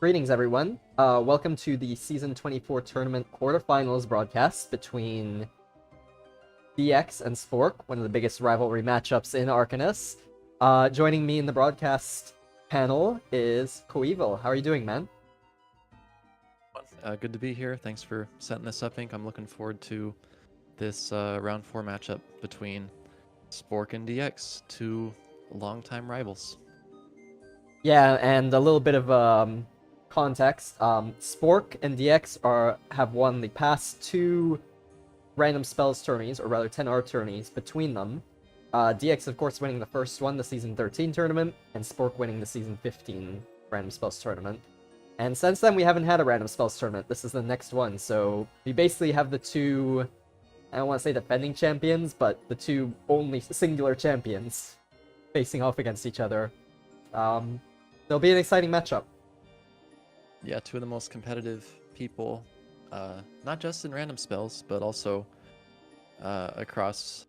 Greetings, everyone. Welcome to the Season 24 Tournament Quarterfinals broadcast between DX and Spork, one of the biggest rivalry matchups in Arcanus. Joining me in the broadcast panel is Coevil. How are you doing, man? Good to be here. Thanks for setting this up, Ink. I'm looking forward to this round 4 matchup between Spork and DX, two longtime rivals. Yeah, and a little bit of context. Spork and DX have won the past 2 random spells tourneys, or rather 10R tourneys between them. DX, of course, winning the first one, the Season 13 tournament, and Spork winning the Season 15 random spells tournament. And since then, we haven't had a random spells tournament. This is the next one, so we basically have the 2, I don't want to say defending champions, but the 2 only singular champions facing off against each other. There'll be an exciting matchup. Yeah, 2 of the most competitive people, not just in random spells, but also across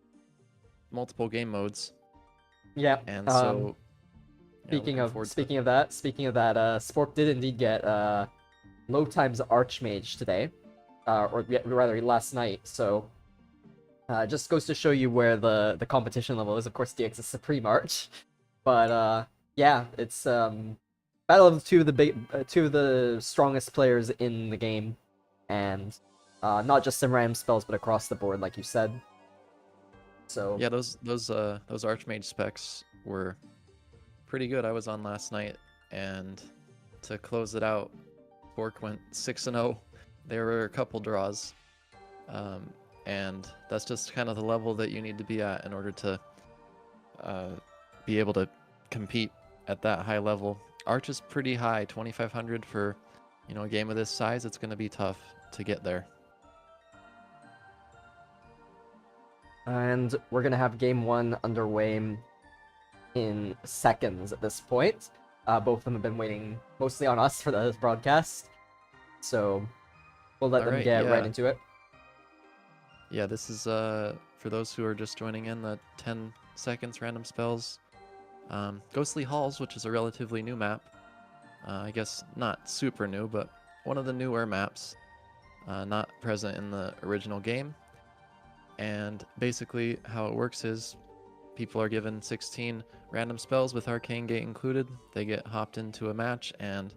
multiple game modes. Yeah. And so, speaking of that, Spork did indeed get low times Archmage today, or rather last night. So just goes to show you where the competition level is. Of course, DX is Supreme Arch, but yeah, it's battle of two of the strongest players in the game, and not just in random spells, but across the board, like you said. So yeah, those Archmage specs were pretty good. I was on last night, and to close it out, Spork went 6-0. There were a couple draws, and that's just kind of the level that you need to be at in order to be able to compete at that high level. Arch is pretty high, 2,500 for a game of this size. It's going to be tough to get there. And we're gonna have game 1 underway in seconds at this point. Both of them have been waiting mostly on us for this broadcast, so we'll let them get right into it. Yeah, this is for those who are just joining in, the 10 seconds random spells. Ghostly Halls, which is a relatively new map. I guess not super new, but one of the newer maps, not present in the original game. And basically how it works is people are given 16 random spells with Arcane Gate included. They get hopped into a match and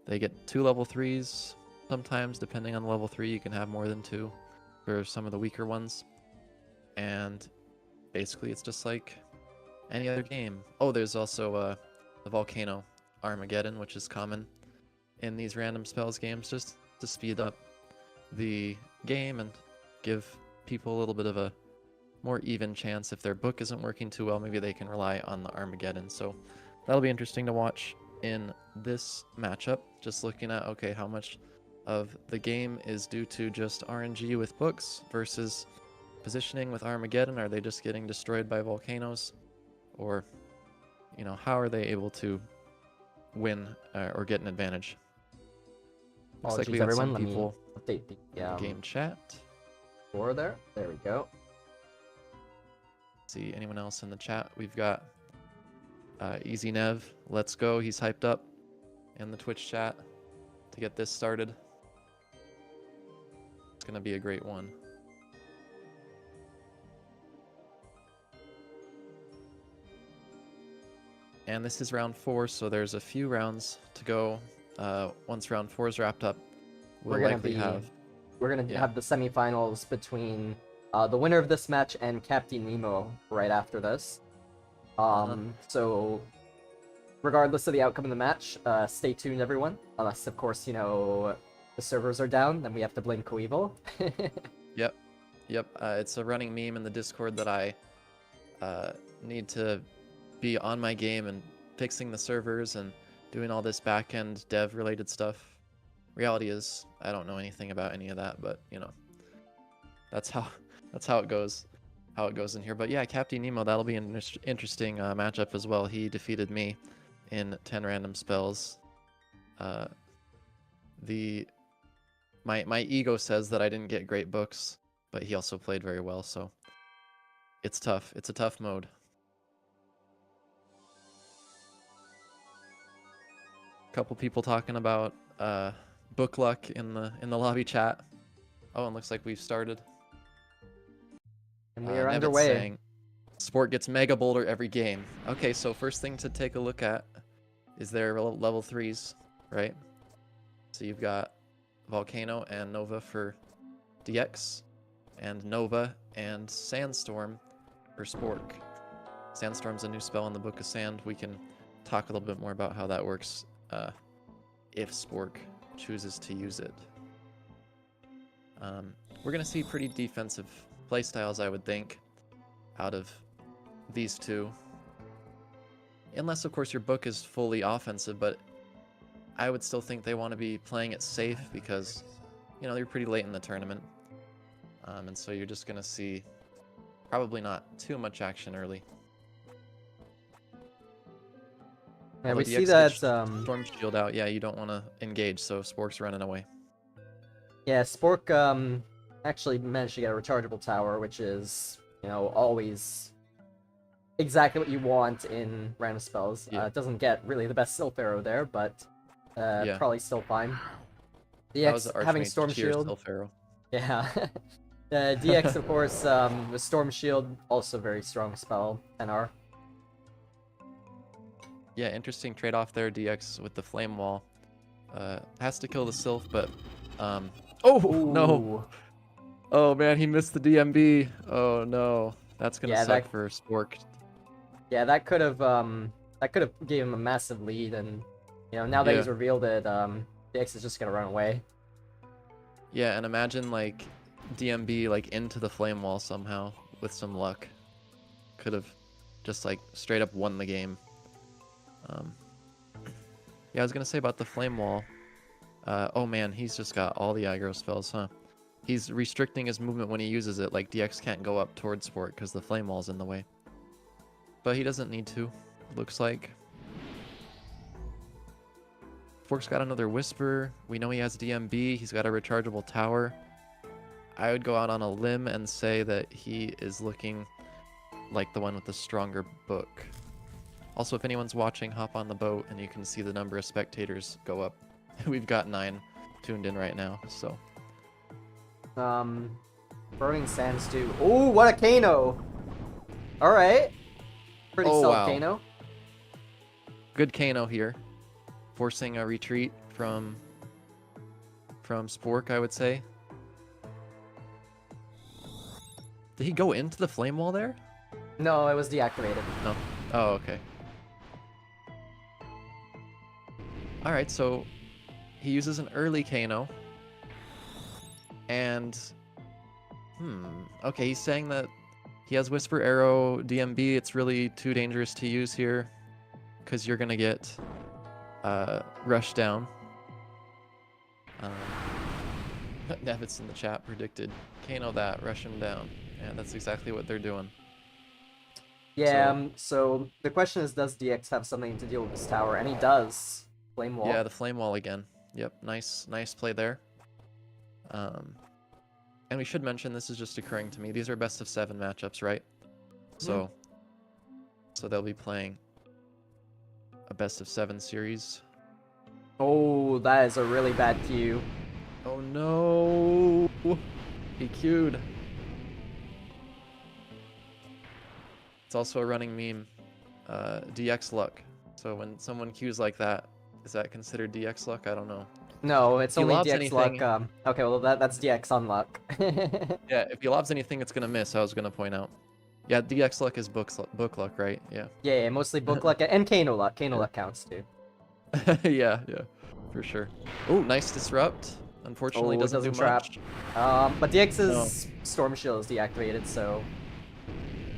they get 2 level 3s. Sometimes, depending on the level 3, you can have more than 2 for some of the weaker ones. And basically it's just like any other game. Oh, there's also the Volcano Armageddon, which is common in these random spells games, just to speed up the game and give people a little bit of a more even chance. If their book isn't working too well, maybe they can rely on the Armageddon. So that'll be interesting to watch in this matchup. Just looking at, okay, how much of the game is due to just RNG with books versus positioning with Armageddon. Are they just getting destroyed by volcanoes? Or, how are they able to win or get an advantage? Looks like we got some people update the game chat. There we go. See anyone else in the chat? We've got Easy Nev. Let's go. He's hyped up in the Twitch chat to get this started. It's gonna be a great one. And this is round 4, so there's a few rounds to go. Once round 4 is wrapped up, we're gonna have the semifinals between the winner of this match and CaptyNeemo right after this. So regardless of the outcome of the match, stay tuned, everyone. Unless, of course, the servers are down, then we have to blame Coeval. Yep. It's a running meme in the Discord that I need to be on my game and fixing the servers and doing all this back-end dev related stuff. Reality is I don't know anything about any of that, but that's how it goes in here. But yeah, CaptyNeemo, that'll be an interesting matchup as well. He defeated me in 10 random spells. My ego says that I didn't get great books, but he also played very well, so it's tough. It's a tough mode. Couple people talking about book luck in the lobby chat. Oh, and looks like we've started. And we are underway. Saying, Sport gets Mega Boulder every game. Okay, so first thing to take a look at is their level 3s, right? So you've got Volcano and Nova for DX, and Nova, and Sandstorm for Spork. Sandstorm's a new spell in the Book of Sand. We can talk a little bit more about how that works if Spork chooses to use it. We're going to see pretty defensive playstyles, I would think, out of these two. Unless, of course, your book is fully offensive, but I would still think they want to be playing it safe because, you know, you're pretty late in the tournament. And so you're just going to see probably not too much action early. Yeah, Although we DX see gets that. Storm Shield out. Yeah, you don't want to engage, so Spork's running away. Yeah, Spork actually managed to get a rechargeable tower, which is, you know, always exactly what you want in random spells. Yeah. It doesn't get really the best Sylph Arrow there, but Yeah. probably still fine. That was DX the having Archmage Storm tier Shield. Sylph Arrow. Yeah. DX, of course, with Storm Shield, also very strong spell, 10R. Yeah, interesting trade-off there, DX with the Flame Wall. Has to kill the Sylph, but... Oh, no! Ooh. Oh, man, he missed the DMB. Oh, no. That's gonna Yeah, suck for Spork. Yeah, that could have gave him a massive lead, and you know, now that he's Yeah. revealed it, DX is just gonna run away. Yeah, and imagine, like, DMB, like, into the Flame Wall somehow, with some luck. Could have just, like, straight up won the game. Yeah, I was gonna say about the Flame Wall. Oh man, he's just got all the aggro spells, huh? He's restricting his movement when he uses it, like DX can't go up towards Spork because the Flame Wall's in the way. But he doesn't need to, looks like. Spork's got another Whisper. We know he has DMB. He's got a rechargeable tower. I would go out on a limb and say that he is looking like the one with the stronger book. Also, if anyone's watching, hop on the boat and you can see the number of spectators go up. We've got 9 tuned in right now, so. Burning Sands too. Ooh, what a Kano! Alright. Pretty Oh, solid wow. Kano. Good Kano here. Forcing a retreat from Spork, I would say. Did he go into the Flame Wall there? No, it was deactivated. No. Oh, okay. Alright, so he uses an early Kano. And... Okay, he's saying that he has Whisper Arrow, DMB. It's really too dangerous to use here. Because you're going to get rushed down. Nevitz in the chat predicted Kano that, rush him down. Yeah, that's exactly what they're doing. Yeah, so the question is, does DX have something to deal with this tower? And he does. Flame Wall. Yeah, the Flame Wall again. Yep, nice play there. And we should mention, this is just occurring to me, these are best of 7 matchups, right? So they'll be playing a best of 7 series. Oh, that is a really bad cue. Oh no! He queued. It's also a running meme. DX luck. So when someone queues like that, is that considered DX luck? I don't know. No, it's If he only lobs DX anything- luck. Okay, well that's DX on luck. Yeah, if he lobs anything, it's gonna miss. I was gonna point out. Yeah, DX luck is book luck, right? Yeah. Yeah, mostly book luck and Kano luck. Kano luck counts too. yeah, for sure. Oh, nice disrupt. Unfortunately, doesn't do trap. much. But DX's Storm Shield is deactivated, so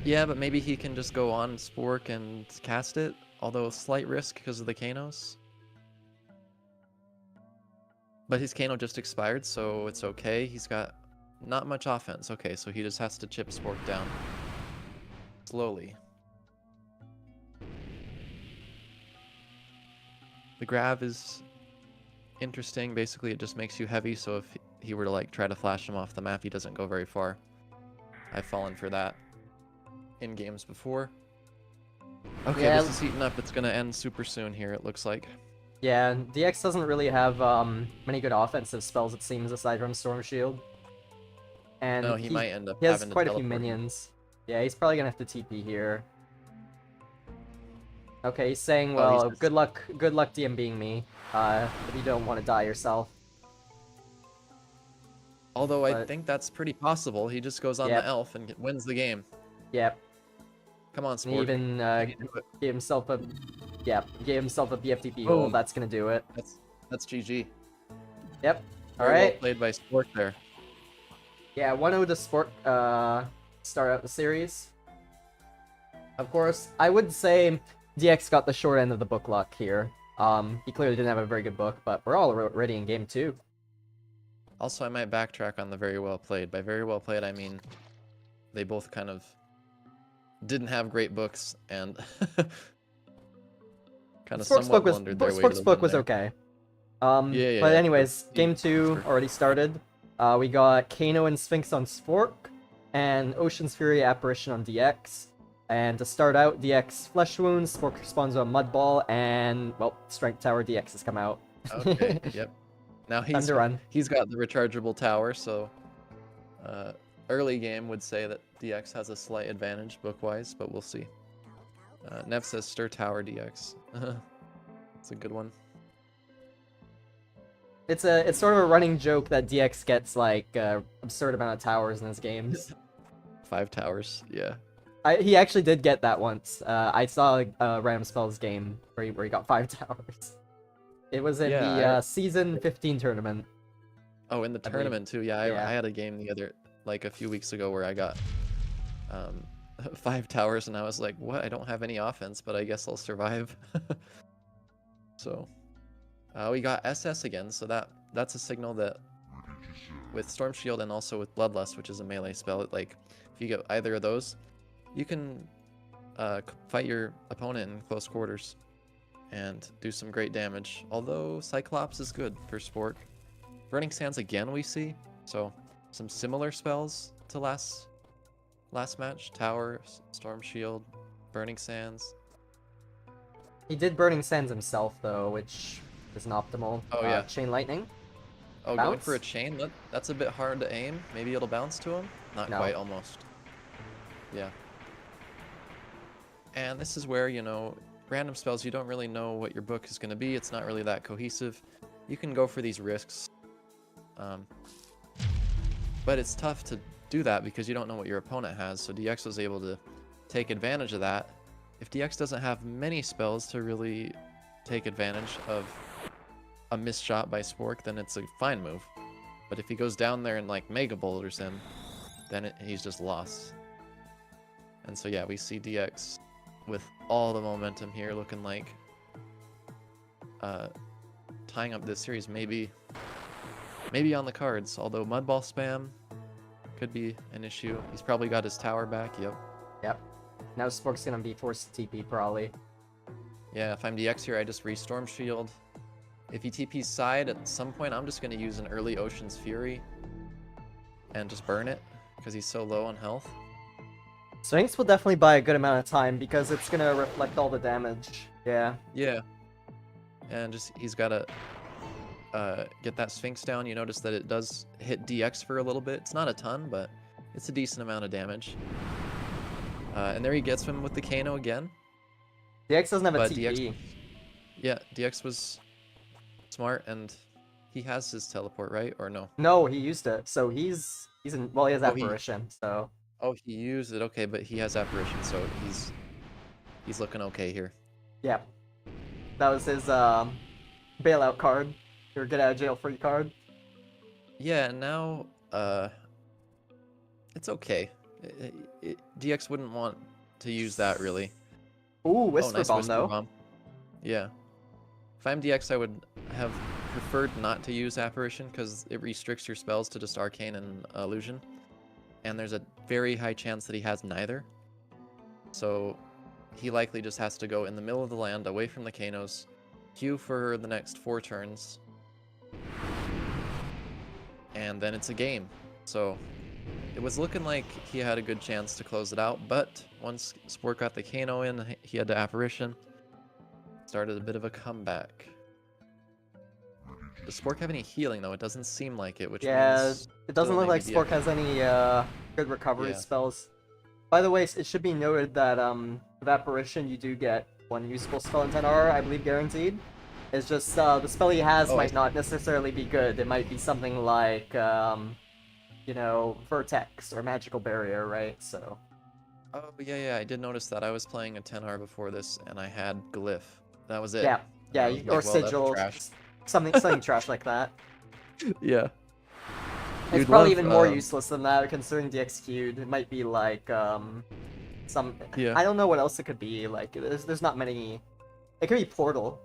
Yeah, but maybe he can just go on Spork and cast it. Although slight risk because of the Kanos. But his Kano just expired, so it's okay. He's got not much offense. Okay, so he just has to chip Spork down. Slowly. The grab is interesting. Basically, it just makes you heavy, so if he were to like try to flash him off the map, he doesn't go very far. I've fallen for that in games before. Okay, Yeah. this is heating up. It's gonna end super soon here, it looks like. yeah, DX doesn't really have many good offensive spells, it seems, aside from Storm Shield. And No, he might end up he has having to quite a few teleport. minions. Yeah, he's probably gonna have to TP here. Okay, he's saying, Oh, well, he's just- good luck DMing me, if you don't want to die yourself. Although I But think that's pretty possible. He just goes on yep, the elf and wins the game. yep. Come on, And he Spork. even You can do it. gave himself a gave himself a BFTP hold. Boom. That's gonna do it. That's GG. Yep. All Very well right. played by Spork there. Yeah, 1-0 to Spork. Start out the series. Of course, I would say DX got the short end of the book luck here. He clearly didn't have a very good book, but we're already in game 2. Also, I might backtrack on the very well played. By very well played, I mean they both kind of didn't have great books and kind of somewhat blundered their way to Spork's the book win was there. okay. Yeah. But anyways, But game 2 already started. We got Kano and Sphinx on Spork, and Ocean's Fury Apparition on DX. And to start out, DX Flesh Wounds, Spork responds to a Mud Ball, and, well, Strength Tower DX has come out. Okay, yep. Now he's got the rechargeable tower, so early game would say that DX has a slight advantage book-wise, but we'll see. Nev says Stir Tower DX. It's a good one. It's sort of a running joke that DX gets like absurd amount of towers in his games. 5 towers, yeah. He actually did get that once. I saw a Random Spells game where he got 5 towers. It was in the season 15 tournament. Oh, in the tournament too. Yeah, I had a game a few weeks ago where I got 5 towers, and I was like, what? I don't have any offense, but I guess I'll survive. So we got SS again, so that's a signal that with Storm Shield and also with Bloodlust, which is a melee spell, like if you get either of those, you can fight your opponent in close quarters and do some great damage. Although Cyclops is good for Spork. Burning Sands again we see, so some similar spells to last match. Tower, Storm Shield, Burning Sands. He did Burning Sands himself though, which isn't optimal. Oh yeah. Chain Lightning. Oh, Bounce? going for a chain? That's a bit hard to aim. Maybe it'll bounce to him? Not No. quite, almost. Yeah. And this is where, random spells, you don't really know what your book is going to be. It's not really that cohesive. You can go for these risks. But it's tough to do that because you don't know what your opponent has. So DX was able to take advantage of that. If DX doesn't have many spells to really take advantage of a missed shot by Spork, then it's a fine move. But if he goes down there and like Mega Boulders him, then he's just lost. And so yeah, we see DX with all the momentum here, looking like tying up this series, maybe on the cards. Although Mudball spam could be an issue. He's probably got his tower back. Yep. Now Spork's gonna be forced to TP probably. Yeah, if I'm DX here, I just Restorm Shield. If he TP's side, at some point I'm just gonna use an early Ocean's Fury and just burn it because he's so low on health. Sphinx will definitely buy a good amount of time because it's gonna reflect all the damage. Yeah. Yeah. And just he's gotta get that Sphinx down. You notice that it does hit DX for a little bit. It's not a ton, but it's a decent amount of damage. And there he gets him with the Kano again. DX doesn't have a But TP. DX was smart, and he has his teleport, right? Or no? No, he used it. So he's in. Well, he has Oh, Apparition. So. Oh, he used it. Okay, but he has Apparition, so he's looking okay here. Yeah. That was his bailout card. Or get out of jail free card. Yeah, and now it's okay. DX wouldn't want to use that really. Ooh, Whisper nice Bomb Whisper though. Bomb. Yeah. If I'm DX, I would have preferred not to use Apparition because it restricts your spells to just Arcane and Illusion. And there's a very high chance that he has neither. So he likely just has to go in the middle of the land, away from the Kanos, queue for the next 4 turns, and then it's a game. So it was looking like he had a good chance to close it out, but once Spork got the Kano in, he had the Apparition. Started a bit of a comeback. Does Spork have any healing though? It doesn't seem like it, which means it doesn't look like Spork has any good recovery spells. By the way, it should be noted that with Apparition you do get 1 useful spell in 10R, I believe guaranteed. It's just the spell he has might not necessarily be good. It might be something like you know, Vertex or Magical Barrier, right? So Oh, yeah, I did notice that. I was playing a 10R before this, and I had Glyph. That was it. yeah, And yeah, I was or like, well, that's Sigil, trash. something trash like that. Yeah. It's You'd probably love, even more useless than that, considering the execute. It might be like some. yeah. I don't know what else it could be. Like there's not many. It could be Portal.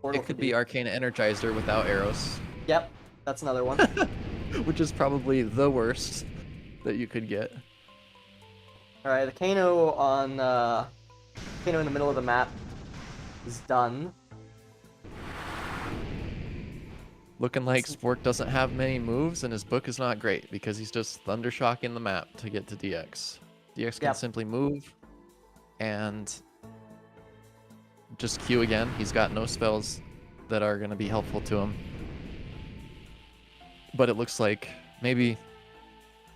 Portal It could could be be. Arcane Energizer without arrows, Yep, that's another one. which is probably the worst that you could get. All right, the Kano on Kano in the middle of the map is done. Looking like Spork doesn't have many moves, and his book is not great because he's just thundershocking the map to get to DX. DX can Yep. simply move and just Q again. He's got no spells that are going to be helpful to him. But it looks like maybe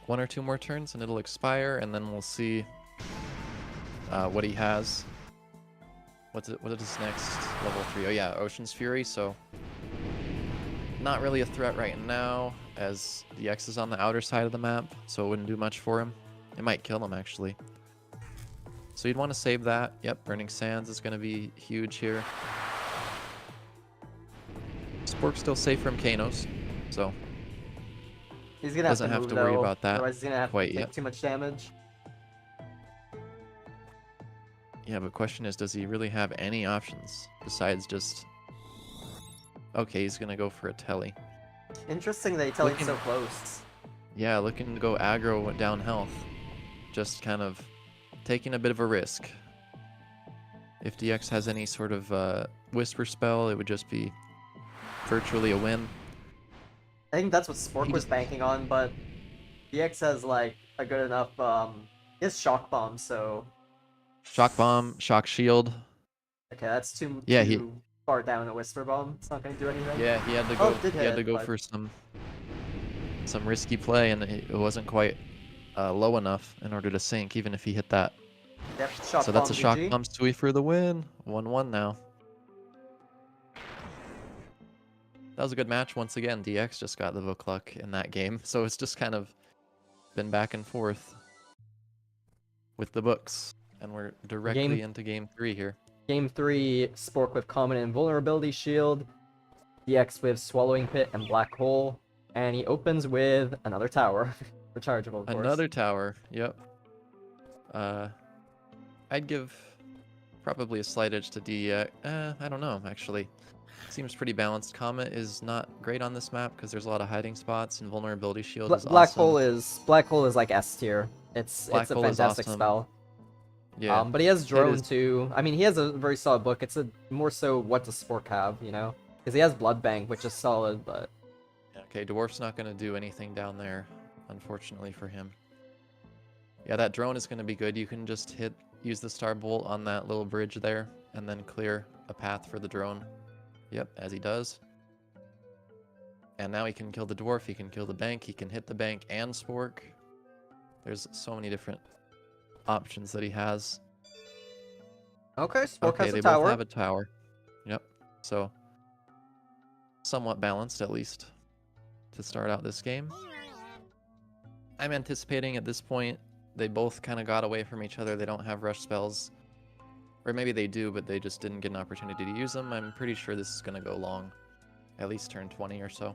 1 or 2 more turns and it'll expire, and then we'll see what he has. What is next? Level 3. Oh yeah, Ocean's Fury, so not really a threat right now, as the X is on the outer side of the map, so it wouldn't do much for him. It might kill him, actually. So you'd want to save that. Yep, Burning Sands is going to be huge here. Spork's still safe from Kanos, so He's gonna have doesn't to have move to worry though, about that otherwise he's gonna have to quite take yet. too much damage. Yeah, but question is, does he really have any options besides just... Okay, he's going to go for a telly. Interesting that he telling so close. Yeah, looking to go aggro down health. Just kind of taking a bit of a risk. If DX has any sort of whisper spell, it would just be virtually a win. I think that's what Spork He was just- banking on, but DX has like a good enough he has shock bomb, so Shock Bomb, Shock Shield. okay, that's too Yeah, too far down a whisper bomb. It's not gonna do anything. he had to Oh, go. it did He had to hit, go but for some risky play, and it wasn't quite low enough in order to sink, even if he hit that. yep, shock So bomb that's a Shock GG. Bomb Sui for the win. 1-1 now. That was a good match once again. DX just got the Vook luck in that game, so it's just kind of been back and forth with the books, and we're directly into game 3 here. Game 3, Spork with Common Invulnerability Shield, DX with Swallowing Pit and Black Hole, and he opens with another tower. Rechargeable, of course. Another tower. Yep. I'd give probably a slight edge to DX. I don't know, actually. Seems pretty balanced. Comet is not great on this map because there's a lot of hiding spots, and Vulnerability Shield is Black awesome. Hole is like S tier. It's Black it's a Hole is fantastic awesome. spell. Yeah. But he has It Drone is. too. I mean, he has a very solid book. It's a more so what does Spork have, you know? Because he has Blood Bank, which is solid, but Okay, Dwarf's not going to do anything down there, unfortunately for him. Yeah, that drone is going to be good. You can just use the Star Bolt on that little bridge there, and then clear a path for the drone. Yep, as he does. And now he can kill the Dwarf, he can kill the bank, he can hit the bank and Spork. There's so many different options that he has. okay, Spork Okay, has they a both tower. have a tower. Yep, so somewhat balanced at least to start out this game. I'm anticipating at this point they both kind of got away from each other. They don't have rush spells. Or maybe they do, but they just didn't get an opportunity to use them. I'm pretty sure this is going to go long. At least turn 20 or so.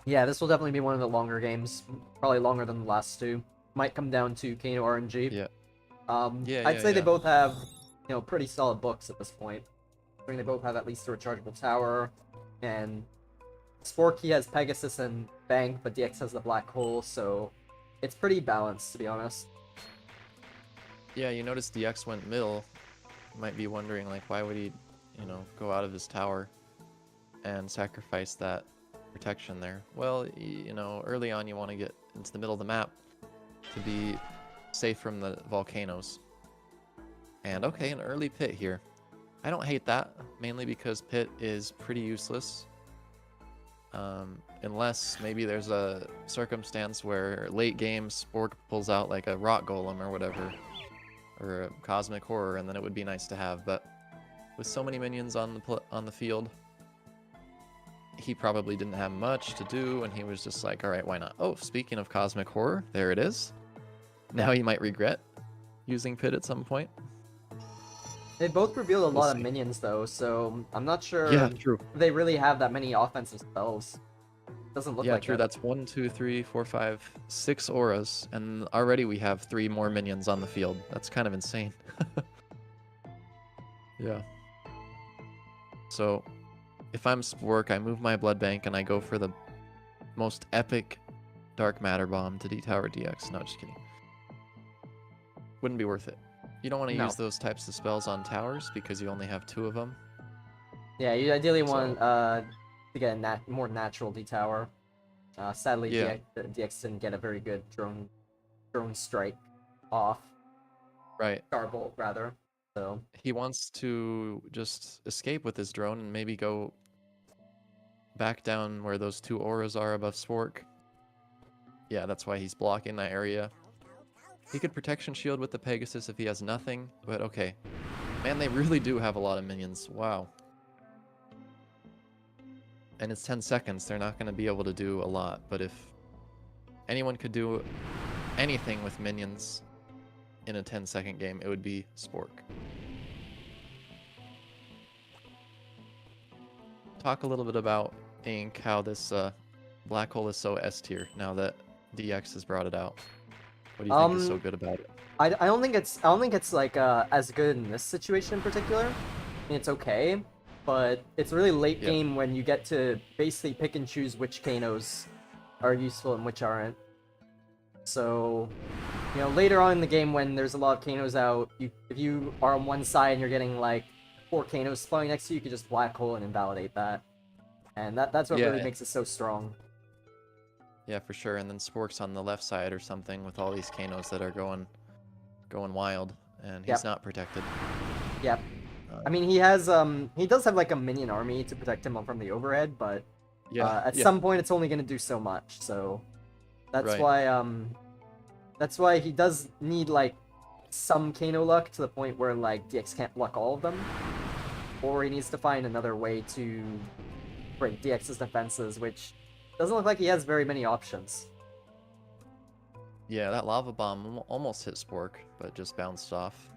Yeah, this will definitely be one of the longer games. Probably longer than the last two. Might come down to Kano RNG. Yeah. I'd say they Yeah. both have, you know, pretty solid books at this point. I think they both have at least a rechargeable tower, and Spork, he has Pegasus and Bank, but DX has the Black Hole, so it's pretty balanced, to be honest. Yeah, you notice DX went middle. You might be wondering, like, why would he, go out of his tower and sacrifice that protection there? Well, early on you want to get into the middle of the map to be safe from the volcanoes. And okay, an early pit here. I don't hate that, mainly because pit is pretty useless. Unless maybe there's a circumstance where late game Spork pulls out like a rock golem or whatever, or a cosmic horror, and then it would be nice to have. But with so many minions on the field, he probably didn't have much to do, and he was just like, all right, why not? Oh, speaking of Cosmic Horror, there it is. Now you might regret using Pit at some point. They both revealed a We'll lot of see. minions though, so I'm not Yeah, sure true. they really have that many offensive spells. Doesn't look Yeah, like true. it. That's 1, 2, 3, 4, 5, 6 auras, and already we have 3 more minions on the field. That's kind of insane. Yeah. So, if I'm Spork, I move my blood bank and I go for the most epic Dark Matter Bomb to D-Tower DX. No, just kidding. Wouldn't be worth it. You don't want to No. use those types of spells on towers because you only have 2 of them. Yeah, you ideally So- want to get a more natural D-Tower. Sadly, Yeah. DX didn't get a very good drone strike off. Right. Starbolt, rather. So He wants to just escape with his drone and maybe go back down where those 2 auras are above Spork. Yeah, that's why he's blocking that area. He could protection shield with the Pegasus if he has nothing, but okay. Man, they really do have a lot of minions. Wow. And it's 10 seconds. They're not going to be able to do a lot, but if anyone could do anything with minions in a 10-second game, it would be Spork. Talk a little bit about Ink, how this black hole is so S tier now that DX has brought it out. What do you think is so good about it? I don't think it's like as good in this situation in particular. I mean, it's okay, but it's really late game when you get to basically pick and choose which Kanos are useful and which aren't. So, you know, later on in the game when there's a lot of Kanos out, if you are on one side and you're getting like 4 Kanos spawning next to you, you can just black hole and invalidate that. And that's what really makes it so strong. Yeah, for sure. And then Spork's on the left side or something with all these Kanos that are going wild, and he's not protected. Yep. I mean, he does have like a minion army to protect him from the overhead, but at some point it's only going to do so much. So that's why he does need like some Kano luck to the point where like DX can't block all of them, or he needs to find another way to break DX's defenses, which doesn't look like he has very many options. Yeah, that lava bomb almost hit Spork, but just bounced off.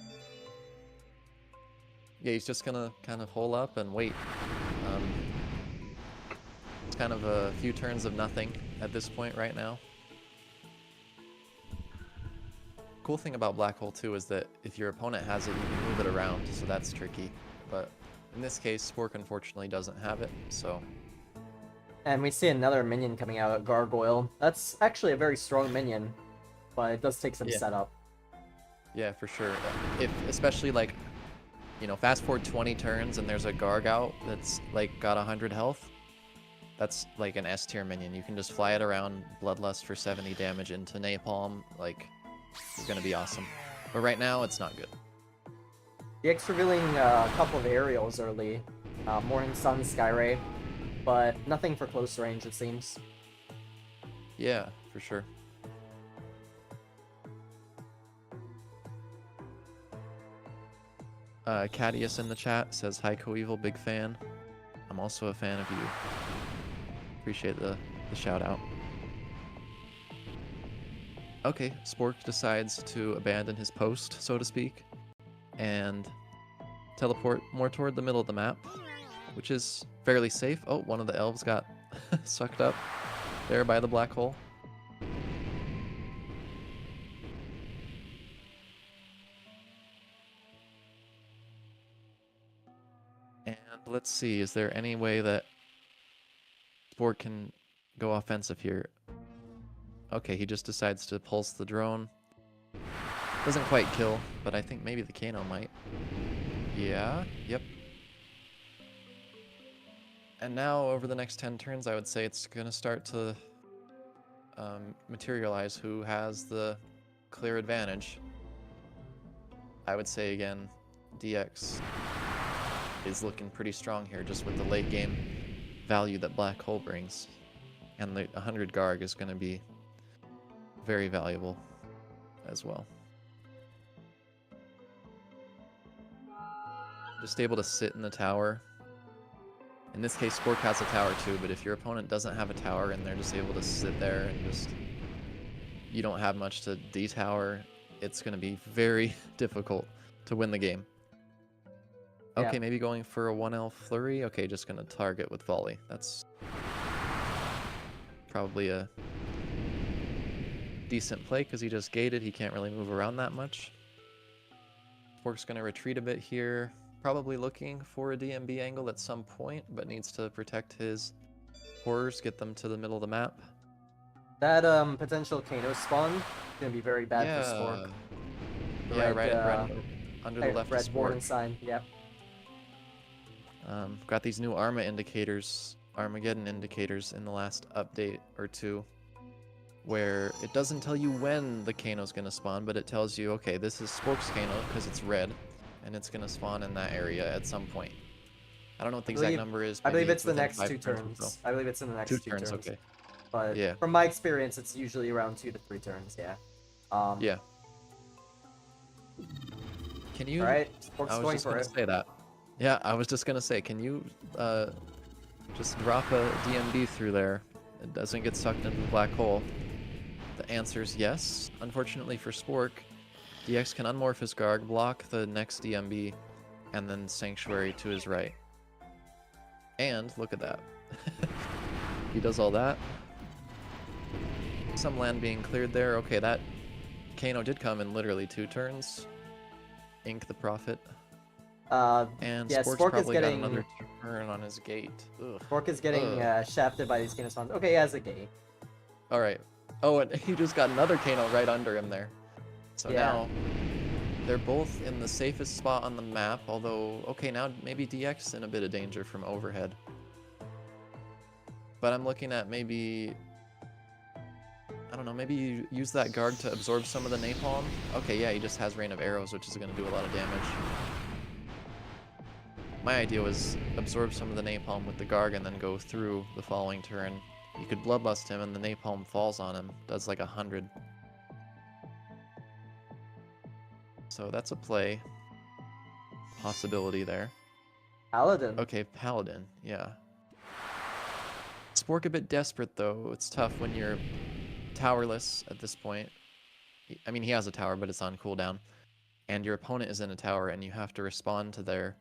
Yeah, he's just gonna kind of hole up and wait. It's kind of a few turns of nothing at this point right now. Cool thing about Black Hole too is that if your opponent has it, you can move it around, so that's tricky. But in this case, Spork unfortunately doesn't have it, so... And we see another minion coming out, a Gargoyle. That's actually a very strong minion, but it does take some setup. Yeah, for sure. Especially like, you know, fast forward 20 turns and there's a Garg out that's like got 100 health. That's like an S tier minion. You can just fly it around, Bloodlust for 70 damage into Napalm. Like, you're gonna be awesome. But right now, it's not good. DX revealing a couple of aerials early. Morning Sun, Skyray. But nothing for close range, it seems. Yeah, for sure. Cadius in the chat says, "Hi Coevil, big fan. I'm also a fan of you." Appreciate the shout out. Okay, Spork decides to abandon his post, so to speak, and teleport more toward the middle of the map, which is fairly safe. Oh, one of the elves got sucked up there by the black hole. And let's see, is there any way that Spork can go offensive here? Okay, he just decides to pulse the drone. Doesn't quite kill, but I think maybe the Kano might. Yeah, yep. And now, over the next 10 turns, I would say it's going to start to materialize who has the clear advantage. I would say, again, DX is looking pretty strong here, just with the late game value that Black Hole brings. And the 100 Garg is going to be very valuable as well. Just able to sit in the tower In this case, Spork has a tower too, but if your opponent doesn't have a tower and they're just able to sit there and just... You don't have much to D-tower, it's going to be very difficult to win the game. Okay, Yeah. maybe going for a 1L flurry. Okay, just going to target with volley. That's probably a decent play because he just gated. He can't really move around that much. Spork's going to retreat a bit here. Probably looking for a DMB angle at some point, but needs to protect his horrors, get them to the middle of the map. That potential Kano spawn is gonna be very bad for Spork. The Yeah, red, right under the left red of warning Spork. sign. Yep. Got these new Armageddon indicators in the last update or two, where it doesn't tell you when the Kano's gonna spawn, but it tells you, okay, this is Spork's Kano because it's red, and it's gonna spawn in that area at some point. I don't know what the exact number is. I believe maybe it's the within next 5 2 turns or turns. so. I believe it's in the next 2 2 turns, turns. okay. But Yeah. from my experience, it's usually around 2 to 3 turns. Yeah. Yeah. Can you? All right. Spork's I was going just for gonna it. say that. Yeah, I was just gonna say, can you just drop a DMB through there? It doesn't get sucked into the black hole. The answer is yes. Unfortunately for Spork, DX can unmorph his Garg, block the next DMB, and then Sanctuary to his right. And look at that. He does all that. Some land being cleared there. Okay, that Kano did come in literally 2 turns. Ink the Prophet. And yeah, Spork's Spork is probably getting got another turn on his gate. Ugh. Spork is getting shafted by these Kano spawns. Okay, he has a gate. All right. Oh, and he just got another Kano right under him there. So Yeah. now they're both in the safest spot on the map. Although, okay, now maybe DX in a bit of danger from overhead. But I'm looking at maybe, I don't know, maybe you use that Garg to absorb some of the napalm. Okay, yeah, he just has Rain of Arrows, which is going to do a lot of damage. My idea was absorb some of the napalm with the Garg and then go through the following turn. You could Bloodlust him and the napalm falls on him. Does like 100. So that's a play. Possibility there. Paladin. Okay, Paladin, yeah. Spork a bit desperate though. It's tough when you're towerless at this point. I mean, he has a tower, but it's on cooldown. And your opponent is in a tower and you have to respond to their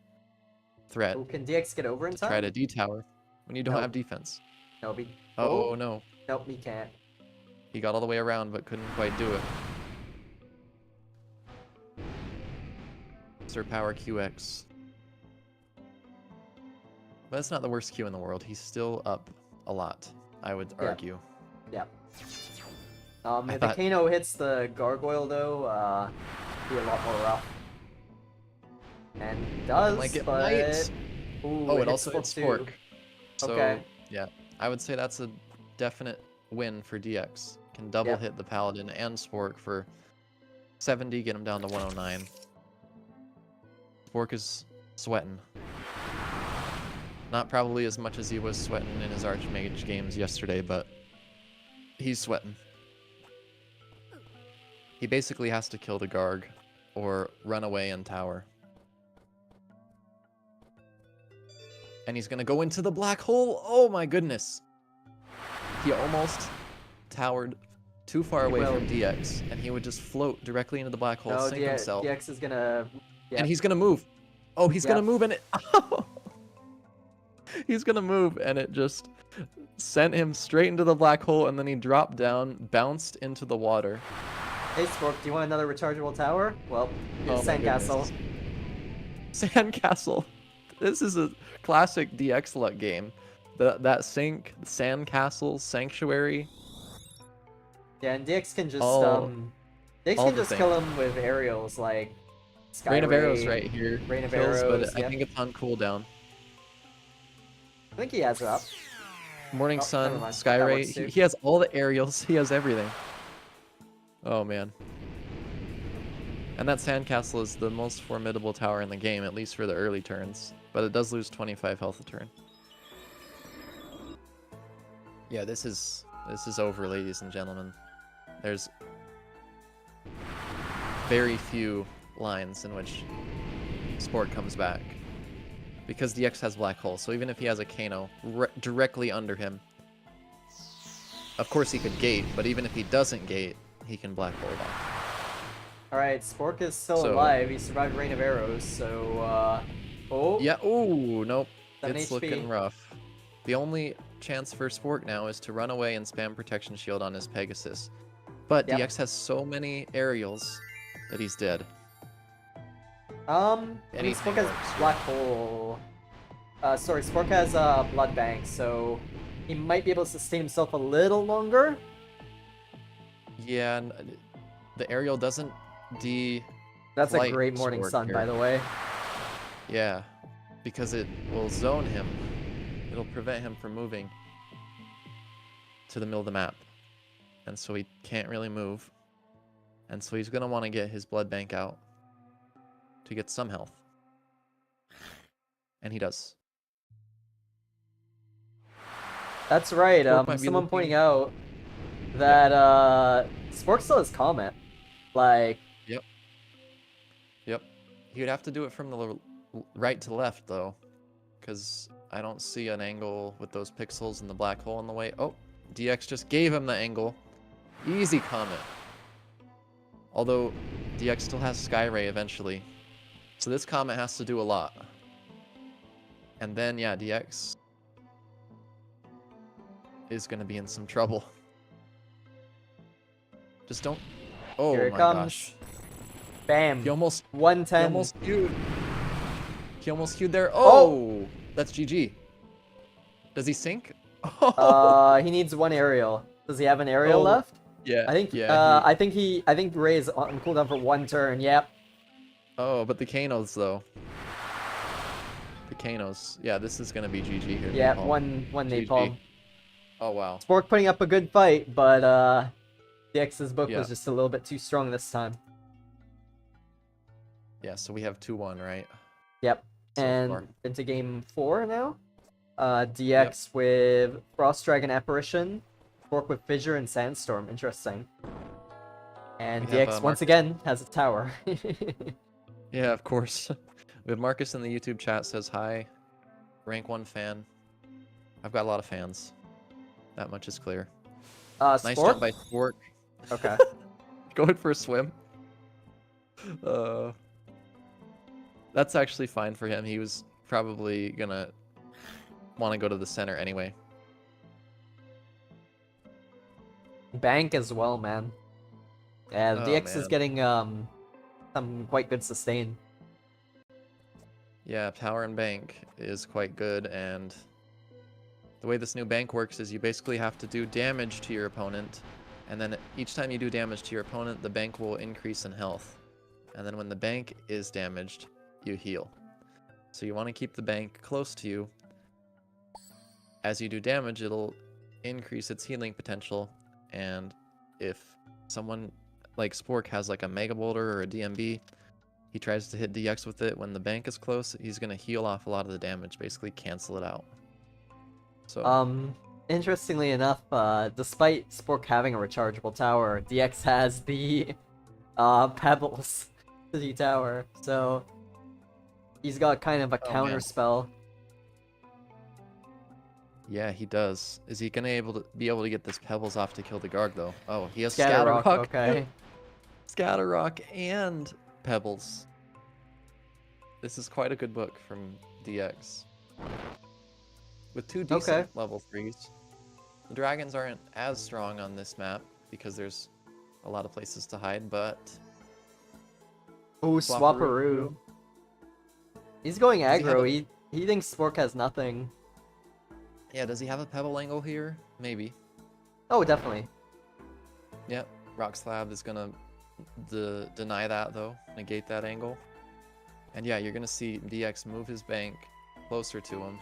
threat. Ooh, can DX get over in to time? try to D-tower when you don't Nope. have defense. No, Oh no. Nope, he can't. He got all the way around but couldn't quite do it. Sir Power QX. But it's not the worst Q in the world. He's still up a lot, I would argue. Yeah. I If the thought- Kano hits the Gargoyle though, be a lot more rough. And he does, like it but... might. Ooh, Oh, it hits also Spork hits too. Spork. So, Okay. yeah, I would say that's a definite win for DX. Can double Yep. hit the Paladin and Spork for 70, get him down to 109. Spork is sweating. Not probably as much as he was sweating in his Archmage games yesterday, but he's sweating. He basically has to kill the Garg or run away and tower. And he's gonna go into the black hole. Oh my goodness. He almost towered too far away will. from DX, and he would just float directly into the black hole, No, sink himself. DX is gonna... And he's gonna move. Oh, he's gonna Yep. move, and it... He's gonna move, and it just sent him straight into the black hole, and then he dropped down, bounced into the water. Hey, Spork, do you want another rechargeable tower? Well, here's my Sandcastle. goodness. Sandcastle. This is a classic DX luck game. That Sandcastle, Sanctuary. Yeah, and DX can just, All DX can the just kill him with aerials, like... Sky Rain of Arrows Ray. right here. Rain of Kills, Arrows, but I yep. think it's on cooldown. I think he has it up. Morning Oh, Sun, never mind. Sky That Ray. works too. He has all the aerials. He has everything. Oh man. And that Sandcastle is the most formidable tower in the game, at least for the early turns. But it does lose 25 health a turn. Yeah, this is over, ladies and gentlemen. There's very few lines in which Spork comes back. because DX has Black Hole. So even if he has a Kano directly under him, of course he could gate, but even if he doesn't gate, he can Black Hole it off. Alright, Spork is still So- alive. He survived Rain of Arrows, so, oh, Yeah, ooh, nope. 7 It's HP. looking rough. The only chance for Spork now is to run away and spam Protection Shield on his Pegasus. But Yep. DX has so many aerials that he's dead. I mean, Anything Spork has works. Black Hole. Sorry, Spork has Blood Bank, so he might be able to sustain himself a little longer. Yeah, the aerial doesn't That's a flight great Morning Spork Sun, here. by the way. Yeah, because it will zone him. It'll prevent him from moving to the middle of the map. And so he can't really move. And so he's going to want to get his blood bank out to get some health. And he does. That's right. Spork might be Someone looking- pointing out that Spork still has Comet. Like, Yep. He would have to do it from the right to left, though. Because I don't see an angle with those pixels and the black hole in the way. Oh, DX just gave him the angle. Easy Comet. Although, DX still has Skyray eventually. So this Comet has to do a lot. And then, yeah, DX is going to be in some trouble. Just don't... Oh here it my comes. gosh. Bam. He almost 110. He almost queued. He almost queued there. Oh! That's GG. Does he sink? He needs one aerial. Does he have an aerial Oh, left? yeah. I think. Yeah. I think Ray is on cooldown for 1 turn. Yep. Oh, but the Kanos though. The Kanos. Yeah, this is gonna be GG here. Yeah. Napalm. One GG. napalm. Oh wow. Spork putting up a good fight, but DX's book Yeah. was just a little bit too strong this time. Yeah. So we have 2-1, right? Yep. So And far. into game 4 now. DX with Frost Dragon Apparition, Spork with Fissure and Sandstorm. Interesting. And We have, DX once Marcus. again has a tower. Yeah, of course. We have Marcus in the YouTube chat says hi. Rank 1 fan. I've got a lot of fans. That much is clear. Nice Spork? jump by Spork. Okay. Going for a swim. That's actually fine for him. He was probably gonna want to go to the center anyway. Bank as well, man. Yeah, Oh, DX is man. getting some quite good sustain. Yeah, power and bank is quite good, and the way this new bank works is you basically have to do damage to your opponent, and then each time you do damage to your opponent, the bank will increase in health. And then when the bank is damaged, you heal. So you want to keep the bank close to you. As you do damage, it'll increase its healing potential, and if someone like Spork has like a Mega Boulder or a DMB, he tries to hit DX with it when the bank is close, he's going to heal off a lot of the damage, basically cancel it out. So Interestingly enough, despite Spork having a rechargeable tower, DX has the pebbles to the tower, so he's got kind of a Oh, counter man. spell. yeah, he does. Is he going to be able to get this Pebbles off to kill the Garg though? Oh, he has Scatter Rock, okay. Scatter Rock and Pebbles. This is quite a good book from DX. With 2 decent level 3s. The dragons aren't as strong on this map because there's a lot of places to hide, but Ooh, Swapperoo. Swapperoo. He's going Does he have aggro. He thinks Spork has nothing. yeah, does he have a Pebble angle here? Maybe. Oh, definitely. Yep, Rock Slab is gonna deny that though, negate that angle. And yeah, you're gonna see DX move his bank closer to him.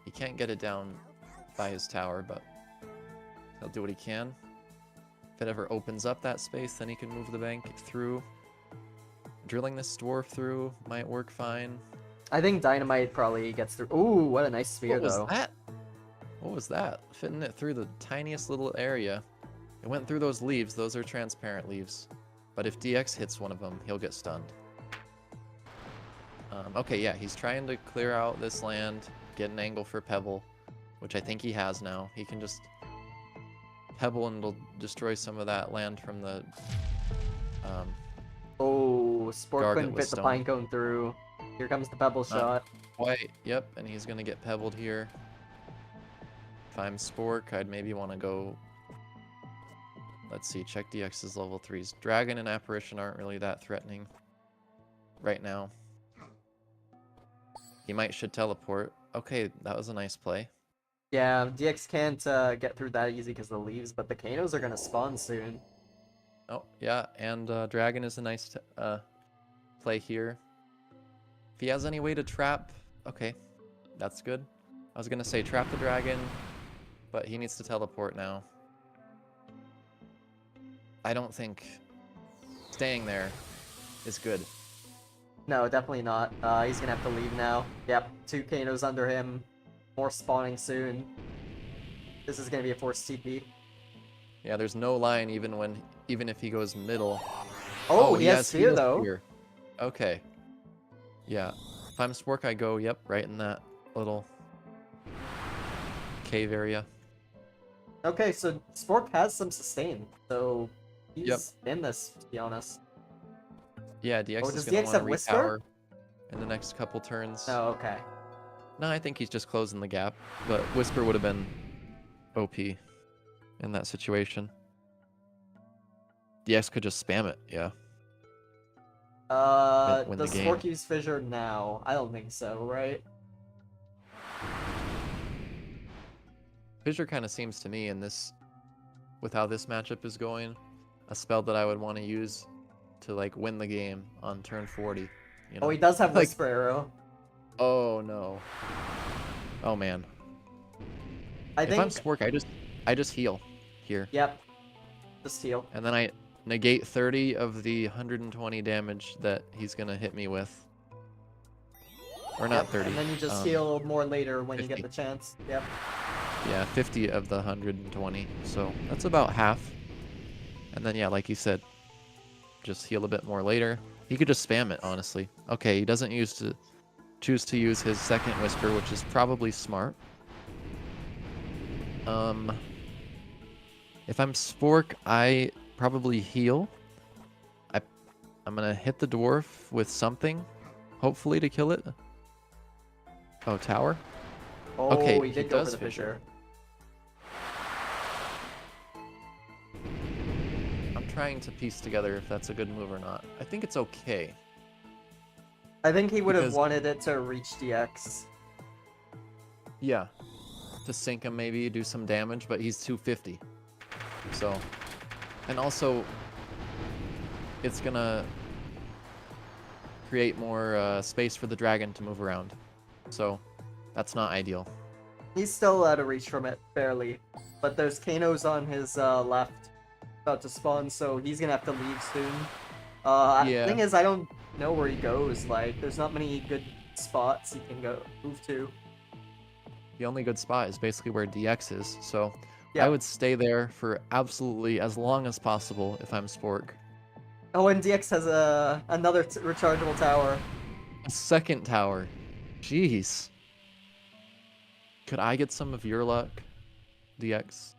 He can't get it down by his tower, but he'll do what he can. If it ever opens up that space, then he can move the bank through. Drilling this dwarf through might work fine. I think Dynamite probably gets through. Ooh, what a nice spear, What was though. that? What was that? Fitting it through the tiniest little area. It went through those leaves. Those are transparent leaves. But if DX hits one of them, he'll get stunned. Okay, yeah, he's trying to clear out this land, get an angle for Pebble, which I think he has now. He can just Pebble and it'll destroy some of that land from the um, Oh, Spork Gargant couldn't with fit the stone. Pinecone through. Here comes the Pebble Not shot. quite, yep, and he's gonna get Pebbled here. If I'm Spork, I'd maybe want to go... Let's see, check DX's level 3s. Dragon and Apparition aren't really that threatening right now. He should teleport. Okay, that was a nice play. Yeah, DX can't get through that easy because of the leaves, but the Kanos are gonna spawn soon. Oh, yeah, and Dragon is a nice play here. If he has any way to trap, okay, that's good. I was gonna say trap the Dragon, but he needs to teleport now. I don't think staying there is good. No, definitely not. He's gonna have to leave now. Yep, 2 Kanos under him. More spawning soon. This is gonna be a forced TP. Yeah, there's no line even if he goes middle. Oh, he has he Spear has though. Spear. Okay. Yeah. If I'm Spork, I go, yep, right in that little cave area. Okay, so Spork has some sustain, so he's Yep. in this, to be honest. Yeah, DX Oh, is does going to DX want to have Whisper? repower in the next couple turns. Oh, okay. No, I think he's just closing the gap, but Whisper would have been OP in that situation. DX could just spam it, yeah. Win the Does game. Spork use Fissure now? I don't think so, right? Fissure kind of seems to me in this, with how this matchup is going, a spell that I would want to use to like win the game on turn 40. You know? Oh, he does have Like, Whisper Arrow. oh no. Oh man. I think. If I'm Spork, I just heal here. Yep. Just heal. And then I negate 30 of the 120 damage that he's gonna hit me with. Or not Yep, 30. and then you just heal more later when you 50. get the chance. Yep. Yeah, 50 of the 120. So that's about half. And then yeah, like you said, just heal a bit more later. He could just spam it, honestly. Okay, he doesn't choose to use his second Whisper, which is probably smart. If I'm Spork, I probably heal. I'm gonna hit the dwarf with something, hopefully to kill it. Oh, tower? Oh, Okay, he he did go for does the Fissure. I'm trying to piece together if that's a good move or not. I think it's okay. I think he would have Because- wanted it to reach DX. Yeah. To sink him maybe, do some damage, but he's 250. So, and also, it's gonna create more space for the dragon to move around. So, that's not ideal. He's still out of reach from it, barely. But there's Kanos on his left about to spawn, so he's gonna have to leave soon. Yeah. Thing is, I don't know where he goes. Like, there's not many good spots he can move to. The only good spot is basically where DX is, so Yeah. I would stay there for absolutely as long as possible if I'm Spork. Oh, and DX has another rechargeable tower. A second tower. Jeez. Could I get some of your luck, DX?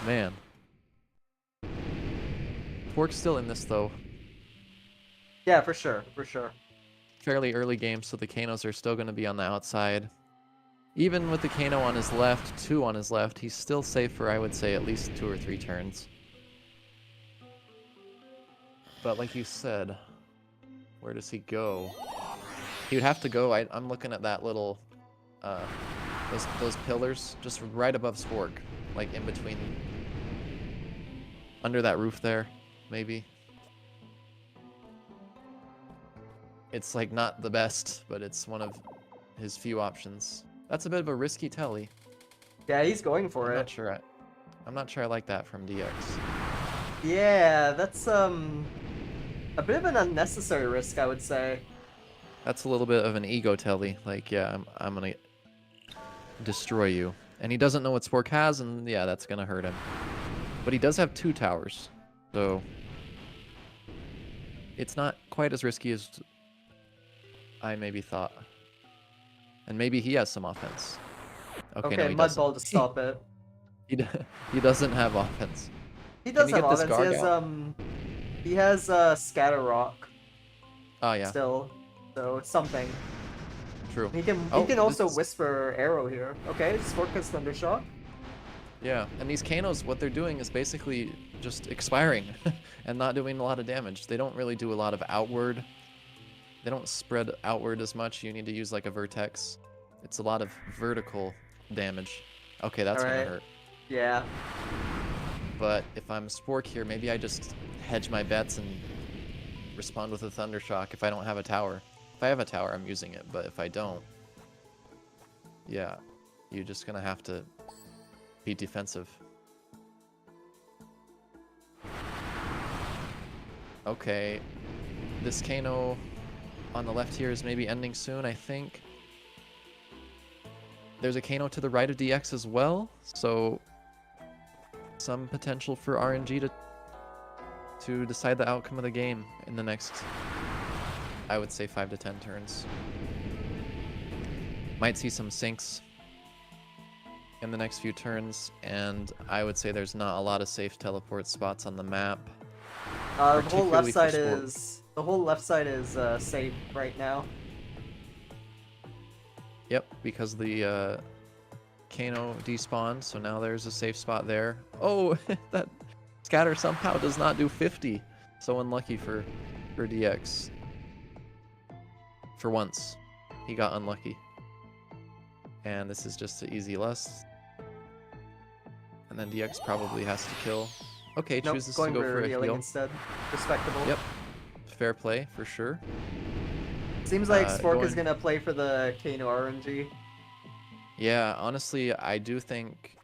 Man. Spork's still in this, though. Yeah, for sure, for sure. Fairly early game, so the Kanos are still going to be on the outside. Even with the Kano on his left, 2 on his left, he's still safe for, I would say, at least 2 or 3 turns. But like you said, where does he go? He would have to go, I'm looking at that little, those pillars just right above Spork, like in between, under that roof there, maybe. It's like not the best, but it's one of his few options. That's a bit of a risky telly. Yeah, he's going for I'm it. not sure I like that from DX. Yeah, that's a bit of an unnecessary risk, I would say. That's a little bit of an ego telly. Like, yeah, I'm gonna destroy you. And he doesn't know what Spork has, and yeah, that's gonna hurt him. But he does have 2 towers, so it's not quite as risky as I maybe thought. And maybe he has some offense. Okay, no, Okay, he Mud doesn't. Ball to stop it. He doesn't have offense. He Can does we have get this offense. He Garg has out? Scatter Rock Oh, yeah. still, so it's something. True. He can Oh, also this- Whisper Arrow here. Okay, Spork has Thundershock. Yeah, and these Kanos, what they're doing is basically just expiring and not doing a lot of damage. They don't really do a lot of outward. They don't spread outward as much. You need to use like a Vertex. It's a lot of vertical damage. Okay, that's gonna Alright. hurt. Yeah. But if I'm Spork here, maybe I just hedge my bets and respond with a Thundershock if I don't have a tower. If I have a tower, I'm using it, but if I don't, yeah, you're just gonna have to be defensive. Okay, this Kano on the left here is maybe ending soon, I think. There's a Kano to the right of DX as well, so some potential for RNG to decide the outcome of the game in the next, I would say, 5 to 10 turns. Might see some sinks in the next few turns, and I would say there's not a lot of safe teleport spots on the map. The whole left Particularly for side Spork. is safe right now. Yep, because the Kano despawned, so now there's a safe spot there. Oh, that scatter somehow does not do 50. So unlucky for DX. For once, he got unlucky. And this is just an easy lust. And then DX probably has to kill. Okay, Nope, chooses to going go for a healing heal. instead. Respectable. Yep, fair play for sure. Seems like Spork is going- gonna play for the Kano RNG. Yeah, honestly, I do think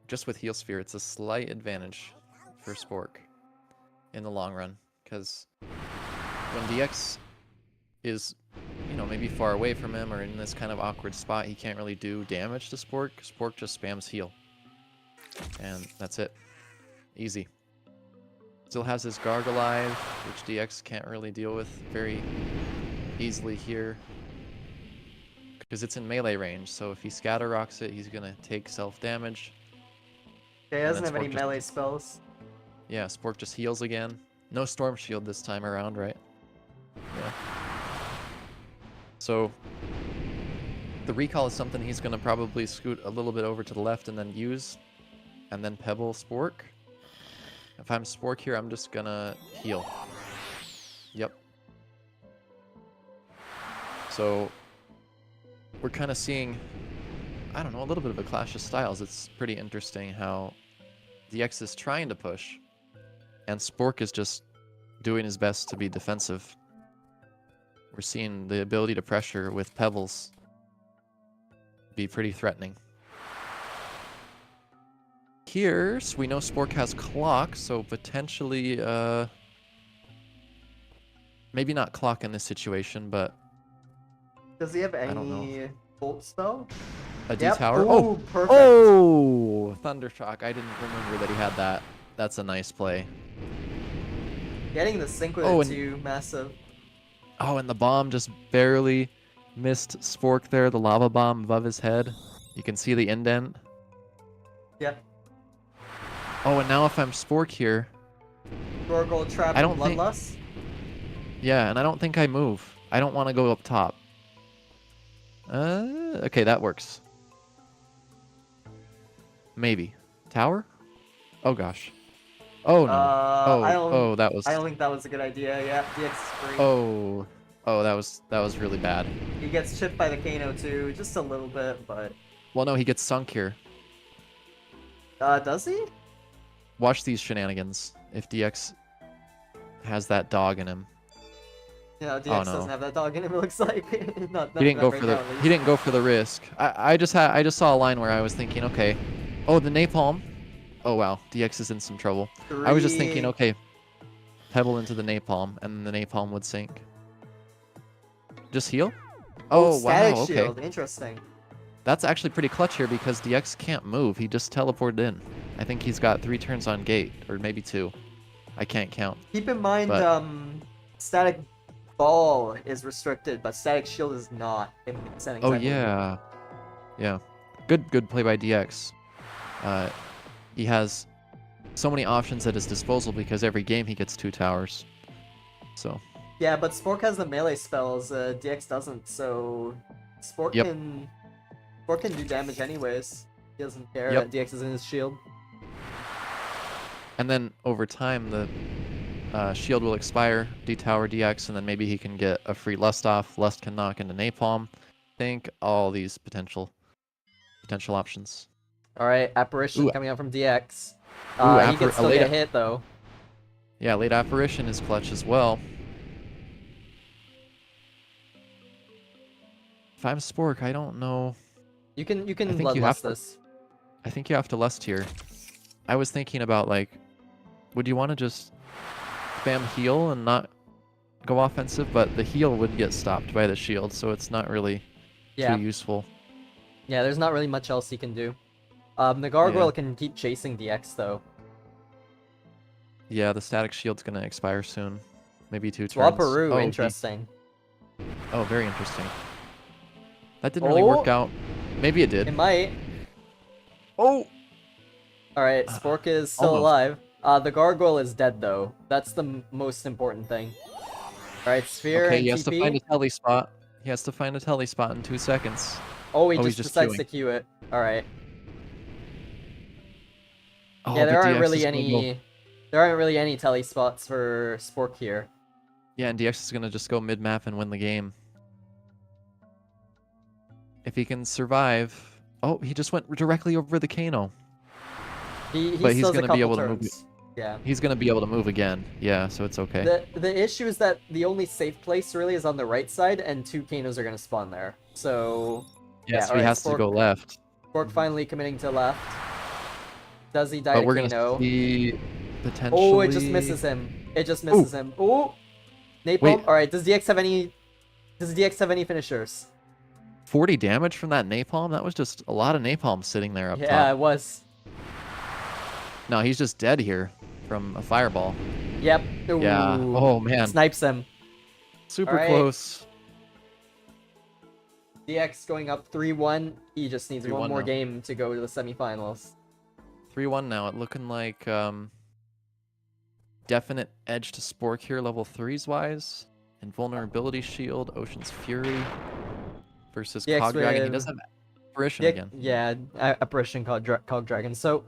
just with Heal Sphere, it's a slight advantage for Spork in the long run. Because when DX is, you know, maybe far away from him or in this kind of awkward spot, he can't really do damage to Spork. Spork just spams heal. And that's it. Easy. Still has his Garg alive, which DX can't really deal with very easily here. Because it's in melee range, so if he Scatter Rocks it, he's gonna take self-damage. Okay, he And doesn't then have any Spork just- melee spells. Yeah, Spork just heals again. No Storm Shield this time around, right? Yeah. So, the recall is something he's gonna probably scoot a little bit over to the left and then use. And then Pebble Spork. If I'm Spork here, I'm just gonna heal. Yep. So, we're kind of seeing, I don't know, a little bit of a clash of styles. It's pretty interesting how DX is trying to push, and Spork is just doing his best to be defensive. We're seeing the ability to pressure with Pebbles be pretty threatening. Here, so we know Spork has Clock, so potentially, maybe not Clock in this situation, but Does he have I don't any bolt spell? a Yep. D-Tower. Ooh, Oh! perfect. Oh! Thundershock. I didn't remember that he had that. That's a nice play. Getting the sync with Oh, it and- too, massive. Oh, and the bomb just barely missed Spork there, the lava bomb above his head. You can see the indent. Yep. Oh, and now if I'm Spork here, Gorgle Trap I and don't think- Bloodlust. yeah, and I don't think I move. I don't want to go up top. Okay, that works. Maybe. Tower? Oh, gosh. Oh, no. I don't, that was... I don't think that was a good idea. Yeah, DX is free. Oh, that was really bad. He gets chipped by the Kano too, just a little bit, but... Well, no, he gets sunk here. Does he? Watch these shenanigans. If DX has that dog in him. Yeah, DX Oh, no. doesn't have that dog in him, it looks like. not He didn't not go right for now, the at least. he didn't go for the risk. I just saw a line where I was thinking, okay, oh, the napalm. Oh wow, DX is in some trouble. I was just thinking, Three. okay, Pebble into the napalm, and then the napalm would sink. Just heal? Oh wow, Static okay. Shield, interesting. That's actually pretty clutch here because DX can't move. He just teleported in. I think he's got 3 turns on gate, or maybe 2. I can't count. Keep in mind, But static ball is restricted, but static shield is not in settings, oh I believe. yeah, yeah, good play by DX. He has so many options at his disposal because every game he gets 2 towers. So Yeah, but Spork has the melee spells, DX doesn't, so Spork yep, can Spork can do damage anyways. He doesn't care yep. that DX is in his shield. And then over time the shield will expire, detower DX, and then maybe he can get a free Lust off. Lust can knock into Napalm. Think all these potential options. Alright, Apparition Ooh, coming out from DX. ooh, He can a still late, get hit though. yeah, late apparition is clutch as well. If I'm Spork, I don't know. You can I think you bloodlust have to. this. I think you have to Lust here. I was thinking about like, would you want to just spam heal and not go offensive? But the heal would get stopped by the shield, so it's not really Yeah. too useful. Yeah, there's not really much else he can do. The Gargoyle can keep chasing DX though. Yeah, the static shield's gonna expire soon. Maybe 2 turns. Swaparoo, Oh, interesting. oh, very interesting. That didn't really work out. Maybe it did. It might. Oh! Alright, Spork is still Almost. alive. The Gargoyle is dead though. That's the most important thing. Alright, Sphere Okay, and he has to TP. find a telly spot. He has to find a telly spot in 2 seconds. Oh, he he's just decides queuing. to queue it. Alright. Oh, Yeah, there but aren't DX really is gonna go. there aren't really any telly spots for Spork here. Yeah, and DX is gonna just go mid-map and win the game. If he can survive... Oh, he just went directly over the Kano. He But still he's has a gonna be couple able to move. turns. Yeah. He's gonna be able to move again. Yeah, so it's okay. The issue is that the only safe place really is on the right side, and 2 Kanos are gonna spawn there. So Yeah, so he alright, has to go left. Spork finally committing to left. Does he die But to we're Kano? gonna see potentially... Oh, it just misses him. It just misses him. Oh, Napalm. Wait. All right. Does DX have any? Does DX have any finishers? 40 damage from that napalm? That was just a lot of napalm sitting there up Yeah, top. it was. No, he's just dead here from a fireball. Yep. Yeah. Ooh. Oh, man. Snipes him. Super All right. close. DX going up 3-1. He just needs one more now. game to go to the semifinals. 3-1 now. It looking like definite edge to Spork here, level 3s wise. Invulnerability shield, Ocean's Fury versus DX Cog Dragon. He with- does have apparition again. Yeah, apparition called Cog Dragon. So,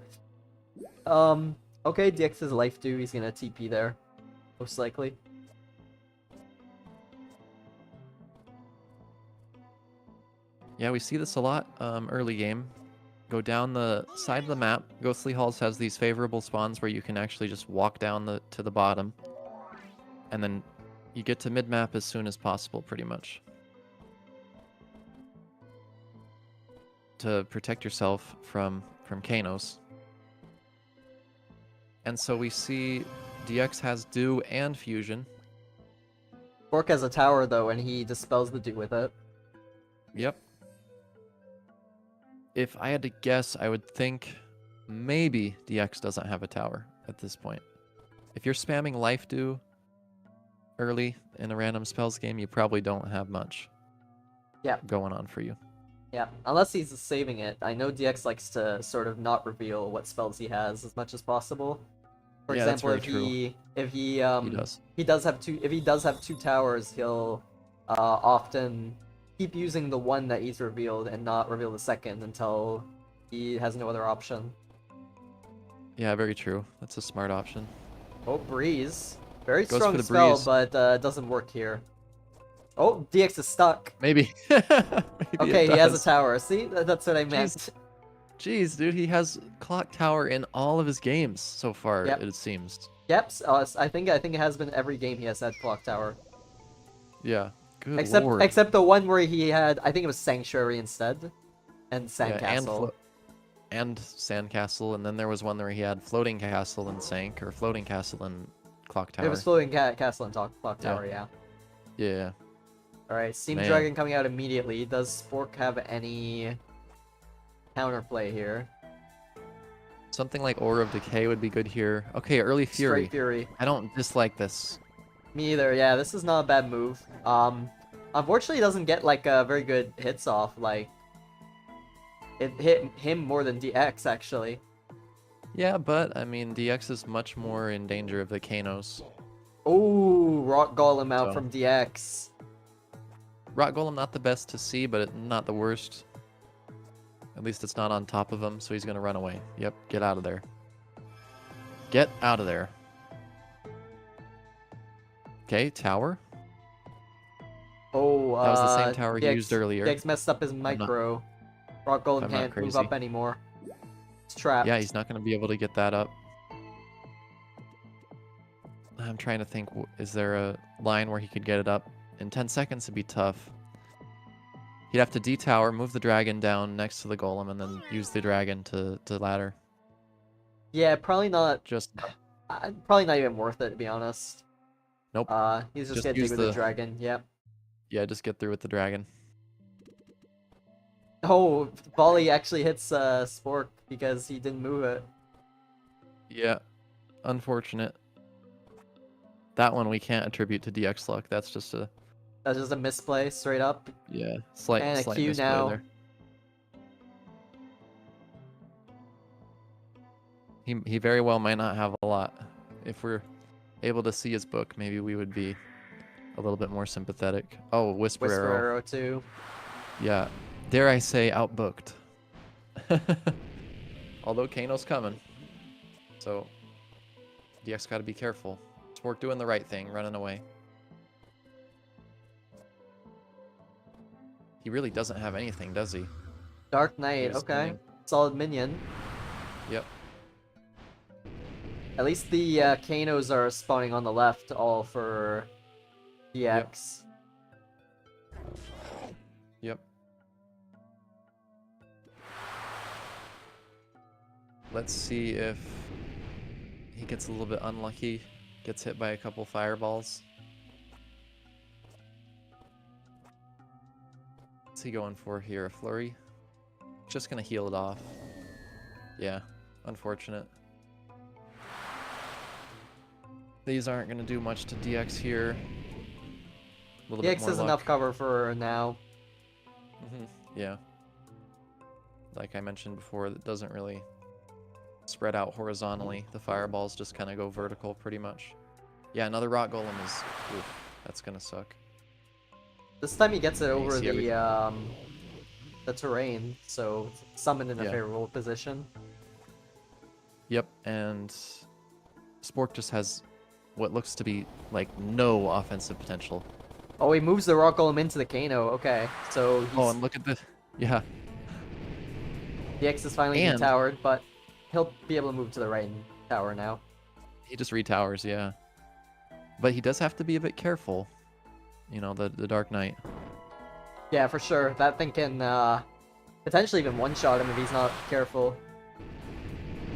okay, DX is life due. He's gonna TP there, most likely. Yeah, we see this a lot early game. Go down the side of the map. Ghostly Halls has these favorable spawns where you can actually just walk down to the bottom. And then you get to mid-map as soon as possible, pretty much. To protect yourself from Kanos. And so we see DX has Dew and Fusion. Spork has a tower though, and he dispels the Dew with it. Yep. If I had to guess, I would think maybe DX doesn't have a tower at this point. If you're spamming Life Dew early in a random spells game, you probably don't have much going on for you. Yeah, unless he's saving it. I know DX likes to sort of not reveal what spells he has as much as possible. For Yeah, that's example, very if he does have two towers, he'll often keep using the one that he's revealed and not reveal the second until he has no other option. Yeah, very true. That's a smart option. Oh, Breeze. Very Goes strong for the spell, breeze. but doesn't work here. Oh, DX is stuck. Maybe. Maybe Okay, it he has a does. tower. See? That's what I meant. Jeez, dude, he has Clock Tower in all of his games so far, Yep. it seems. Yep, I think it has been every game he has had Clock Tower. Yeah. Good Except lord. except the one where he had, I think it was Sanctuary instead, and Sandcastle. And Sandcastle, and then there was one where he had Floating Castle and Sank, or Floating Castle and Clock Tower. It was Floating Castle and Clock Tower, yeah. Yeah. Alright, Steam Man. Dragon coming out immediately. Does Spork have any counterplay here? Something like Aura of Decay would be good here. Okay, early Fury. Straight Fury. I don't dislike this. Me either. Yeah, this is not a bad move. Unfortunately, it doesn't get like very good hits off. Like, it hit him more than DX actually. Yeah, but I mean, DX is much more in danger of the Kanos. Oh, Rock Golem out So. from DX. Rock Golem not the best to see, but not the worst. At least it's not on top of him, so he's gonna run away. Yep, get out of there. Get out of there. Okay, tower. Oh, That was the same tower he DX, used earlier. DX messed up his micro. Rock Golem I'm not can't move crazy. up anymore. It's trapped. Yeah, he's not gonna be able to get that up. I'm trying to think, is there a line where he could get it up? In 10 seconds it'd be tough. He'd have to D-tower, move the dragon down next to the golem, and then use the dragon to ladder. Yeah, probably not. Just Probably not even worth it, to be honest. nope. He's just Just gonna dig use with the the- dragon. Yep. Yeah, just get through with the dragon. Oh, volley actually hits Spork because he didn't move it. Yeah, unfortunate. That one we can't attribute to DX luck. That's just a That's just a misplay, straight up. slight And a slight Q misplay now. there. He very well might not have a lot. If we're able to see his book, maybe we would be a little bit more sympathetic. Oh, Whisper Whisper Arrow. Arrow too. Yeah, dare I say outbooked. Although Kano's coming, so DX got to be careful. Spork doing the right thing, running away. He really doesn't have anything, does he? Dark Knight, He's okay. spinning. Solid minion. Yep. At least the Kanos are spawning on the left, all for DX. Yep. Let's see if he gets a little bit unlucky, gets hit by a couple fireballs. What's he going for here? A flurry? Just gonna heal it off. Yeah, unfortunate. These aren't gonna do much to DX here. A little bit DX more has luck. enough cover for now. Yeah. Like I mentioned before, it doesn't really spread out horizontally. The fireballs just kind of go vertical pretty much. Yeah, another rock golem is... Oof, that's gonna suck. This time he gets it over see the terrain, so summoned in a Yeah. favorable position. Yep, and Spork just has what looks to be like no offensive potential. Oh, he moves the rock golem into the Kano. Okay, so he's, Oh, and look at this. Yeah, DX is finally and- towered, but he'll be able to move to the right tower now. he just retowers, yeah. But he does have to be a bit careful. You know, the Dark Knight. Yeah, for sure. That thing can potentially even one-shot him if he's not careful.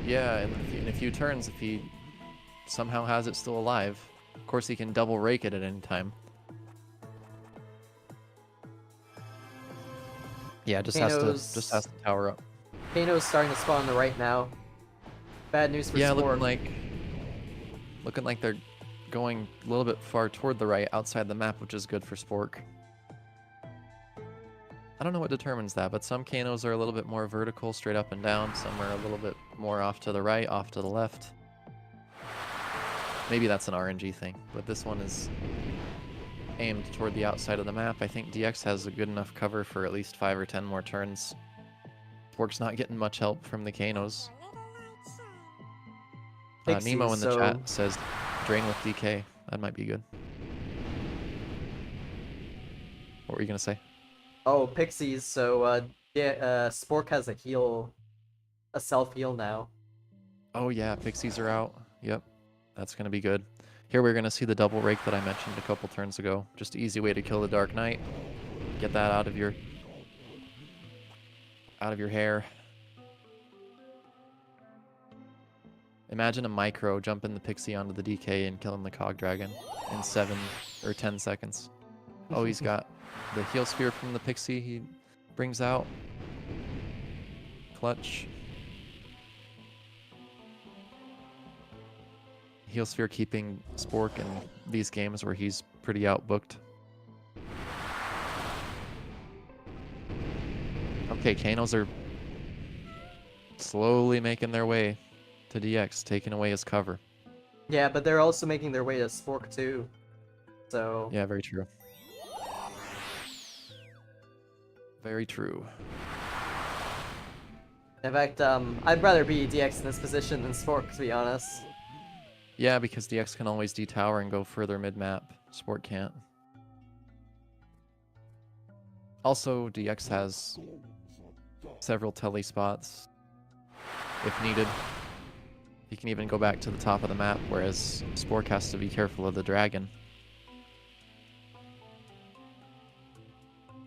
Yeah, in a few turns, if he somehow has it still alive. Of course, he can double rake it at any time. Yeah, just has Kano's- to tower up. Kano's starting to spawn on the right now. Bad news for Yeah, Spork. looking like they're going a little bit far toward the right outside the map, which is good for Spork. I don't know what determines that, but some Kanos are a little bit more vertical, straight up and down. Some are a little bit more off to the right, off to the left. Maybe that's an RNG thing, but this one is aimed toward the outside of the map. I think DX has a good enough cover for at least 5 or 10 more turns. Spork's not getting much help from the Kanos. Pixies, Nemo in the so- chat says drain with DK. That might be good. What were you gonna say? Oh, Pixies, so yeah, Spork has a self-heal now. Oh yeah, Pixies are out. Yep, that's gonna be good. Here we're gonna see the double rake that I mentioned a couple turns ago. Just an easy way to kill the Dark Knight. Get that out of your hair. Imagine a micro jumping the Pixie onto the DK and killing the Cog Dragon in 7 or 10 seconds. Oh, he's got the heal sphere from the Pixie he brings out. Clutch. Heelsphere keeping Spork in these games where he's pretty outbooked. Okay, Kanos are slowly making their way to DX, taking away his cover. Yeah, but they're also making their way to Spork too. So Yeah, very true. Very true. in fact, I'd rather be DX in this position than Spork, to be honest. Yeah, because DX can always detower and go further mid-map. Sport can't. Also, DX has several telly spots if needed. He can even go back to the top of the map, whereas Spork has to be careful of the dragon.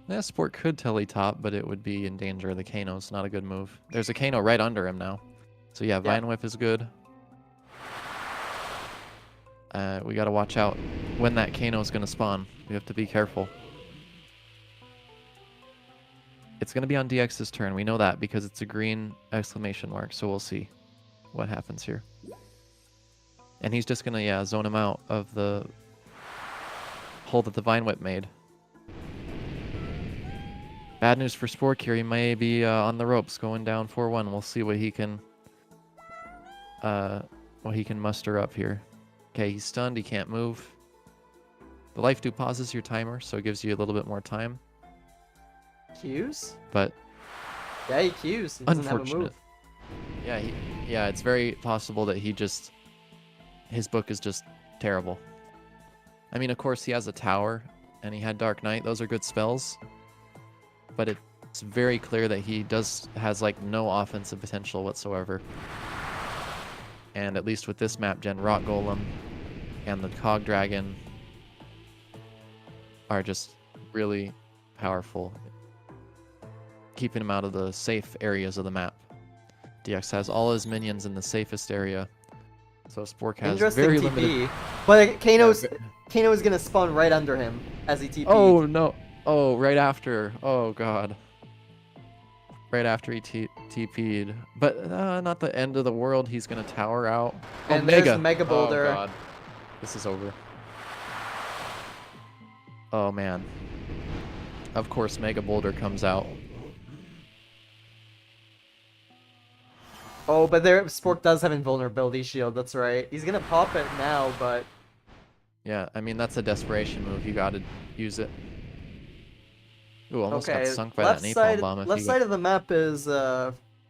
Yeah, Sport could telly top, but it would be in danger of the Kanos. Not a good move. There's a Kano right under him now. So yeah, Vine Whip is good. We gotta watch out when that Kano is gonna spawn. We have to be careful. It's gonna be on DX's turn. We know that because it's a green exclamation mark. So we'll see what happens here. And he's just gonna, yeah, zone him out of the hole that the Vine Whip made. Bad news for Spork here. He may be on the ropes, going down 4-1. We'll see what he can muster up here. Okay, he's stunned. He can't move. The life dew pauses your timer, so it gives you a little bit more time. Qs? But yeah, he Qs. He doesn't have a move. Yeah, yeah, it's very possible that his book is just terrible. I mean, of course, he has a tower, and he had Dark Knight. Those are good spells. But it's very clear that he has like no offensive potential whatsoever. And at least with this map gen, Rock Golem and the Cog Dragon are just really powerful, keeping him out of the safe areas of the map. DX has all his minions in the safest area, so Spork has very limited. But Kano is gonna spawn right under him as he TP'd. Oh no! Oh, right after. Oh god. Right after he TP'd. But not the end of the world. He's gonna tower out. Oh, and there's Mega Boulder. Oh god. This is over. Oh man. Of course, Mega Boulder comes out. Oh, but Spork does have invulnerability shield. That's right. He's gonna pop it now, but yeah, I mean that's a desperation move. You gotta use it. Ooh, almost got sunk by that napalm bomb. Left side of the map is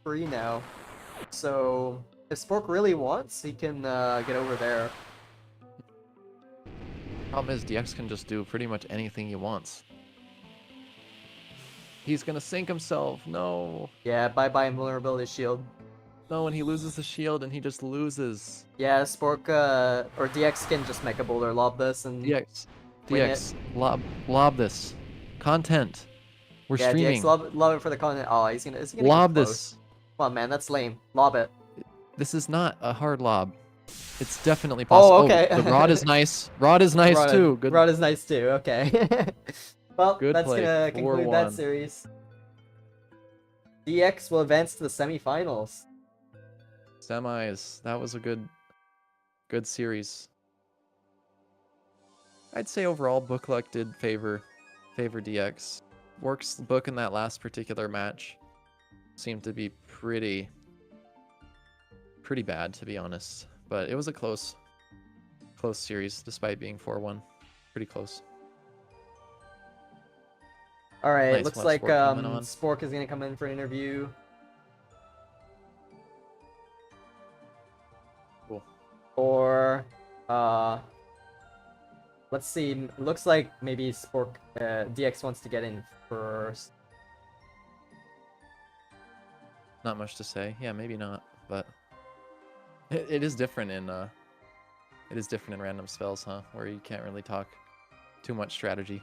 free now, so if Spork really wants, he can get over there. Problem is, DX can just do pretty much anything he wants. He's gonna sink himself. No. Yeah, bye-bye invulnerability shield. No, and he loses the shield, and he just loses. Yeah, Spork or DX can just Mega Boulder lob this and DX, lob this. Content. We're streaming. DX lob it for the content. Oh, he's gonna lob this. Come on, man, that's lame. Lob it. This is not a hard lob. It's definitely possible. Oh, okay. Oh, the rod is nice. Rod is nice too. Good. Rod is nice too. Okay. Well, that's play. gonna conclude that series. DX will advance to the semifinals. Semis. That was a good series. I'd say overall book luck did favor DX. Work's book in that last particular match seemed to be pretty bad, to be honest. But it was a close series despite being 4-1. Pretty close. All right, nice. looks like Spork is gonna come in for an interview. Cool. Or let's see. Looks like maybe Spork DX wants to get in first. Not much to say. Yeah, maybe not, but it is different in random spells, huh? Where you can't really talk too much strategy.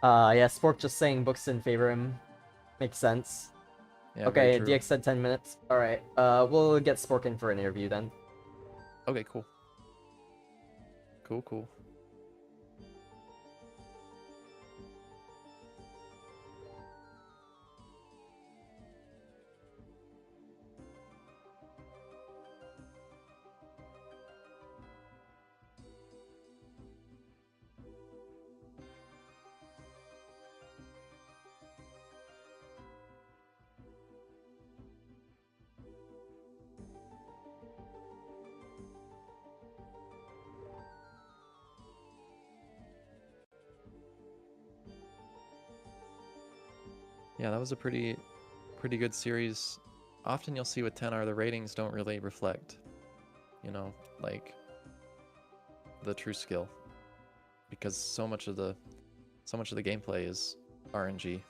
Yeah, Spork just saying books didn't favor him. Makes sense. Yeah, okay, DX said 10 minutes. Alright, we'll get Spork in for an interview then. Okay, cool. Cool. Yeah, that was a pretty good series. Often you'll see with 10R the ratings don't really reflect, like the true skill, because so much of the gameplay is RNG.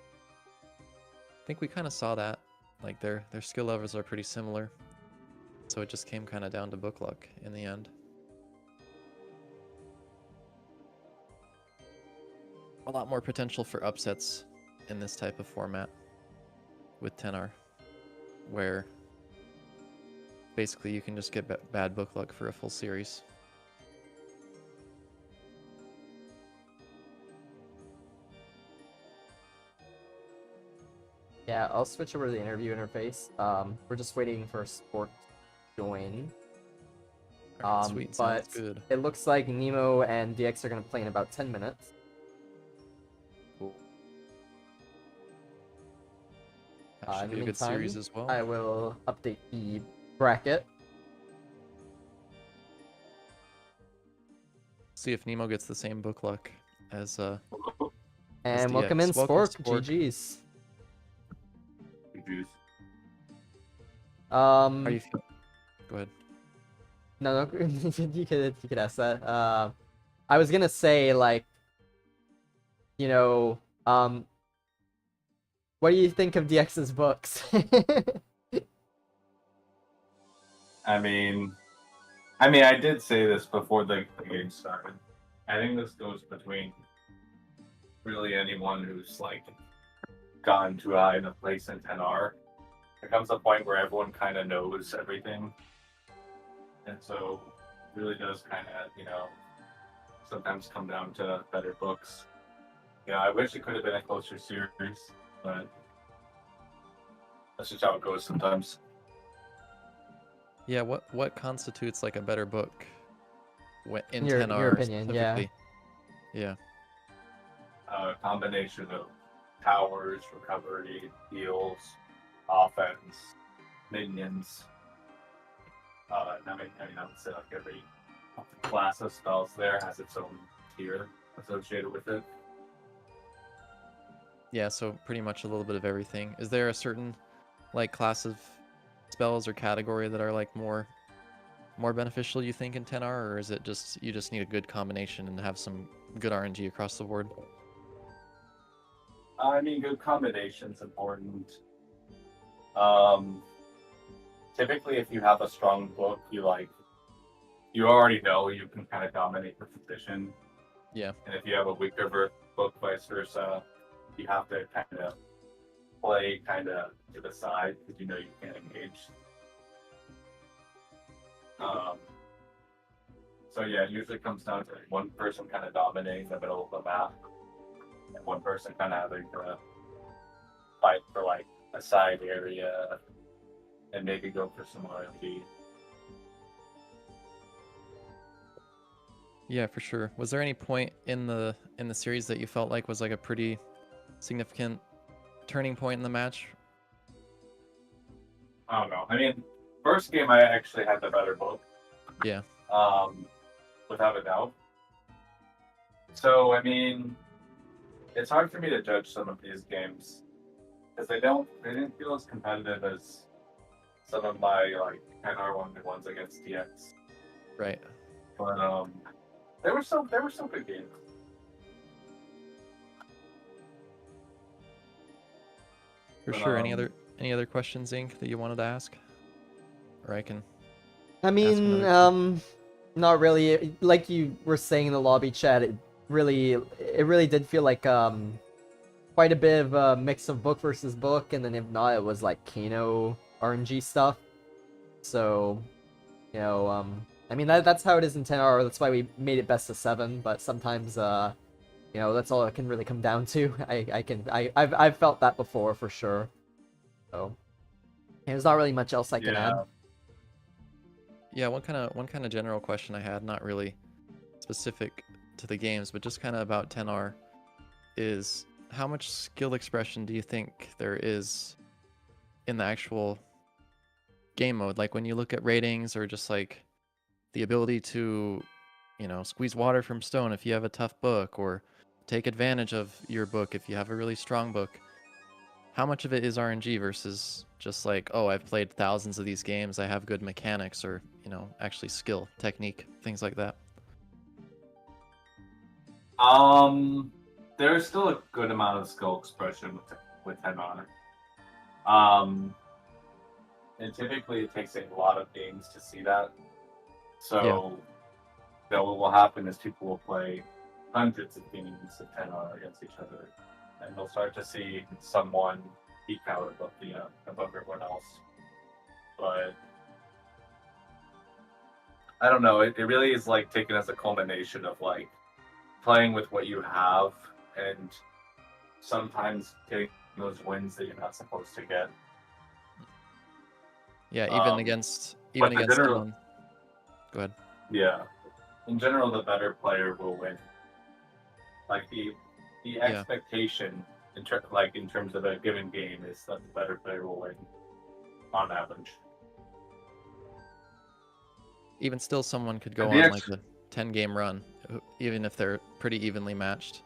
I think we kind of saw that, like their skill levels are pretty similar, so it just came kind of down to book luck in the end. A lot more potential for upsets in this type of format with 10R, where basically you can just get bad book luck for a full series. Yeah, I'll switch over to the interview interface. We're just waiting for Spork to join. All right, sweet, sounds But good. it looks like Nemo and DX are going to play in about 10 minutes. Cool. That In should the be a good meantime, series as well. I will update the bracket. See if Nemo gets the same book luck as And DX. welcome in, Welcome, Spork. Spork. GG's. GG's. How do you feel? Go ahead. No, you could ask that. I was gonna say, like, what do you think of DX's books? I did say this before the game started. I think this goes between really anyone who's like gotten too high in a place in 10R. There comes a point where everyone kind of knows everything, and so it really does kind of sometimes come down to better books. I wish it could have been a closer series, but that's just how it goes sometimes. Yeah, what constitutes like a better book in Your 10R opinion, yeah. specifically? Yeah. A combination of towers, recovery, heals, offense, minions. I would say like every class of spells there has its own tier associated with it. Yeah, so pretty much a little bit of everything. Is there a certain like class of spells or category that are like more beneficial, you think, in 10R, or is it just you just need a good combination and have some good RNG across the board? Good combination's important. Typically, if you have a strong book, you already know you can kind of dominate the position. Yeah. And if you have a weaker book, vice versa, you have to kind of play to the side because you know you can't engage. So yeah, it usually comes down to one person kind of dominating the middle of the map, and one person kind of having to fight for like a side area, and maybe go for some RNG. Yeah, for sure. Was there any point in the series that you felt like was like a pretty significant turning point in the match? I don't know. First game I actually had the better book. Yeah. Without a doubt. So it's hard for me to judge some of these games because they didn't feel as competitive as some of my like 10R 1v1s against DX. Right. But they were still good games. For sure. Any other questions, Ink, that you wanted to ask? Or I can Not really. Like you were saying in the lobby chat, it really did feel like quite a bit of a mix of book versus book, and then if not, it was like Kano RNG stuff. So, that's how it is in 10R. That's why we made it best of 7. But sometimes, that's all it can really come down to. I've felt that before for sure. So, there's not really much else I can add. Yeah, one kind of general question I had, not really specific to the games, but just kind of about 10R, is how much skill expression do you think there is in the actual game mode? Like when you look at ratings or just like the ability to, squeeze water from stone if you have a tough book, or take advantage of your book if you have a really strong book. How much of it is RNG versus just like, oh, I've played thousands of these games, I have good mechanics, or, you know, actually skill, technique, things like that? There's still a good amount of skill expression with 10R. And typically it takes a lot of games to see that. So, what will happen is people will play hundreds of games of 10R against each other, and they'll start to see someone peak out above everyone else. But I don't know. It really is like taken as a culmination of like playing with what you have, and sometimes getting those wins that you're not supposed to get. Yeah, even against someone. Go ahead. Yeah, in general, the better player will win. Like the expectation in terms of a given game is that the better player will win on average. Even still, someone could go on like a 10-game run, even if they're pretty evenly matched.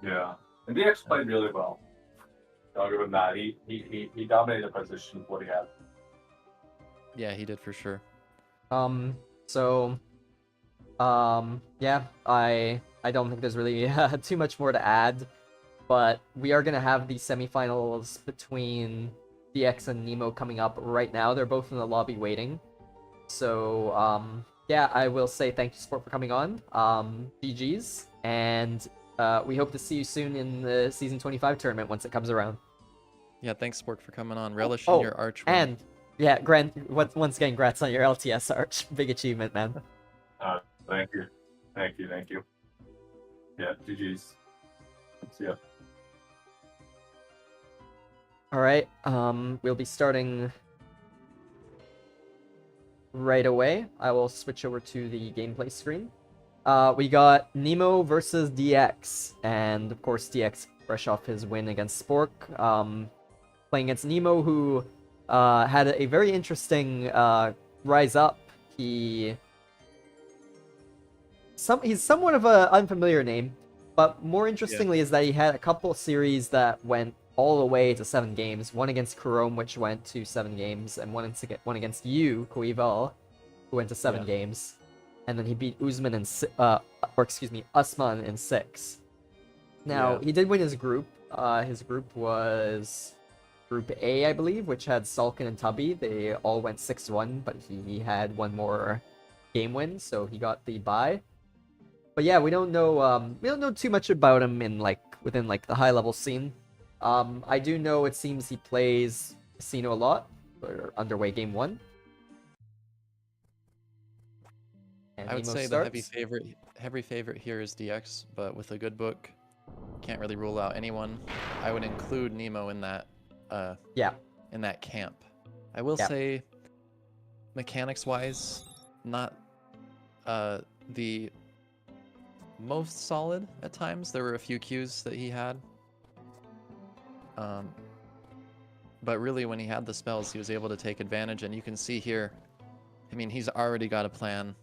Yeah, and DX played really well. I'll give him that. He dominated the position with what he had. Yeah, he did for sure. Yeah, I don't think there's really too much more to add, but we are gonna have the semifinals between DX and Neemo coming up right now. They're both in the lobby waiting. So, yeah, I will say thank you, Spork, for coming on. GG's, and we hope to see you soon in the Season 25 tournament once it comes around. Yeah, thanks, Spork, for coming on. Relish in your arch win. And, yeah, once again, congrats on your LTS arch. Big achievement, man. Thank you. Yeah, GG's. See ya. Alright, we'll be starting right away. I will switch over to the gameplay screen. We got Neemo versus DX, and of course DX fresh off his win against Spork, playing against Neemo, who had a very interesting rise up. He's somewhat of an unfamiliar name, but more interestingly is that he had a couple series that went all the way to 7 games. One against Kurome, which went to 7 games, and one against you, Koival, who went to 7 games. And then he beat Usman Usman in 6. Now, he did win his group. His group was Group A, I believe, which had Salkin and Tubby. They all went 6-1, but he had one more game win, so he got the bye. But yeah, we don't know too much about him within the high level scene. I do know it seems he plays Casino a lot. We're underway game 1. And I would Neemo say starts. the heavy favorite here is DX, but with a good book, can't really rule out anyone. I would include Neemo in that in that camp. I will say, mechanics wise, not the most solid at times. There were a few cues that he had, but really when he had the spells, he was able to take advantage. And you can see here, I mean, he's already got a plan,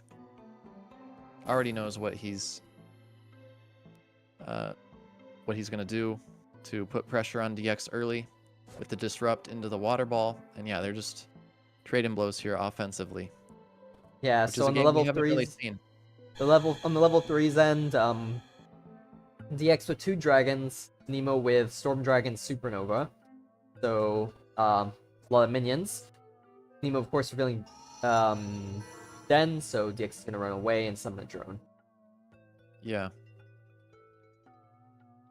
already knows what he's gonna do to put pressure on DX early with the disrupt into the water ball. And yeah, they're just trading blows here offensively. Yeah, which so is a on the game level we haven't 3s, really seen. on the level 3's end, DX with 2 dragons, Neemo with Storm Dragon Supernova. So a lot of minions. Neemo, of course, revealing Den, so DX is gonna run away and summon a drone. Yeah.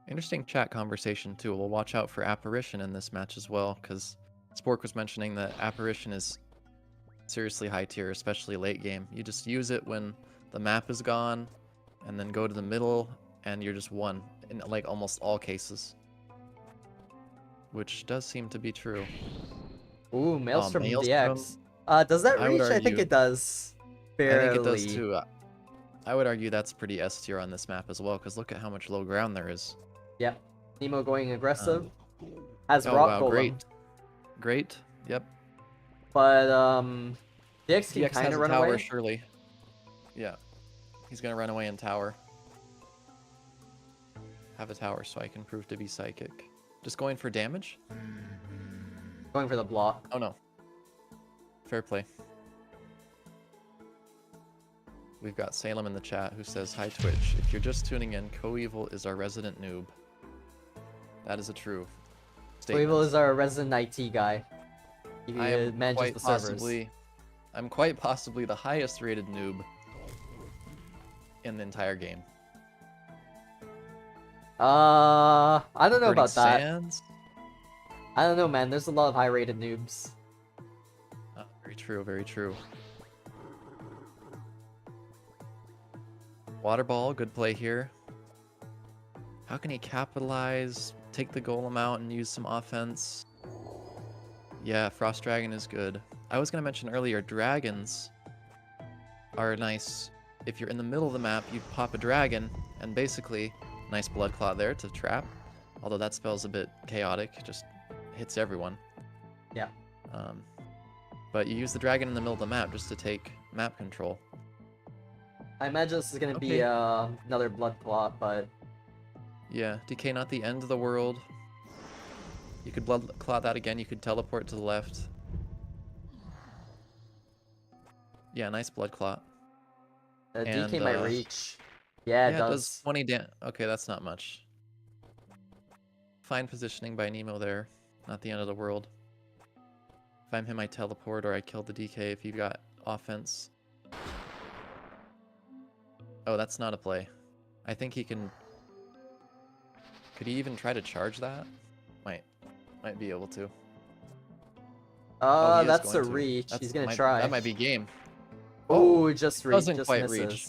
Interesting chat conversation too. We'll watch out for Apparition in this match as well, because Spork was mentioning that Apparition is seriously high tier, especially late game. You just use it when the map is gone, and then go to the middle, and you're just won in like almost all cases. Which does seem to be true. Ooh, Maelstrom Maelstrom, DX. Does that reach? I think it does. Fairly. I think it does too. I would argue that's pretty S tier on this map as well, because look at how much low ground there is. Yep. Neemo going aggressive. Has Rock Golem. Great. Yep. But DX can DX kind has of a run tower, away. surely. Yeah. He's gonna run away in tower. have a tower so I can prove to be psychic. Just going for damage? Going for the block. Oh no. Fair play. We've got Salem in the chat who says, "Hi Twitch. If you're just tuning in, Coevil is our resident noob." That is a true statement. Weevil is our resident IT guy. He I am manages quite the servers. possibly, I'm quite possibly the highest rated noob in the entire game. I don't know Burning about that. Sands? I don't know, man. There's a lot of high-rated noobs. Very true, very true. Water Ball, good play here. How can he capitalize, take the golem out, and use some offense? Yeah, Frost Dragon is good. I was going to mention earlier, dragons are nice. If you're in the middle of the map, you pop a dragon, and basically, nice Blood Clot there to trap. Although that spell's a bit chaotic, just hits everyone. Yeah. But you use the dragon in the middle of the map just to take map control. I imagine this is gonna be another blood clot, but Yeah, DK not the end of the world. You could blood clot that again, you could teleport to the left. Yeah, nice blood clot. DK And, might reach. Yeah, it it does. 20 damage. Okay, that's not much. Fine positioning by Nemo there. Not the end of the world. If I'm him, I teleport or I kill the DK if you got offense. Oh, that's not a play. I think he can... Could he even try to charge that? Might be able to. Oh, he is That's a going to. reach. That's- He's gonna might- try. That might be game. Oh, just reach. doesn't Just quite misses. reach.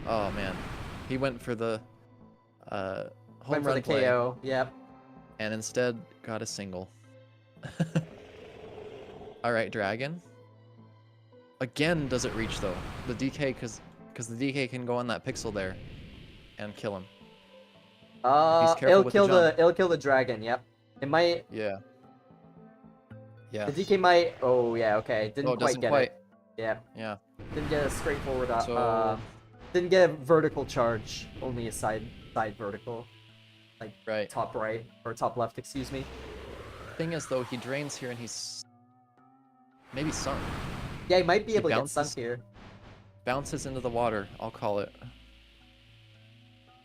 Oh man, he went for the home Went for run the play KO. Yep. and instead got a single. All right, dragon. Again, does it reach though? The DK, because the DK can go on that pixel there and kill him. careful It'll with kill the it'll kill the dragon. Yep. It might. Yeah. Yeah. The DK might. Oh yeah. Okay. Didn't Oh, it quite doesn't get quite. it. Yep. Yeah. Didn't get a straightforward. So- Didn't get a vertical charge. Only a side vertical. Like Right. top right or top left. Excuse me. Thing is though, he drains here and he's maybe sunk. Yeah, he might be He able to get bounces. sunk here. Bounces into the water, I'll call it.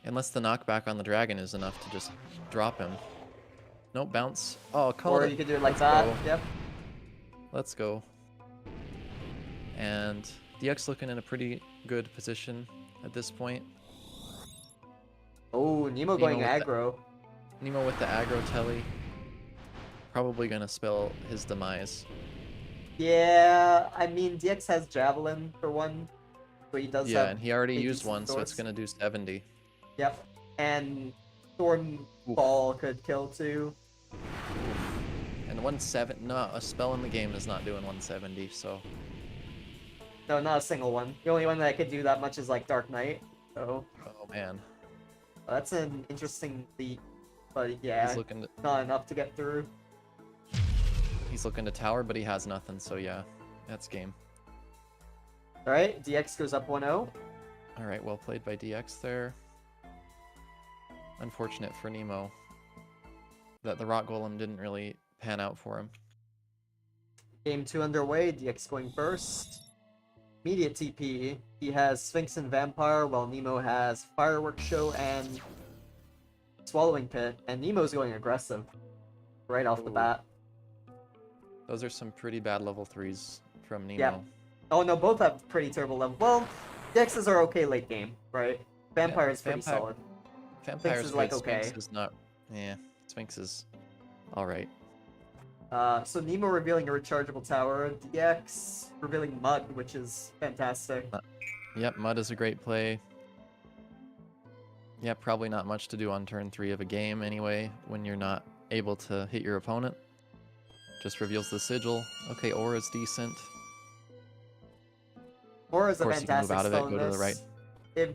Unless the knockback on the dragon is enough to just drop him. Nope, bounce. Oh, call Or it. you could do it like Let's that. go. Yep. Let's go. And DX looking in a pretty good position at this point. Oh, Nemo going with the- aggro. Nemo with the aggro telly. Probably gonna spell his demise. Yeah, I mean DX has javelin for one, so he does Yeah, have. and he already big used decent one, so it's swords. gonna do 70. Yep, and Thorn Oof. Ball could kill too. And 170. No, a spell in the game is not doing 170, so. No, not a single one. The only one that could do that much is like Dark Knight. So Oh man. that's an interesting feat, but yeah, He's looking to, not enough to get through. he's looking to tower, but he has nothing, so yeah. That's game. All right, DX goes up 1-0. Alright, well played by DX there. Unfortunate for Nemo that the Rock Golem didn't really pan out for him. Game 2 underway. DX going first. Immediate TP. He has Sphinx and Vampire, while Nemo has Fireworks Show and Swallowing Pit. And Nemo's going aggressive right off the Ooh. bat. Those are some pretty bad level 3s from Nemo. Yeah. Oh no, both have pretty terrible level. Well, DXs are okay late game, right? Vampire is pretty Vampire- solid. Vampire's is, like, good, okay. Sphinx is not. Yeah, Sphinx is alright. So Nemo revealing a rechargeable tower. DX revealing Mud, which is fantastic. Yep, Mud is a great play. Yeah, probably not much to do on turn 3 of a game anyway, when you're not able to hit your opponent. Just reveals the sigil. Okay, Aura's decent. Or is a Of course, you can move fantastic out of it, spell in go to the this. right.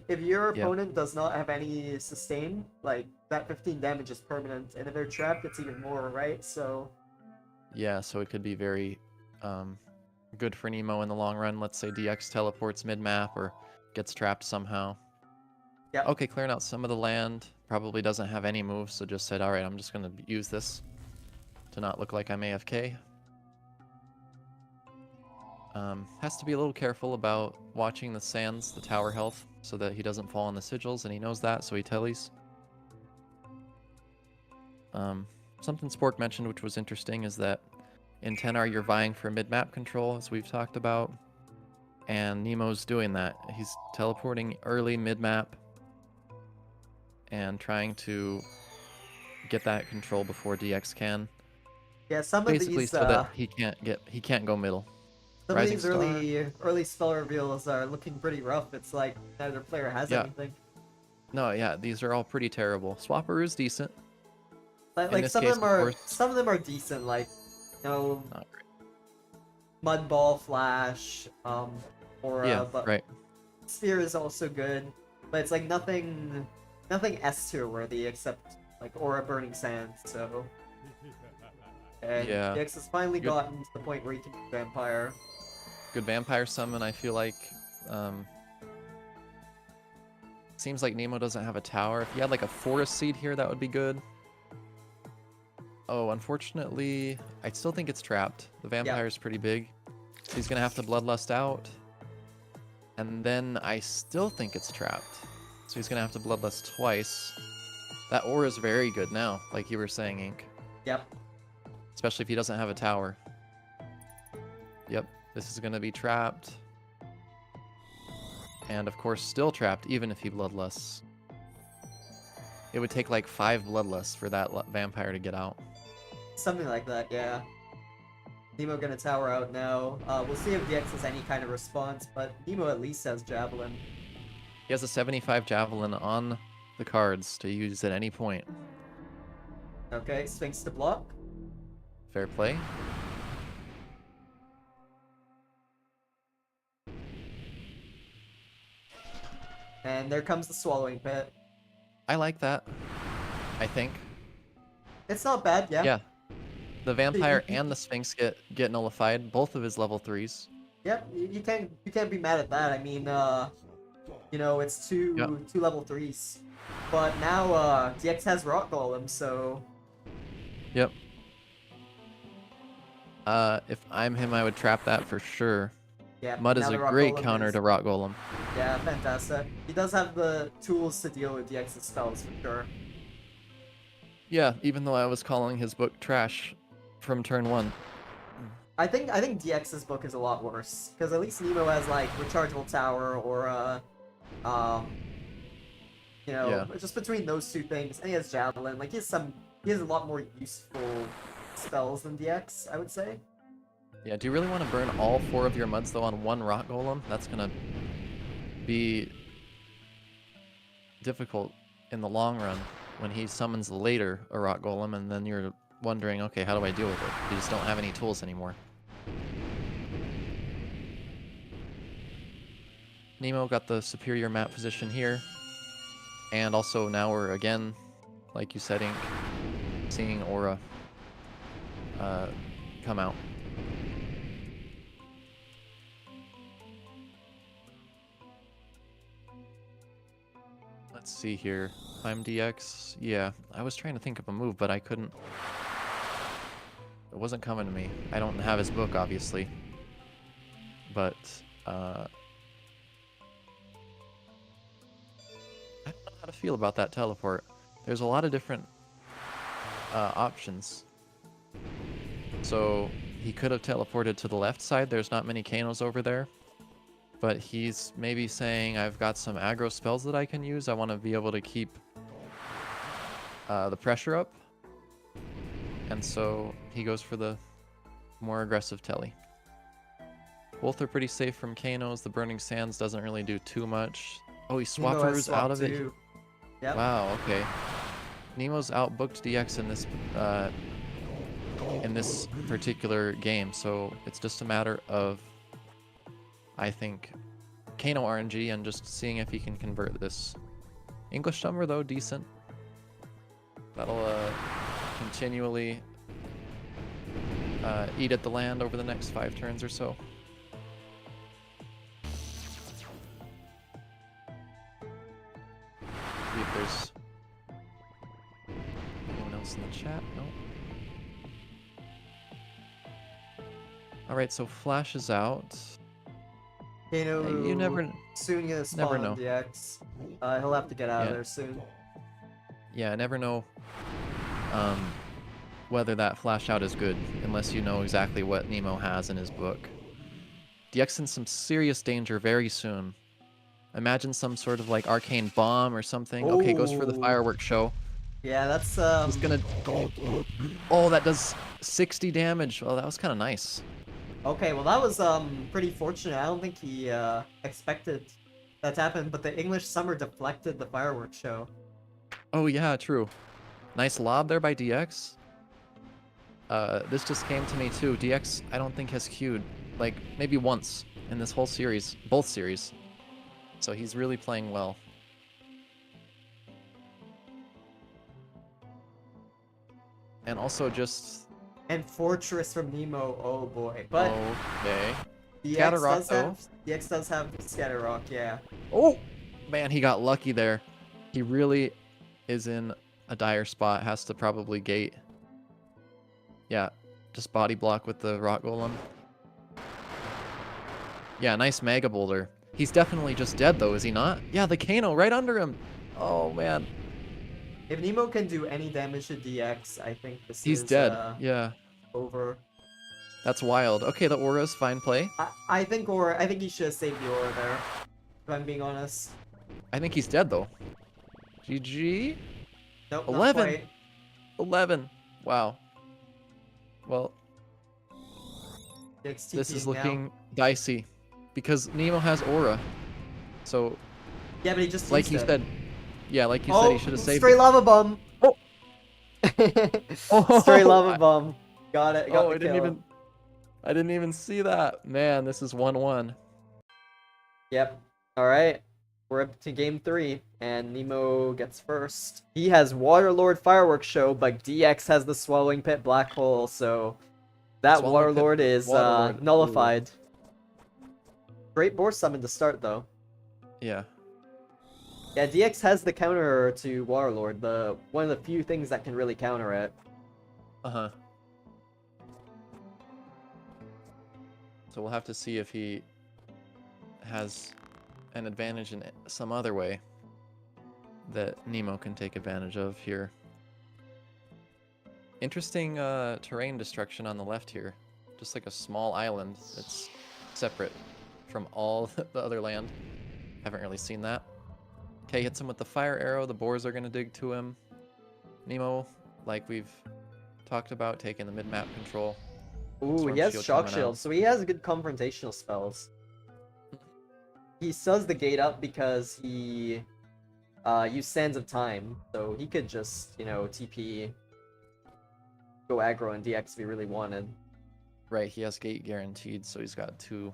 If your Yeah. opponent does not have any sustain, like that 15 damage is permanent, and if they're trapped, it's even more, right? So Yeah, so it could be very good for Nemo in the long run. Let's say DX teleports mid-map or gets trapped somehow. Yep. Okay, clearing out some of the land. Probably doesn't have any moves, so just said, all right, I'm just going to use this to not look like I'm AFK. Has to be a little careful about watching the sands, the tower health, so that he doesn't fall on the sigils, and he knows that, so he tellies. Something Spork mentioned, which was interesting, is that in 10R you're vying for mid-map control, as we've talked about, and Neemo's doing that. He's teleporting early mid-map and trying to get that control before DX can. Yeah, some Basically, of these so that he can't go middle. some Rising of these Star. early spell reveals are looking pretty rough. It's like neither player has Yeah. anything. No, yeah, these are all pretty terrible. Swapperoo's decent. But In like this some case, of them of are course. some of them are decent, like Not great. Mud Ball Flash, Aura, Yeah, but right. Sphere is also good. But it's like nothing S tier worthy except like Aura Burning Sands, so and Yeah. DX has finally Good. gotten to the point where he can do Vampire. Good vampire summon, I feel like. Seems like Neemo doesn't have a tower. If he had like a forest seed here, that would be good. Oh, unfortunately, I still think it's trapped. The vampire's pretty big. So he's gonna have to bloodlust out. And then I still think it's trapped. So he's gonna have to bloodlust twice. That aura is very good now, like you were saying, Ink. Yep. Especially if he doesn't have a tower. Yep, this is gonna be trapped. And of course, still trapped, even if he bloodlusts. It would take like 5 bloodlusts for that vampire to get out. Something like that, yeah. Neemo gonna tower out now. We'll see if DX has any kind of response, but Neemo at least has Javelin. He has a 75 javelin on the cards to use at any point. Okay, Sphinx to block. Fair play. And there comes the Swallowing Pit. I like that. I think. It's not bad, yeah. Yeah. The vampire and the Sphinx get nullified, both of his level 3s. Yep, you can't be mad at that. I mean, you know, it's two level 3s. But now DX has Rock Golem, so Yep. If I'm him, I would trap that for sure. yeah. Mud is now a the Rock great Golem counter is- to Rock Golem. Yeah, fantastic. He does have the tools to deal with DX's spells for sure. Yeah, even though I was calling his book trash from turn 1. I think DX's book is a lot worse because at least Neemo has like rechargeable tower or you know, just between those two things, and he has Javelin. Like he has a lot more useful spells than DX, I would say. Yeah, do you really want to burn all 4 of your muds though on one Rock Golem? That's gonna be difficult in the long run when he summons later a Rock Golem and then you're wondering, okay, how do I deal with it? You just don't have any tools anymore. Neemo got the superior map position here. And also now we're again, like you said, Ink, seeing Aura come out. Let's see here. Climb DX. Yeah, I was trying to think of a move, but I couldn't. It wasn't coming to me. I don't have his book, obviously. But, I don't know how to feel about that teleport. There's a lot of different options. So, he could have teleported to the left side. There's not many Kanos over there. But he's maybe saying, I've got some aggro spells that I can use. I want to be able to keep the pressure up. And so he goes for the more aggressive telly. Both are pretty safe from Kanos. The Burning Sands doesn't really do too much. Oh, he Neemo has Swapperoo's out of Swap it. too. Yep. Wow, okay. Neemo's outbooked DX in this particular game, so it's just a matter of, I think, Kano RNG and just seeing if he can convert this. English Summer, though, decent. That'll continually eat at the land over the next 5 turns or so. players. Anyone else in the chat? No. Alright, so Flash is out. Kano You never soon gonna spawn never on know. DX. He'll have to get out of Yeah. there soon. Yeah, I never know whether that flash out is good unless you know exactly what Nemo has in his book. DX in some serious danger very soon. Imagine some sort of like arcane bomb or something. Okay, goes for the Ooh. fireworks show. Yeah, that's He's gonna. Oh, that does 60 damage. Well, that was kind of nice. Okay, well that was pretty fortunate. I don't think he expected that to happen, but the English summer deflected the fireworks show. Oh yeah, true. Nice lob there by DX. This just came to me too. DX, I don't think has queued like maybe once in this whole series, both series. So he's really playing well. And also just And Fortress from Nemo, oh boy. But okay. DX does have Scatter Rock, yeah. Oh man, he got lucky there. He really is in a dire spot. Has to probably gate. Yeah, just body block with the rock golem. Yeah, nice mega boulder. He's definitely just dead though, is he not? Yeah, the Kano right under him. Oh man, If Nemo can do any damage to DX, I think this he's is dead. Yeah, over. that's wild. Okay, the aura's fine play. I think he should have saved the aura there, if I'm being honest. I think he's dead though. GG. Nope, 11. not quite. 11. Wow. Well, DX this is TPing now. looking dicey because Nemo has aura. So, Yeah, but he just like used you it. said, yeah, like you said, he should have saved Stray it. lava bomb. Oh. Stray lava bomb. Got it. Got Oh, the kill. I didn't even see that. Man, this is 1-1. Yep. All right. We're up to game 3, and Nemo gets first. He has Waterlord Fireworks Show, but DX has the Swallowing Pit Black Hole, so that Swallowing Pit Waterlord is Waterlord, nullified. Great boar summon to start, though. Yeah. Yeah, DX has the counter to Waterlord, one of the few things that can really counter it. Uh-huh. So we'll have to see if he has an advantage in some other way that Nemo can take advantage of here. Interesting terrain destruction on the left here. Just like a small island that's separate from all the other land. Haven't really seen that. Okay, hits him with the fire arrow. The boars are going to dig to him. Nemo, like we've talked about, taking the mid-map control. Ooh, Storm he has Shield Shock coming Shield, out. so he has good confrontational spells. He stuns the gate up because he used Sands of Time, so he could just, you know, TP, go aggro and DX if he really wanted. Right, he has gate guaranteed, so he's got 2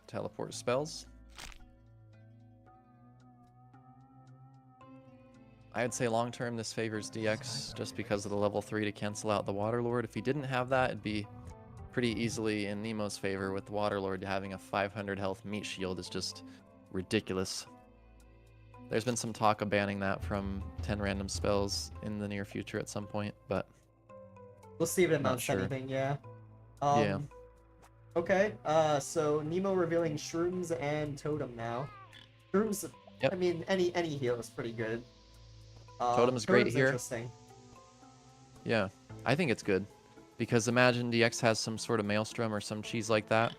teleport spells. I'd say long term this favors DX just because of the level 3 to cancel out the Waterlord. If he didn't have that, it'd be pretty easily in Nemo's favor with the Waterlord. Having a 500 health meat shield is just ridiculous. There's been some talk of banning that from 10 random spells in the near future at some point, but We'll see if it Not amounts to sure. anything, yeah. Yeah. Okay, so Nemo revealing Shrooms and Totem now. Shrooms, Yep. I mean, any heal is pretty good. Totem's great here. Interesting. Yeah, I think it's good. Because imagine DX has some sort of Maelstrom or some cheese like that.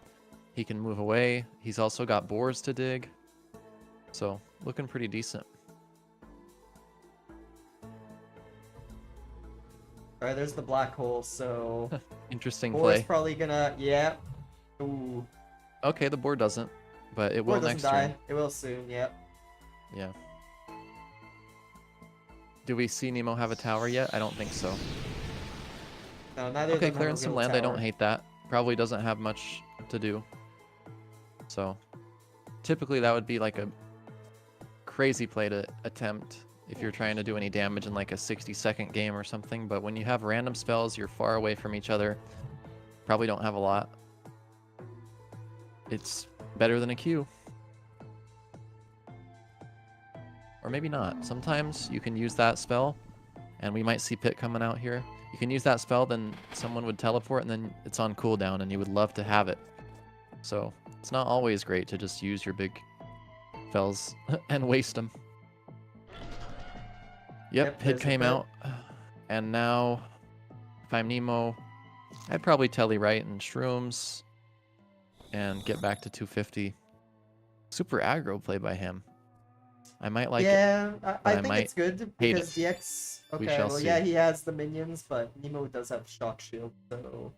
He can move away. He's also got boars to dig. So, looking pretty decent. Alright, there's the black hole, so... Interesting Boar's play. probably gonna... Yeah. Ooh. Okay, the board doesn't. But it Boar will doesn't next die. turn. It will soon, yep. Yeah. Do we see Nemo have a tower yet? I don't think so. No, neither of Okay, them have clearing a some real land. I don't tower. hate that. Probably doesn't have much to do. So, typically that would be like a crazy play to attempt if you're trying to do any damage in like a 60-second game or something. But when you have random spells, you're far away from each other. Probably don't have a lot. It's better than a Q. Or maybe not. Sometimes you can use that spell, and we might see Pit coming out here. You can use that spell, then someone would teleport, and then it's on cooldown, and you would love to have it. So it's not always great to just use your big spells and waste them. Yep, Pit there's a came Pit. out. And now, if I'm Nemo, I'd probably Telly right and Shrooms and get back to 250. Super aggro play by him. I might like it. Yeah, I think might it's good hate because DX. We Okay, shall well, see. yeah, he has the minions, but Nemo does have shock shield, so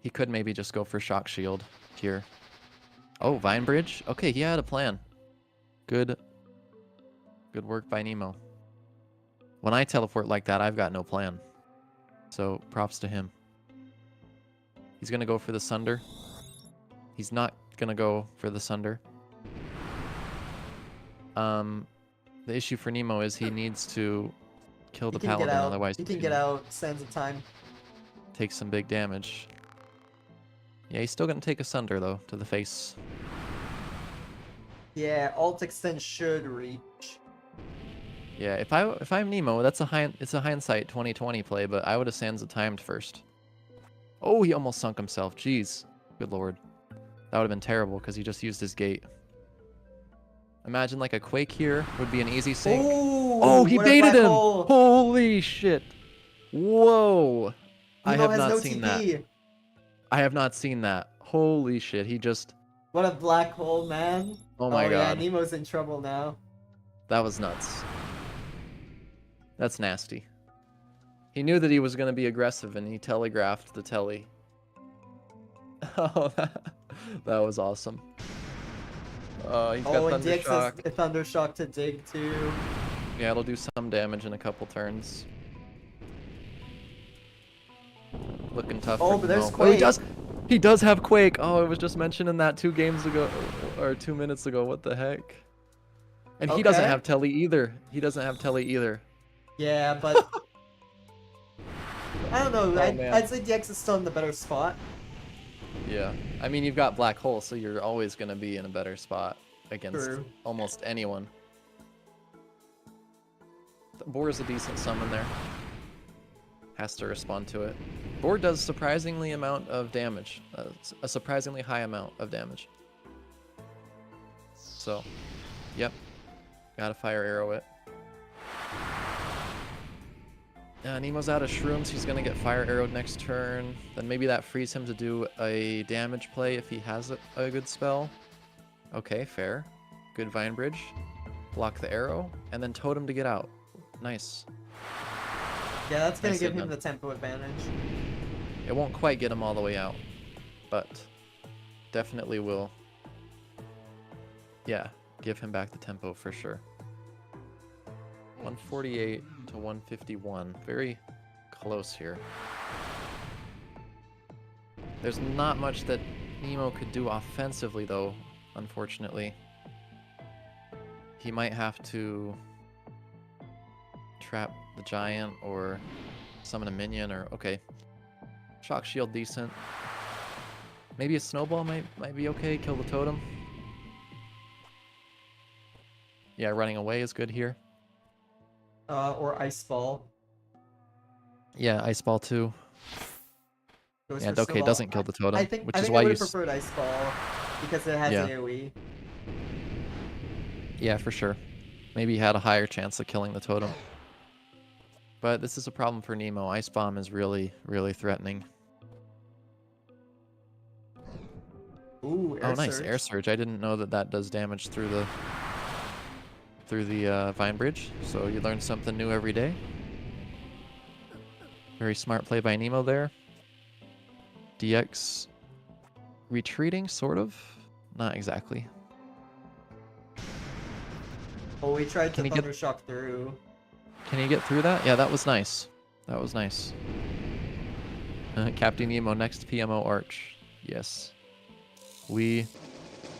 He could maybe just go for Shock Shield here. Oh, Vine Bridge? Okay, he had a plan. Good work by Nemo. When I teleport like that, I've got no plan. So, props to him. He's going to go for the Sunder. He's not going to go for the Sunder. The issue for Nemo is he needs to kill the he can get Paladin, out. otherwise He he's can get gonna out. Sands of time. take some big damage. Yeah, he's still going to take a Sunder, though, to the face. Yeah, alt extend should reach. Yeah, if I'm Nemo, it's a hindsight 2020 play, but I would have Sansa timed first. Oh, he almost sunk himself. Jeez. Good lord. That would have been terrible because he just used his gate. Imagine like a Quake here would be an easy sink. Ooh, Oh, he what a baited black him! hole. Holy shit. Whoa. I Nemo have has not no seen TP. that. I have not seen that. Holy shit. He just... What a black hole, man. Oh my yeah, god. Nemo's in trouble now. That was nuts. That's nasty. He knew that he was going to be aggressive, and he telegraphed the telly. Oh, that was awesome. He's got And DX has Thundershock. a Thundershock to dig too. Yeah, it'll do some damage in a couple turns. Looking tough. Oh, for but there's Nemo. Quake. Oh, he does have Quake. Oh, I was just mentioning that 2 games ago, or 2 minutes ago. What the heck? And he doesn't Okay. have telly either. He doesn't have telly either. Yeah, but I don't know. Oh, man. I'd say DX is still in the better spot. Yeah. I mean, you've got Black Hole, so you're always going to be in a better spot against True. almost anyone. Boar is a decent summon there. Has to respond to it. Boar does surprisingly amount of damage. A surprisingly high amount of damage. So, yep. Gotta fire arrow it. Nemo's out of shrooms. He's gonna get fire arrowed next turn. Then maybe that frees him to do a damage play if he has a good spell. Okay, fair. Good Vine Bridge. Block the arrow, and then totem to get out. Nice. Yeah, that's gonna Nicely give him done. the tempo advantage. It won't quite get him all the way out, but definitely will. Yeah, give him back the tempo for sure. 148 to 151. Very close here. There's not much that Nemo could do offensively, though, unfortunately. He might have to trap the giant or summon a minion or... Okay. Shock shield decent. Maybe a snowball might be okay. Kill the totem. Yeah, running away is good here. Or ice ball. Yeah, ice ball too. Goes And for okay, snowball. doesn't kill the totem, I think which I is think why I you... would have preferred ice ball because it has Yeah. AoE. Yeah, for sure. Maybe he had a higher chance of killing the totem. But this is a problem for Nemo. Ice Bomb is really, really threatening. Ooh, air Oh, nice. surge. Air Surge. I didn't know that does damage through the Vine Bridge. So you learn something new every day. Very smart play by Nemo there. DX retreating, sort of. Not exactly. Oh, we tried to Can he get- Thundershock through. Can he get through that? Yeah, that was nice. That was nice. CaptyNeemo next PMO Arch. Yes. We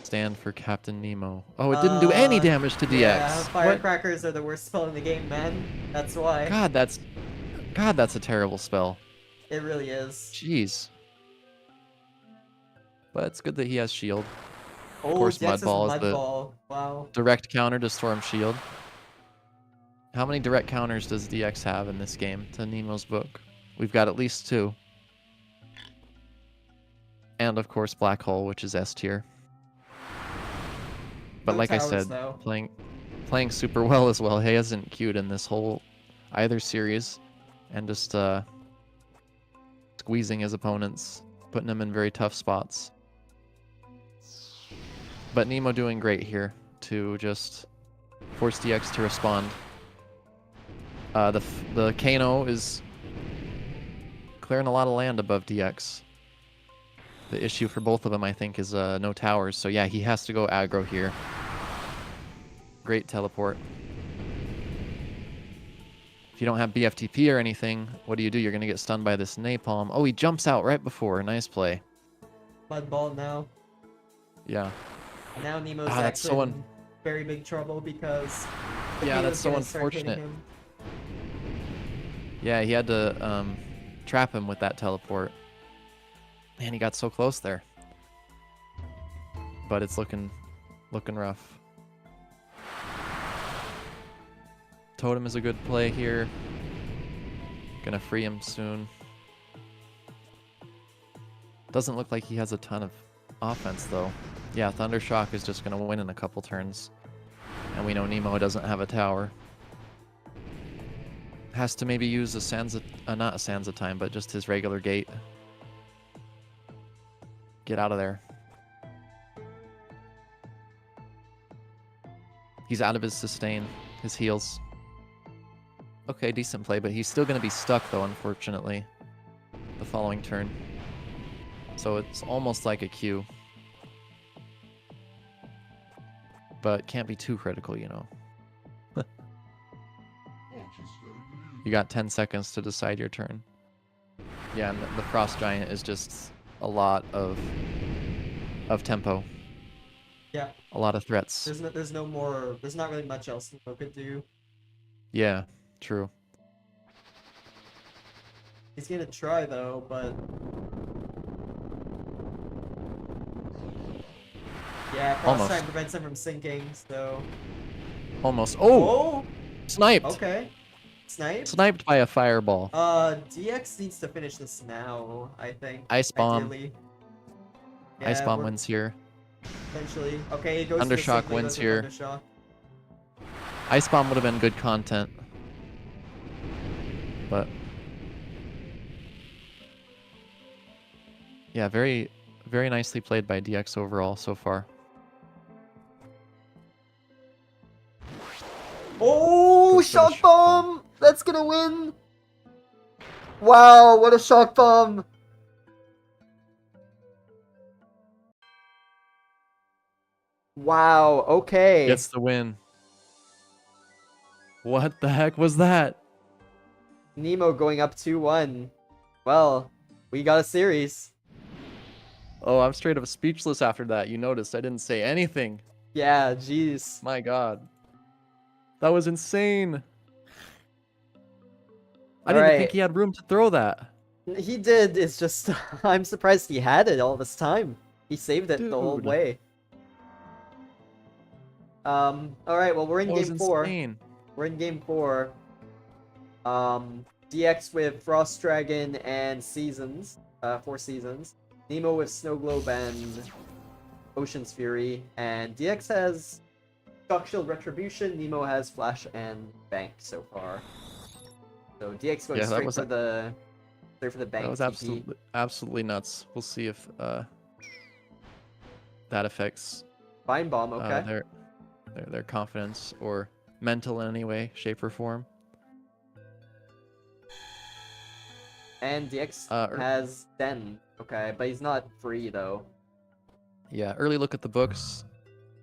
stand for CaptyNeemo. Oh, it didn't do any damage to DX. Yeah, What? firecrackers are the worst spell in the game, man. That's why. God, that's a terrible spell. It really is. Jeez. But it's good that he has shield. Oh, course, DX Mud is Ball is Mud the Ball. Wow. direct counter to Storm Shield. How many direct counters does DX have in this game to Nemo's book? We've got at least 2. And of course Black Hole, which is S tier. But No like I towers, said, though. playing super well as well. He hasn't queued in this whole either series, and just squeezing his opponents, putting them in very tough spots. But Nemo doing great here to just force DX to respond. The Kano is clearing a lot of land above DX. The issue for both of them, I think, is no towers. So yeah, he has to go aggro here. Great teleport. If you don't have BFTP or anything, what do? You're going to get stunned by this napalm. Oh, he jumps out right before. Nice play. Mud Ball now. Yeah. Now Nemo's that's actually so in very big trouble because the Yeah, Kano's that's so gonna start hitting unfortunate. him. Yeah, he had to trap him with that teleport. Man, he got so close there. But it's looking rough. Totem is a good play here. Gonna free him soon. Doesn't look like he has a ton of offense though. Yeah, Thundershock is just gonna win in a couple turns. And we know Nemo doesn't have a tower. Has to maybe use a Sansa, not a Sansa time, but just his regular gate. Get out of there. He's out of his sustain, his heals. Okay, decent play, but he's still going to be stuck though, unfortunately, the following turn. So it's almost like a Q. But can't be too critical, you know. You got 10 seconds to decide your turn. Yeah, and the Frost Giant is just a lot of tempo. Yeah. A lot of threats. There's not really much else Nemo could do. Yeah, true. He's gonna try though, but yeah, Frost Almost. Giant prevents him from sinking, so Almost. Oh! Oh! Sniped! Okay. Snipe? Sniped by a fireball. DX needs to finish this now, I think. Ice Bomb. Ideally. Ice Bomb we're- wins here. Eventually. Okay, it goes to the Thundershock single, wins goes to here. Thundershock. Ice Bomb would have been good content. But yeah, very, very nicely played by DX overall so far. Oh, Goes for the shock shock bomb! That's gonna win! Wow, what a shock bomb! Wow, okay. Gets the win. What the heck was that? Nemo going up 2-1. Well, we got a series. Oh, I'm straight up speechless after that. You noticed I didn't say anything. Yeah, jeez. My God. That was insane. I didn't even think he had room to throw that. He did, it's just, I'm surprised he had it all this time. He saved it the whole Dude. way. Alright, well, we're in That was game 4. insane. We're in game 4. DX with Frost Dragon and Seasons. 4 Seasons. Nemo with Snow Globe and Ocean's Fury. And DX has Shock Shield Retribution. Nemo has Flash and Bank so far. So DX going Yeah, that straight was for the Bank. That was TP. absolutely nuts. We'll see if that affects Vine Bomb, okay. their confidence or mental in any way, shape, or form. And DX Uh, has Den, okay, but he's not free though. Yeah, early look at the books.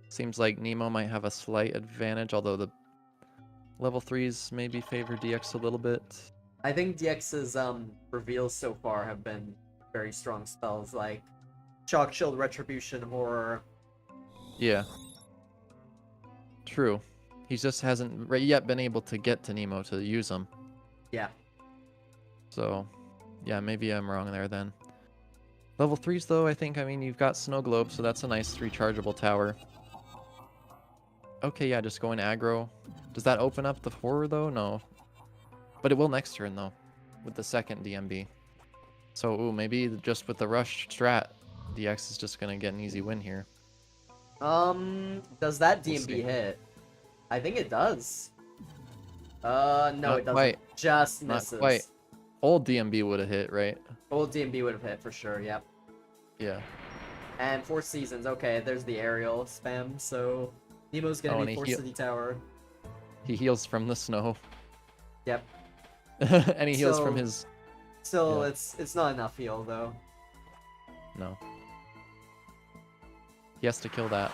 Seems like Nemo might have a slight advantage, although the level 3s maybe favor DX a little bit. I think DX's reveals so far have been very strong spells like Shock Shield Retribution Horror. Yeah. True. He just hasn't yet been able to get to Nemo to use them. Yeah. So, yeah, maybe I'm wrong there then. Level 3s, though, I think, I mean, you've got Snow Globe, so that's a nice rechargeable tower. Okay, yeah, just going aggro. Does that open up the 4, though? No. But it will next turn, though, with the second DMB. So, ooh, maybe just with the rush strat, DX is just going to get an easy win here. Does that We'll DMB see. hit? I think it does. No, Not it doesn't. quite. Just Not misses. quite. Old DMB would have hit, right? Old DMB would have hit for sure, yep. Yeah. And 4 seasons, okay, there's the aerial spam, so Nemo's gonna be and 4 he City Tower. He heals from the snow. Yep. And he heals from So- his... Still, Yeah. it's not enough heal, though. No. He has to kill that.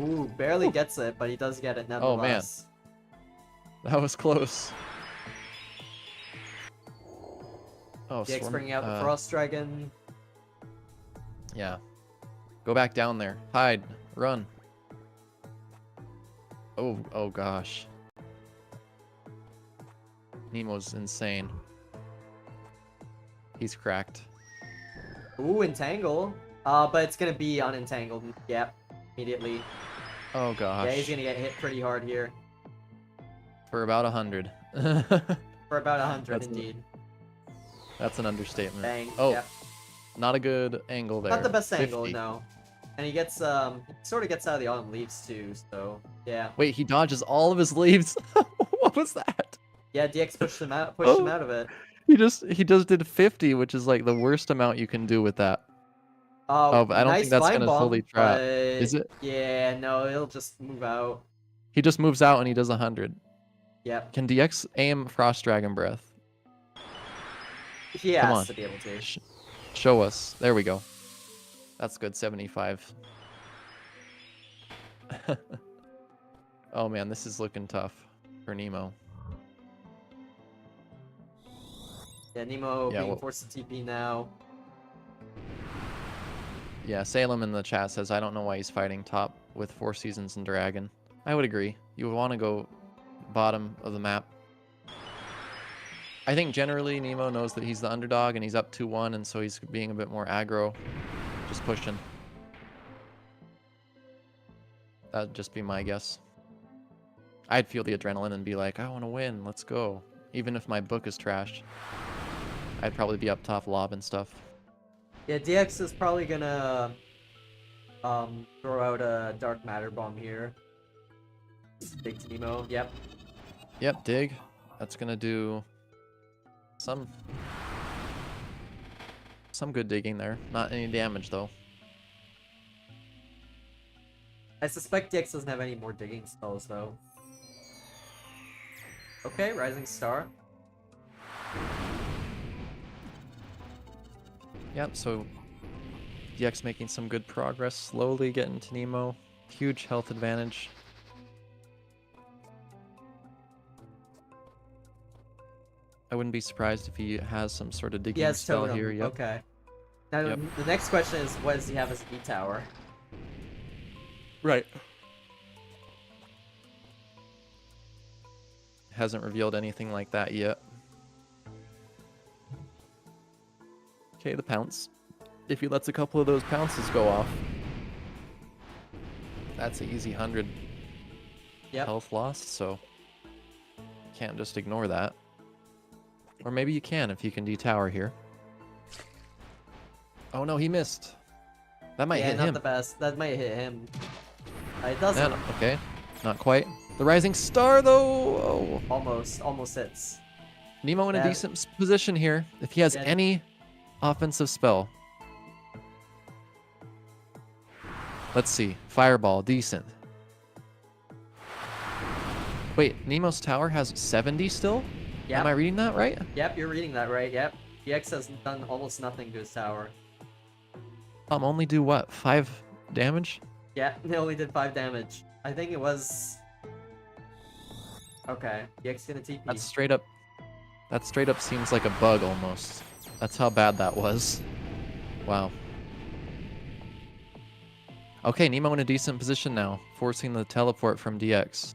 Ooh, barely gets it, but he does get it nonetheless. That was close. Oh, DX Swarm... bringing out the Frost Dragon. Yeah. Go back down there. Hide. Run. Oh gosh. Nemo's insane. He's cracked. Ooh, Entangle. But it's gonna be unentangled. Yep, immediately. Oh gosh. Yeah, he's gonna get hit pretty hard here. For about 100. For about 100, That's- indeed. That's an understatement. Bang. Oh, Yep. not a good angle there. Not the best 50. angle, no. And he gets, sort of gets out of the autumn leaves too, so, yeah. Wait, he dodges all of his leaves? What was that? Yeah, DX pushed him out of it. He just did 50, which is like the worst amount you can do with that. Oh, but I don't nice think that's Vine gonna Bomb, fully trap. but- Is it? Yeah, no, it'll just move out. He just moves out and he does 100. Yep. Can DX aim Frost Dragon Breath? He Come has on. to be able to. Show us. There we go. That's good. 75. Oh man, this is looking tough for Nemo. Yeah, Nemo Yeah, being well- forced to TP now. Yeah, Salem in the chat says, I don't know why he's fighting top with 4 seasons and Dragon. I would agree. You would want to go bottom of the map. I think generally Nemo knows that he's the underdog and he's up 2-1, and so he's being a bit more aggro. Just pushing. That'd just be my guess. I'd feel the adrenaline and be like, I want to win, let's go. Even if my book is trashed. I'd probably be up top lob and stuff. Yeah, DX is probably gonna throw out a Dark Matter Bomb here. Big to Nemo, yep. Yep, dig. That's gonna do some good digging there. Not any damage though. I suspect DX doesn't have any more digging spells though. Okay, Rising Star. Yep, so DX making some good progress, slowly getting to Nemo. Huge health advantage. I wouldn't be surprised if he has some sort of digging He has spell Totem. here. Yep. Okay. Now Yep. the next question is, what does he have as E tower? Right. Hasn't revealed anything like that yet. Okay, the pounce. If he lets a couple of those pounces go off, that's an easy 100 Yep. health lost, so can't just ignore that. Or maybe you can if you can de-tower here. Oh no, he missed. That might Yeah, hit not him. the best. That might hit him. It doesn't. No, okay, not quite. The Rising Star though. Oh. Almost hits. Nemo in a Yeah. decent position here. If he has Yeah. any offensive spell. Let's see. Fireball, decent. Wait, Nemo's tower has 70 still? Yep. Am I reading that right? Yep, you're reading that right. Yep. DX has done almost nothing to his tower. Only do what? 5 damage? Yeah, he only did 5 damage. I think it was. Okay, DX gonna TP. That straight up seems like a bug almost. That's how bad that was. Wow. Okay, Nemo in a decent position now, forcing the teleport from DX.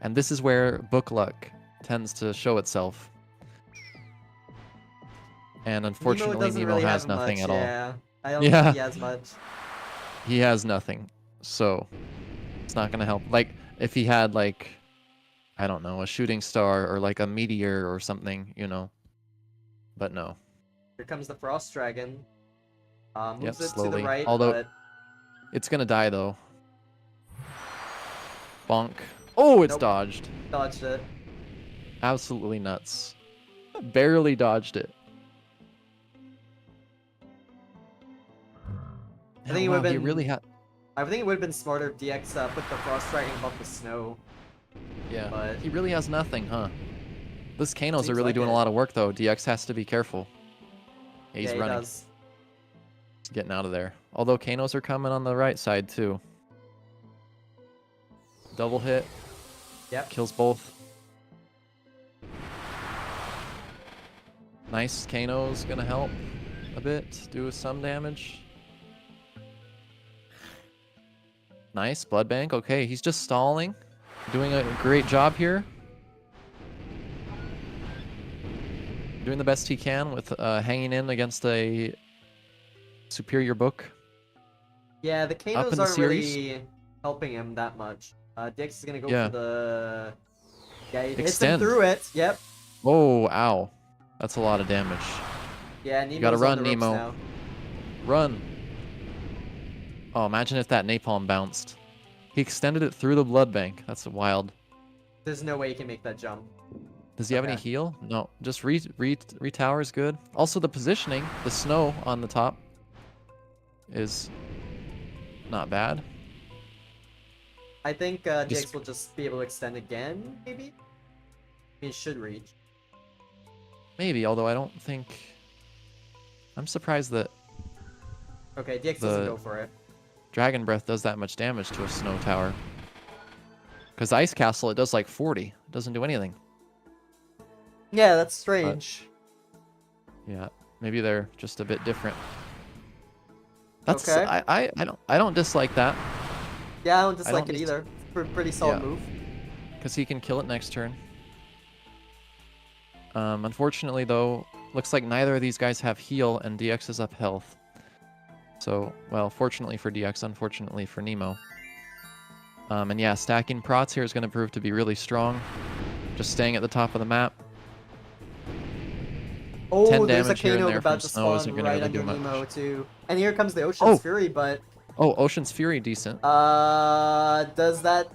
And this is where book luck tends to show itself. And Nemo unfortunately, doesn't Nemo really has have nothing much, at all. yeah. I don't Yeah. think he has much. He has nothing. So it's not gonna help. Like if he had like, I don't know, a shooting star or like a meteor or something, you know. But no. Here comes the Frost Dragon. Yep, Moves it to the slowly. right, Although but it's gonna die though. Bonk. Oh, it's nope. dodged. Dodged it. Absolutely nuts. Barely dodged it. I think it wow, would've he been- really had. I think it would have been smarter if DX put the Frost Dragon above the snow. Yeah, But he really has nothing, huh? This Kanos are seems really like doing it. a lot of work though. DX has to be careful. Yeah, he's yeah, he running. does. He's getting out of there. Although Kanos are coming on the right side too. Double hit. Yep. Kills both. Nice. Kano's gonna help a bit. Do some damage. Nice. Blood bank. Okay, he's just stalling. Doing a great job here. Doing the best he can with hanging in against a superior book. Yeah, the Up Kanos in the aren't series. really helping him that much. DX is gonna go Yeah. for the... Yeah, he hits him Extend. through it. Yep. Oh, ow. That's a lot of damage. Yeah, Nemo's gotta run, on the ropes Nemo. now. Run. Oh, imagine if that napalm bounced. He extended it through the blood bank. That's wild. There's no way he can make that jump. Does he have any Okay. heal? No. Just retower is good. Also, the positioning, the snow on the top is not bad. I think Just- DX will just be able to extend again, maybe? I mean, it should reach. Maybe, although I don't think... I'm surprised that Okay, DX doesn't The- go for it. Dragon Breath does that much damage to a snow tower. Because Ice Castle, it does like 40. It doesn't do anything. Yeah, that's strange. Yeah, maybe they're just a bit different. That's Okay. I don't dislike that Yeah, I don't dislike don't it dis- either. Pretty solid Yeah. move. because he can kill it next turn. Unfortunately, though, looks like neither of these guys have heal, and DX is up health. So, well, fortunately for DX, unfortunately for Nemo. And yeah, stacking prots here is going to prove to be really strong. Just staying at the top of the map. Oh, 10 there's a damage here and Kano there about from to snow isn't spawn gonna right really under do much. Nemo too. And here comes the Ocean's Oh. Fury, but Oh, Ocean's Fury, decent. does that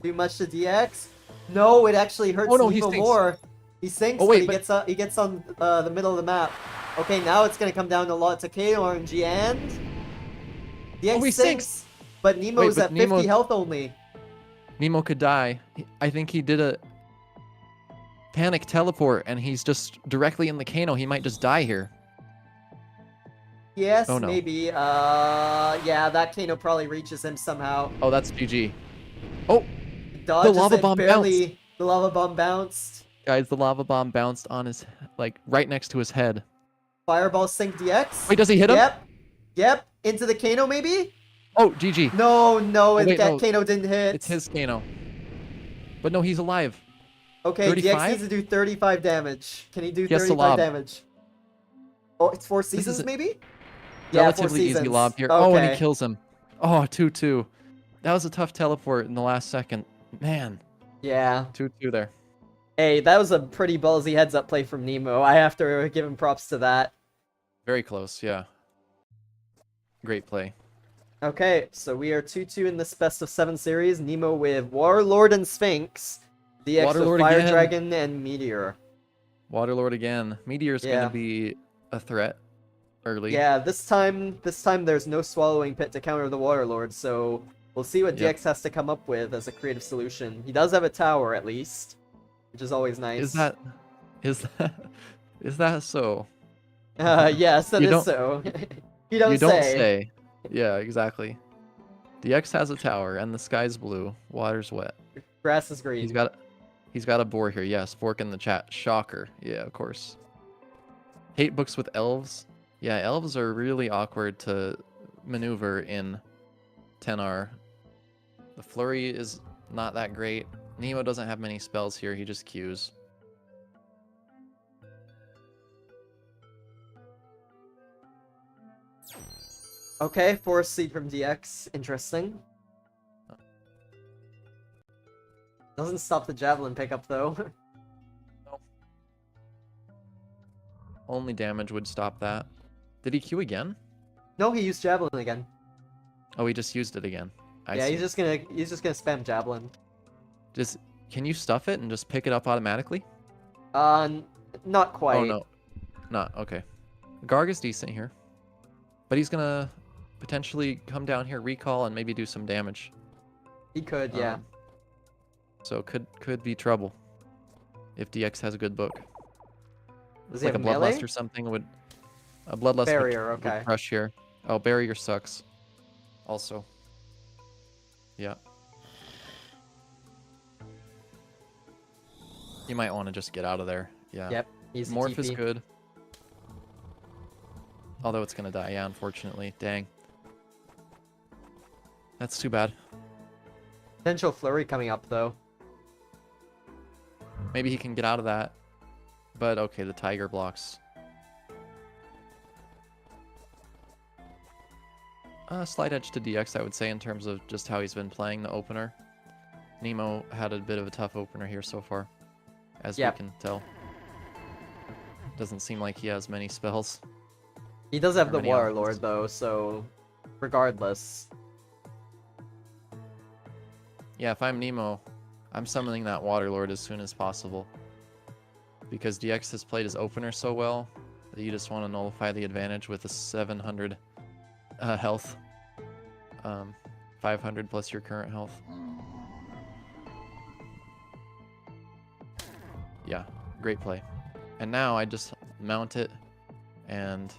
do much to DX? No, it actually hurts Oh, no, he Nemo sinks. more. He sinks, Oh, wait, but he gets on the middle of the map. Okay, now it's gonna come down to a lot to Kano RNG and DX he sinks, but Nemo's but at 50 Nemo- health only. Nemo could die. I think he did a panic teleport, and he's just directly in the Kano. He might just die here. Yes, Oh, no. maybe. Yeah, that Kano probably reaches him somehow. Oh, that's GG. Oh, Dodges lava it bomb barely. The lava bomb bounced. guys, the lava bomb bounced on his, like, right next to his head. Fireball sync DX. Wait, does he hit him? Yep. Yep. Into the Kano maybe? Oh, GG. No, wait, no. Kano didn't hit. It's his Kano. But no, he's alive. Okay, 35? DX needs to do 35 damage. Can he do He has to 35 lob. damage? Oh, it's 4 is seasons a maybe? Yeah, 4 Relatively easy seasons. lob here. Oh, and he Okay. kills him. Oh, 2-2. That was a tough teleport in the last second. Man, Yeah. 2-2 there. Hey, that was a pretty ballsy heads-up play from Nemo. I have to give him props to that. Very close, yeah. Great play. Okay, so we are 2-2 in this best of 7 series. Nemo with Warlord and Sphinx. DX Waterlord with Fire again. Dragon and Meteor. Waterlord again. Meteor's Yeah. gonna be a threat early. Yeah, this time there's no Swallowing Pit to counter the Waterlord, so we'll see what Yep. DX has to come up with as a creative solution. He does have a tower at least, which is always nice. Is that so? Yes, that You is don't- so. You don't, You don't say. say. Yeah, exactly. DX has a tower and the sky's blue, water's wet. Grass is green. He's got a boar here. Yeah, Spork in the chat. Shocker. Yeah, of course. Hate books with elves. Yeah, elves are really awkward to maneuver in 10R. The flurry is not that great. Nemo doesn't have many spells here. He just queues. Okay, 4th seed from DX. Interesting. Doesn't stop the javelin pickup though. No. Only damage would stop that. Did he Q again? No, he used javelin again. Oh, he just used it again. I Yeah, see. he's just gonna spam javelin. Just can you stuff it and just pick it up automatically? Not quite. Oh no, not okay. Garg is decent here, but he's gonna potentially come down here, recall, and maybe do some damage. He could, yeah. So could be trouble if DX has a good book. Does he Like a have melee? bloodlust or something would a bloodlust Barrier, would okay. crush here. Oh, barrier sucks. Also. Yeah. You might want to just get out of there. Yeah. Yep, he's Morph is TP. good. Although it's gonna die, yeah, unfortunately. Dang. That's too bad. Potential flurry coming up though. Maybe he can get out of that. But okay, the tiger blocks. Slight edge to DX, I would say, in terms of just how he's been playing the opener. Nemo had a bit of a tough opener here so far, as we can tell. Doesn't seem like he has many spells. He does have Or the many Warlord options. though, so regardless. Yeah, if I'm Nemo, I'm summoning that Waterlord as soon as possible. Because DX has played his opener so well that you just want to nullify the advantage with a 700 health. 500 plus your current health. Yeah, great play. And now I just mount it, and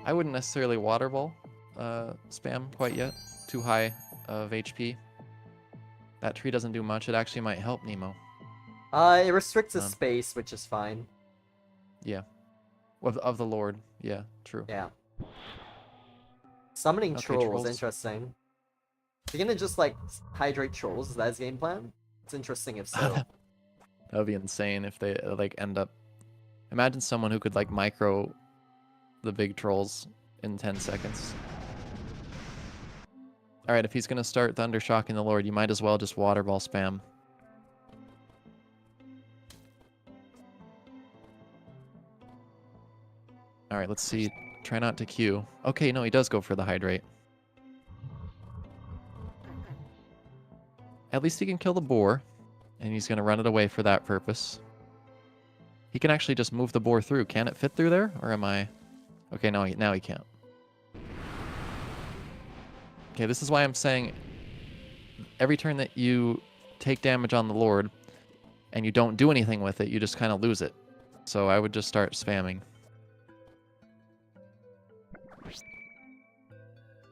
I wouldn't necessarily water ball spam quite yet. Too high of HP. That tree doesn't do much. It actually might help Nemo. It restricts his Um, space, which is fine. Yeah. Of the Lord. Yeah, true. Yeah. Summoning Okay, trolls, trolls. interesting. Is he gonna just like hydrate trolls? Is that his game plan? It's interesting if so. That would be insane if they like end up. Imagine someone who could like micro the big trolls in 10 seconds. All right, if he's gonna start Thunder Shocking the Lord, you might as well just water ball spam. All right, let's see. Try not to Q. Okay, no, he does go for the hydrate. At least he can kill the boar, and he's gonna run it away for that purpose. He can actually just move the boar through. Can it fit through there, or am I? Okay, now he can't. Okay, this is why I'm saying every turn that you take damage on the Lord and you don't do anything with it, you just kind of lose it. So I would just start spamming.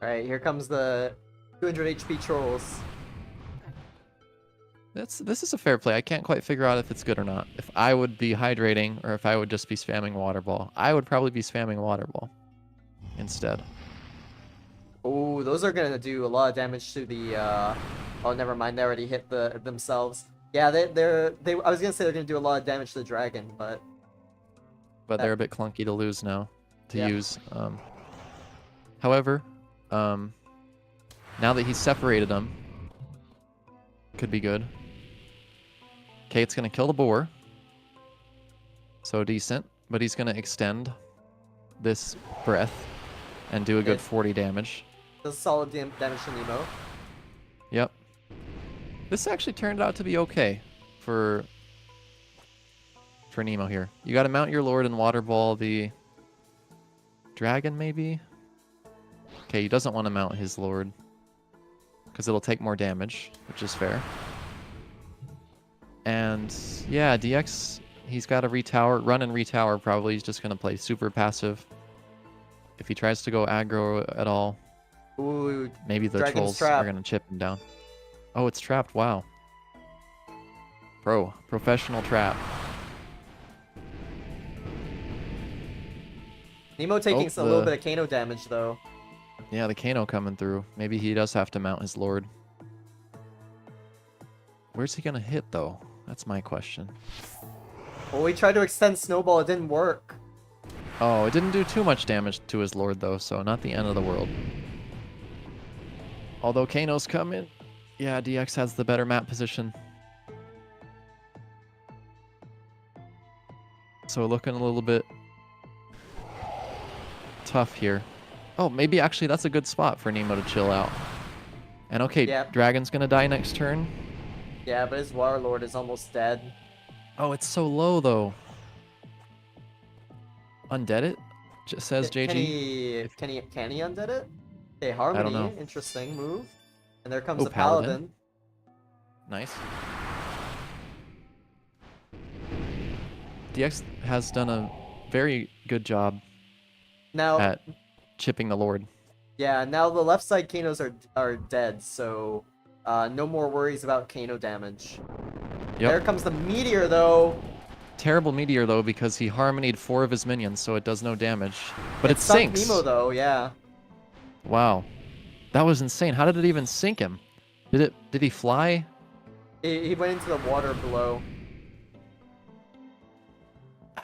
Alright, here comes the 200 HP trolls. This is a fair play. I can't quite figure out if it's good or not. If I would be hydrating or if I would just be spamming water ball. I would probably be spamming water ball instead. Oh, those are gonna do a lot of damage to the oh, never mind, they already hit themselves. Yeah, I was gonna say they're gonna do a lot of damage to the dragon, but They're a bit clunky to lose now, to Yeah. use. However, now that he's separated them, could be good. Okay, it's gonna kill the boar. So decent, but he's gonna extend this breath and do a good It- 40 damage. does solid damage to Nemo. Yep. This actually turned out to be okay for Nemo here. You gotta mount your Lord and water ball the dragon, maybe? Okay, he doesn't want to mount his Lord because it'll take more damage, which is fair. And yeah, DX, he's got a retower, run and retower probably. He's just gonna play super passive. If he tries to go aggro at all, Ooh, maybe the Dragon's trolls trap. are gonna chip him down. Oh, it's trapped. Wow. Professional trap. Nemo taking a little the- bit of Kano damage though. Yeah, the Kano coming through. Maybe he does have to mount his Lord. Where's he gonna hit though? That's my question. Oh, we tried to extend Snowball, it didn't work. Oh, it didn't do too much damage to his lord, though, so not the end of the world. Although Kano's coming. Yeah, DX has the better map position. So looking a little bit tough here. Oh, maybe actually that's a good spot for Neemo to chill out. And okay, Yep. Dragon's gonna die next turn. Yeah, but his Warlord is almost dead. Oh, it's so low, though. Undead it? Just says Can JG. he undead it? Okay, I Harmony, don't know. interesting move. And there comes Oh, a Paladin. Paladin. Nice. DX has done a very good job Now, at chipping the Lord. yeah, now the left side Kanos are dead, so no more worries about Kano damage. Yep. There comes the meteor, though. Terrible meteor, though, because he harmonied 4 of his minions, so it does no damage. But it sunk sinks. Nemo, though, yeah. Wow. That was insane. How did it even sink him? Did he fly? He went into the water below.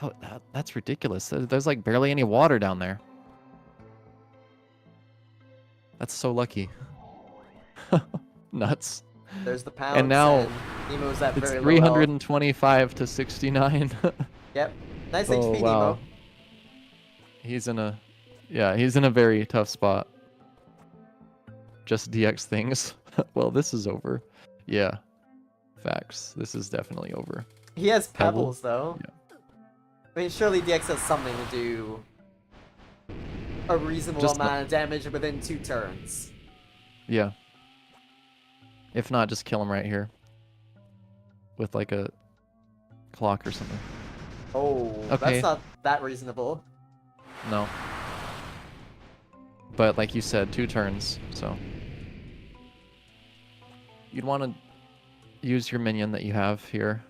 Oh, that's ridiculous. There's like barely any water down there. That's so lucky. Nuts. There's the pounce, And now and Nemo's at it's very low health. 325 to 69. Yep. Nice Oh, HP, wow. Nemo. He's in a very tough spot. Just DX things. Well, this is over. Yeah. Facts. This is definitely over. He has Pebble? pebbles, though. Yeah. I mean, surely DX has something to do a reasonable Just amount of damage within 2 turns. Yeah. If not, just kill him right here. With like a clock or something. Oh, Okay. that's not that reasonable. No. But like you said, 2 turns, so. You'd want to use your minion that you have here.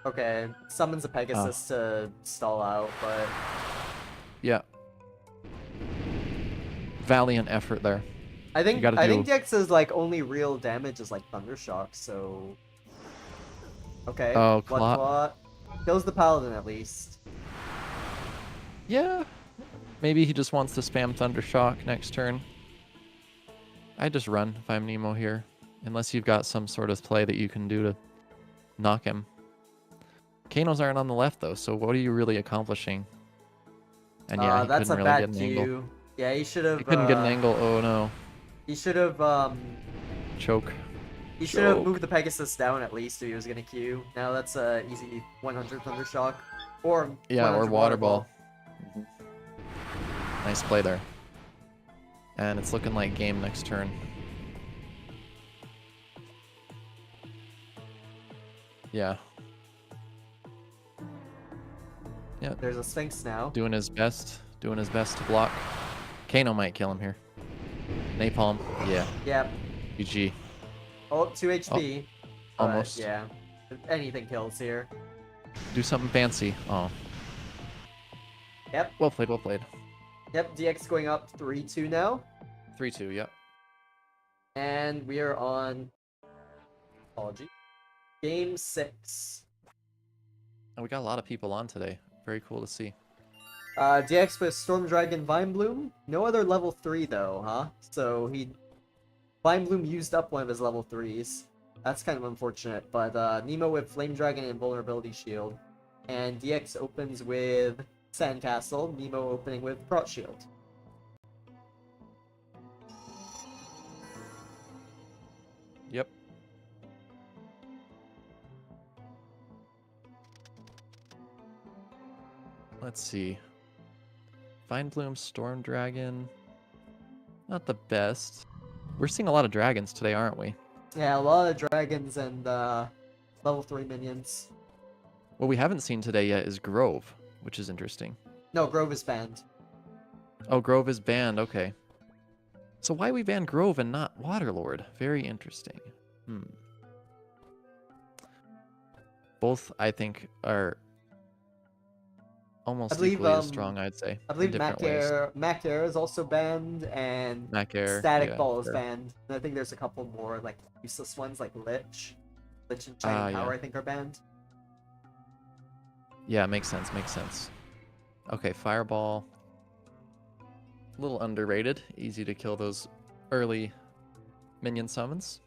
Okay, summons a Pegasus to stall out, but Yeah. Valiant effort there. I think gotta do- DX's like only real damage is like Thundershock, so okay. Oh, Blood Clot kills the Paladin at least. Yeah. Maybe he just wants to spam Thundershock next turn. I just run if I'm Nemo here. Unless you've got some sort of play that you can do to knock him. Kanos aren't on the left though, so what are you really accomplishing? And yeah, he That's a couldn't really bad get an angle. cue. Yeah, he should have. He couldn't get an angle. Oh no. He should have. Choke. He should have Choke. moved the Pegasus down at least if he was gonna queue. Now that's a easy 100 Thundershock, or Yeah, or 100 Water Ball. Nice play there. And it's looking like game next turn. Yeah. Yeah, There's a Sphinx now. doing his best to block. Kano might kill him here. Napalm, yeah. Yep. GG. Oh, 2 HP. but Almost. Yeah. Anything kills here. Do something fancy. Oh. Yep. Well played, well played. Yep. DX going up 3-2 now, 3-2, yep. and we are on. Apology. Game 6. And we got a lot of people on today. Very cool to see. DX with Storm Dragon Vine Bloom. No other level 3 though, huh? So Vine Bloom used up one of his level 3s. That's kind of unfortunate. But Nemo with Flame Dragon and Vulnerability Shield. And DX opens with Sandcastle. Nemo opening with Prot Shield. Yep. Let's see. Vine Bloom, Storm Dragon. Not the best. We're seeing a lot of dragons today, aren't we? Yeah, a lot of dragons and level 3 minions. What we haven't seen today yet is Grove, which is interesting. No, Grove is banned. Oh, Grove is banned. Okay. So why we ban Grove and not Waterlord? Very interesting. Both, I think, are almost equally as strong, I'd say. I believe in different ways. Mac Air is also banned, and Mac Air, Static yeah, Ball is fair. banned. And I think there's a couple more like useless ones like Lich and Shining Yeah. Power. I think are banned. Yeah, makes sense, makes sense. Okay, Fireball. A little underrated. Easy to kill those early minion summons.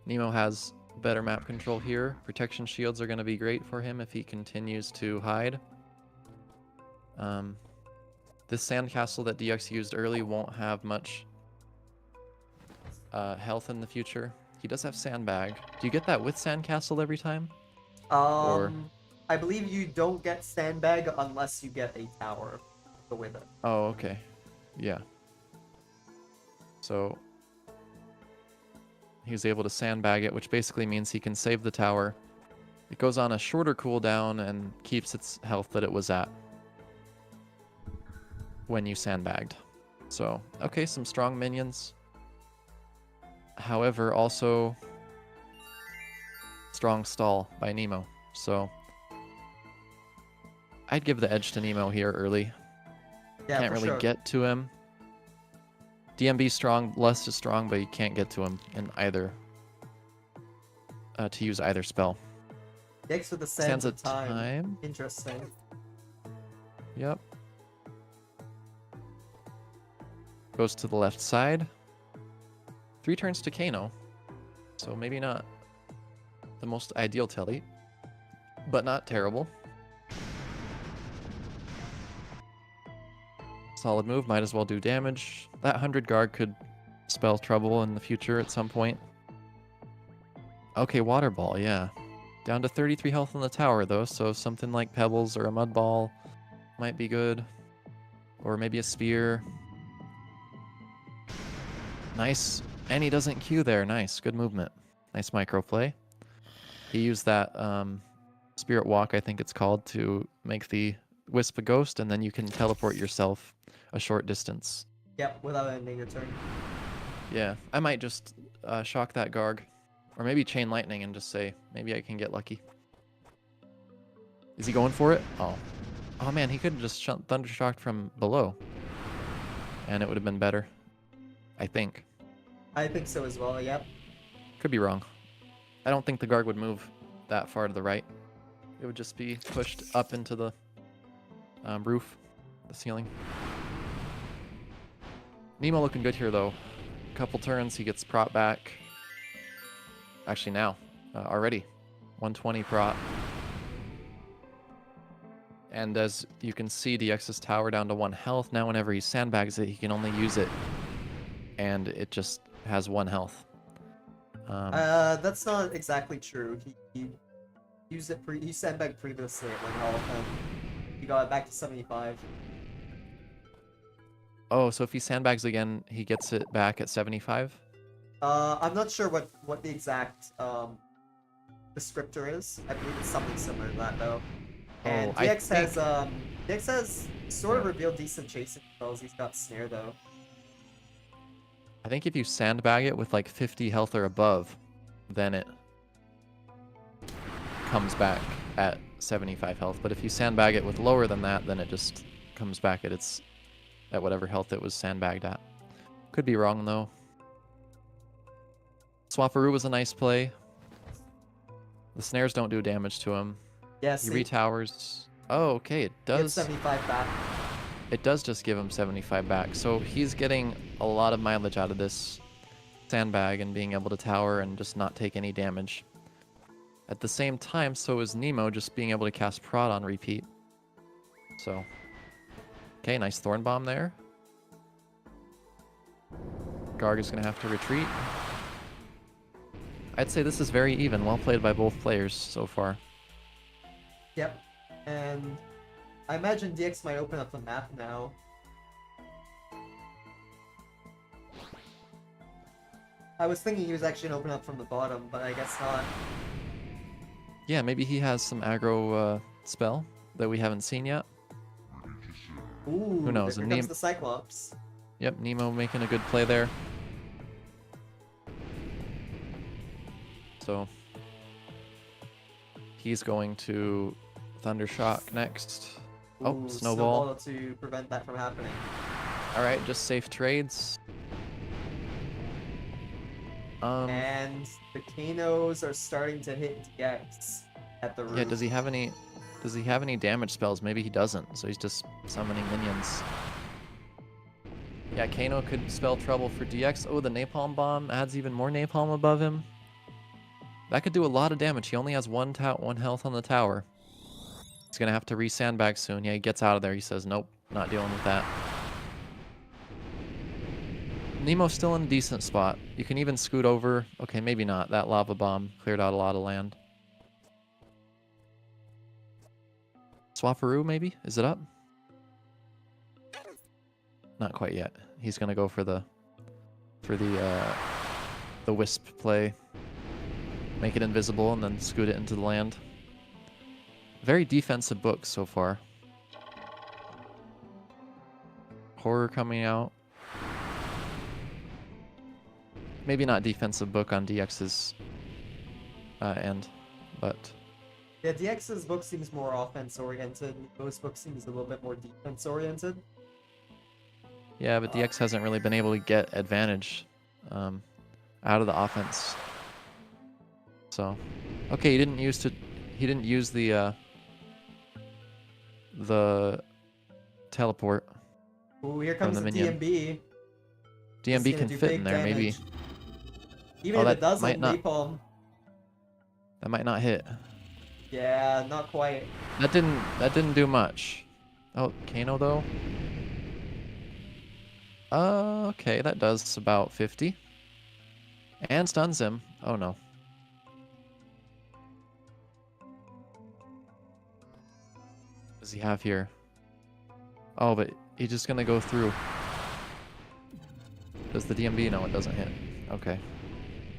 Nemo has better map control here. Protection shields are going to be great for him if he continues to hide. This sandcastle that DX used early won't have much health in the future. He does have Sandbag. Do you get that with Sandcastle every time? Or I believe you don't get Sandbag unless you get a tower to go with it. oh, okay. Yeah. So he was able to Sandbag it, which basically means he can save the tower. It goes on a shorter cooldown and keeps its health that it was at when you sandbagged. So, okay, some strong minions. However, also strong stall by Nemo. So, I'd give the edge to Nemo here early. Yeah, Can't for really sure. get to him. DMB strong, Lust is strong, but you can't get to him in either. To use either spell. DX with the Sands sands of of time. time. Interesting. Yep. Goes to the left side. 3 turns to Kano. So maybe not the most ideal telly, but not terrible. Solid move, might as well do damage. That 100 guard could spell trouble in the future at some point. Okay, Water Ball, yeah. Down to 33 health on the tower though, so something like Pebbles or a Mud Ball might be good. Or maybe a Spear. Nice. And he doesn't Q there. Nice. Good movement. Nice micro play. He used that Spirit Walk, I think it's called, to make the Wisp a ghost, and then you can teleport yourself a short distance. Yep, without ending your turn. Yeah, I might just shock that Garg. Or maybe Chain Lightning and just say, maybe I can get lucky. Is he going for it? Oh. Oh man, he could have just Thunder Shocked from below. And it would have been better. I think. I think so as well, yep. Could be wrong. I don't think the Garg would move that far to the right. It would just be pushed up into the roof, the ceiling. Nemo looking good here, though. Couple turns, he gets prot back. Actually, now. Already. 120 prot. And as you can see, DX's tower down to 1 health. Now whenever he sandbags it, he can only use it. And it just has 1 health. That's not exactly true. He used it he sandbagged previously at like all of them. He got it back to 75. Oh, so if he sandbags again, he gets it back at 75? I'm not sure what the exact descriptor is. I believe it's something similar to that though. And I DX has sort of revealed decent chasing spells. He's got snare though. I think if you sandbag it with like 50 health or above, then it comes back at 75 health. But if you sandbag it with lower than that, then it just comes back at whatever health it was sandbagged at. Could be wrong though. Swapperoo was a nice play. The snares don't do damage to him. Yes, He retowers. Oh, okay, it does. 75 back. It does just give him 75 back. So he's getting a lot of mileage out of this sandbag and being able to tower and just not take any damage. At the same time, so is Nemo just being able to cast Prod on repeat. So, okay, nice Thorn Bomb there. Garg is going to have to retreat. I'd say this is very even. Well played by both players so far. Yep. And I imagine DX might open up the map now. I was thinking he was actually gonna open up from the bottom, but I guess not. Yeah, maybe he has some aggro spell that we haven't seen yet. Ooh, Who knows? Here And comes the Cyclops. Yep, Nemo making a good play there. So he's going to Thundershock next. Oh, Ooh, Snowball. to prevent that from happening. All right, just safe trades. And the Kanos are starting to hit DX at the roof. Yeah, does he have any? Does he have any damage spells? Maybe he doesn't, so he's just summoning minions. Yeah, Kano could spell trouble for DX. Oh, the Napalm Bomb adds even more Napalm above him. That could do a lot of damage. He only has one health on the tower. He's going to have to re-sandbag soon. Yeah, he gets out of there. He says, nope, not dealing with that. Nemo's still in a decent spot. You can even scoot over. Okay, maybe not. That lava bomb cleared out a lot of land. Swaparoo, maybe? Is it up? Not quite yet. He's gonna go for the wisp play. Make it invisible and then scoot it into the land. Very defensive book so far. Horror coming out. Maybe not defensive book on DX's end, but Yeah, DX's book seems more offense-oriented. Nemo's book seems a little bit more defense-oriented. yeah, but DX hasn't really been able to get advantage out of the offense. So, okay, he didn't use the teleport. Ooh, here comes the the minion. DMB. DMB can fit in there, maybe. Even Oh, if that it doesn't, might not- napalm. That might not hit. Yeah, not quite. That didn't do much. Oh, Kano though. Okay, that does about 50. And stuns him. Oh no. What does he have here? Oh, but he's just gonna go through. Does the DMB? No, it doesn't hit. Okay.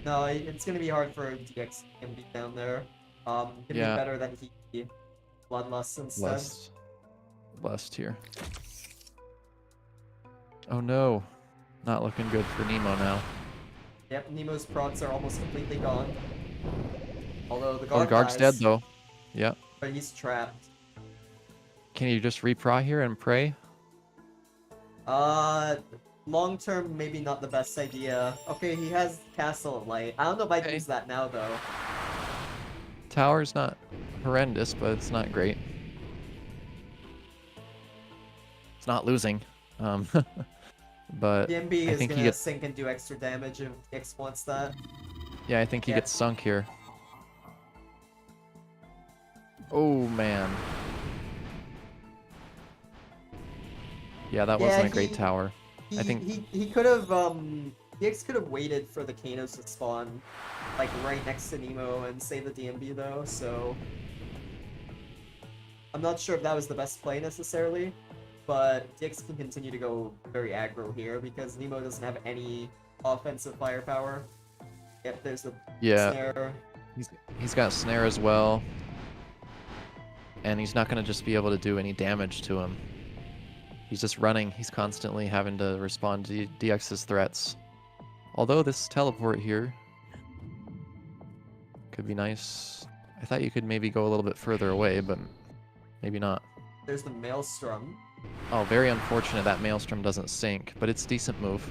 No, it's gonna be hard for DX to be down there. Gonna Yeah. be better than he Bloodlust instead. Blessed here. Oh no. Not looking good for Nemo now. Yep, Nemo's procs are almost completely gone. Although the Oh, guard the guard's dead dies, though. Yep. but he's trapped. Can you just repra here and pray? Long term, maybe not the best idea. Okay, he has Castle of Light. I don't know if I'd Okay. use that now though. Tower's not horrendous, but it's not great. It's not losing. But DMB I is think he gonna gets, sink and do extra damage if X wants that. yeah, I think he Yeah. gets sunk here. Oh man. Yeah, that wasn't a great tower. I think he could have DX could have waited for the Kanos to spawn like right next to Nemo and save the DMB though, so I'm not sure if that was the best play necessarily, but DX can continue to go very aggro here because Nemo doesn't have any offensive firepower. Yep, there's the yeah, snare. he's got snare as well. And he's not going to just be able to do any damage to him. He's just running. He's constantly having to respond to DX's threats. Although this teleport here could be nice. I thought you could maybe go a little bit further away, but maybe not. There's the Maelstrom. Oh, very unfortunate that Maelstrom doesn't sink, but it's a decent move.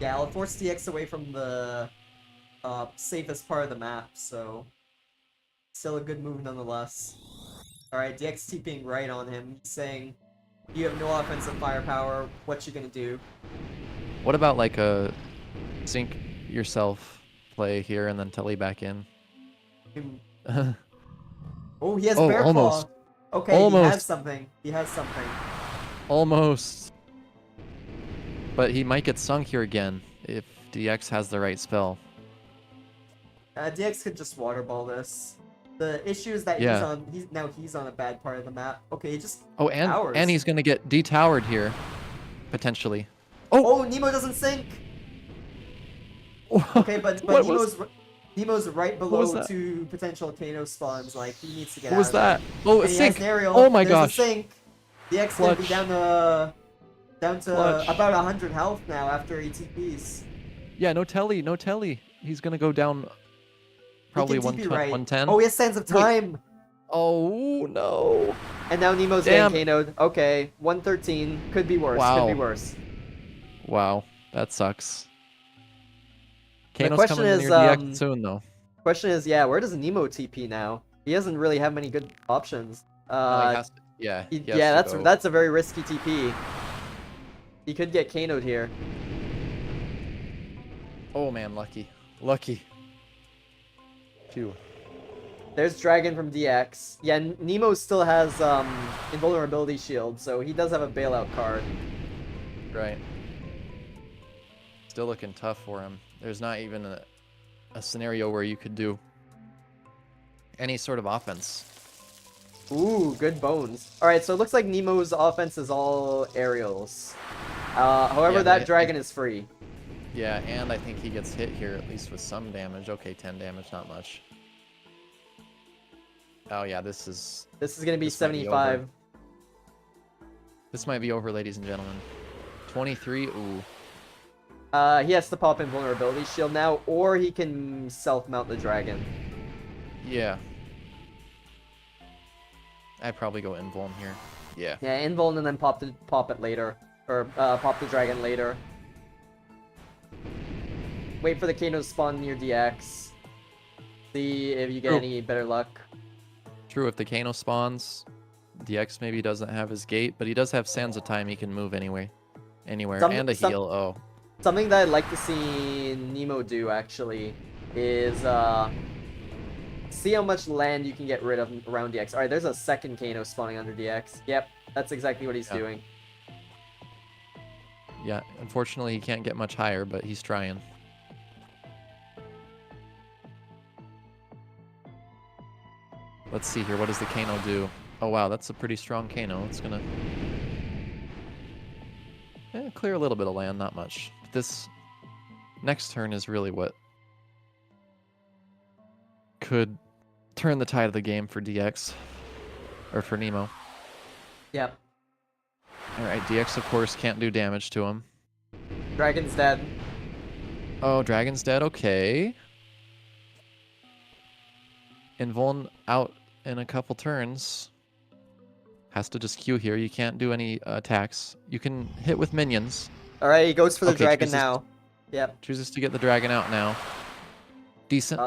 Yeah, I'll force DX away from the safest part of the map, so still a good move nonetheless. Alright, DX TPing right on him, saying, you have no offensive firepower, what you gonna do? What about like a sink yourself play here and then telly back in? Oh, he has Oh, Bear almost. Claw. Okay, he Almost. has something. He has something. Almost. But he might get sunk here again if DX has the right spell. DX could just water ball this. The issue is that Yeah. he's on a bad part of the map. Okay, he just Oh, towers. and he's gonna get detowered here, potentially. Oh, Nemo doesn't sink. Okay, but What was- Nemo's right was below that? two potential Kano spawns. Like he needs to get What out was of there. that? Oh, a And he has sink! an aerial. Oh my There's gosh! a sink. DX gonna be Clutch. down to Clutch. about 100 health now after he TPs. Yeah, no telly, no telly. He's gonna go down probably He can TP right. 110. Oh, he has Sands of Wait. Time. Oh no! And now Nemo's Damn. getting KO'd. Okay, 113. Could be worse. Wow. Could be worse. Wow, that sucks. The Kano's question coming is, near DX soon though. Question is, yeah, where does Nemo TP now? He doesn't really have many good options. No, he has to. Yeah, he has Yeah, to go. that's a very risky TP. He could get Kano'd here. Oh man, lucky. Lucky. Phew. There's Dragon from DX. Yeah, Nemo still has invulnerability shield, so he does have a bailout card. Right. Still looking tough for him. There's not even a scenario where you could do any sort of offense. Ooh, good bones. Alright, so it looks like Nemo's offense is all aerials. However, Yeah, that dragon is free. Yeah, and I think he gets hit here at least with some damage. Okay, 10 damage, not much. Oh yeah, this is gonna be 75. This might be over, ladies and gentlemen. 23, ooh. He has to pop invulnerability shield now, or he can self-mount the dragon. Yeah. I'd probably go invuln here. Yeah. Yeah, invuln and then pop it later. Or pop the dragon later. Wait for the Kano to spawn near DX. See if you get any better luck. True, if the Kano spawns, DX maybe doesn't have his gate, but he does have Sands of Time he can move anywhere. And a heal, oh. Something that I'd like to see Nemo do, actually, is see how much land you can get rid of around DX. Alright, there's a second Kano spawning under DX. Yep, that's exactly what he's doing. Yeah, unfortunately he can't get much higher, but he's trying. Let's see here, what does the Kano do? Oh wow, that's a pretty strong Kano. It's gonna clear a little bit of land, not much. But this next turn is really what could turn the tide of the game for DX. Or for Nemo. Yep. Alright, DX of course can't do damage to him. Dragon's dead. Oh, Dragon's dead, okay. Invuln out in a couple turns. Has to just Q here. You can't do any attacks. You can hit with minions. Alright, he goes for the dragon chooses, now. Yep. Chooses to get the dragon out now. Decent.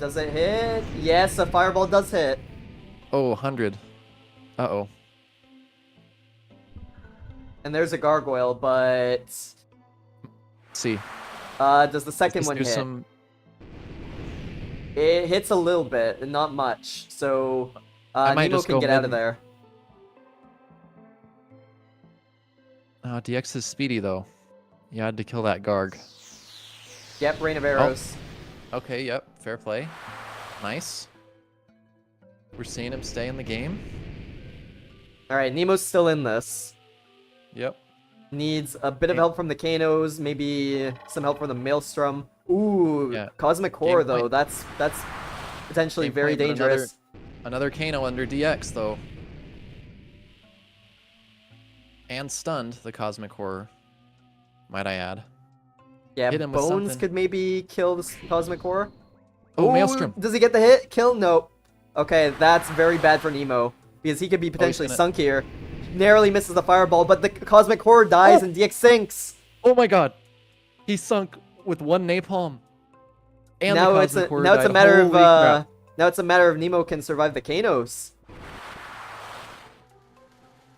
Does it hit? Yes, a fireball does hit. Oh, 100. Uh-oh. And there's a gargoyle, but... Let's see. Does the second one hit? Some... It hits a little bit, not much. So, Nemo can get out of there. DX is speedy, though. You had to kill that Garg. Yep, Rain of Arrows. Oh. Okay, yep. Fair play. Nice. We're seeing him stay in the game. Alright, Nemo's still in this. Yep. Needs a bit of help from the Kanos, maybe some help from the Maelstrom. Ooh, yeah. Cosmic Core, though. That's potentially very dangerous. Another Kano under DX, though. And stunned, the Cosmic Horror, might I add. Yeah, hit him with Bones something. could maybe kill the Cosmic Horror. Oh, Ooh, Maelstrom. Does he get the hit? Kill? Nope. Okay, that's very bad for Nemo, because he could be potentially sunk here. Narrowly misses the fireball, but the Cosmic Horror dies and DX sinks. Oh my god. He sunk with one napalm. And now the it's Cosmic Horror now it's a died. matter Holy crap. of now it's a matter of Nemo can survive the Kanos.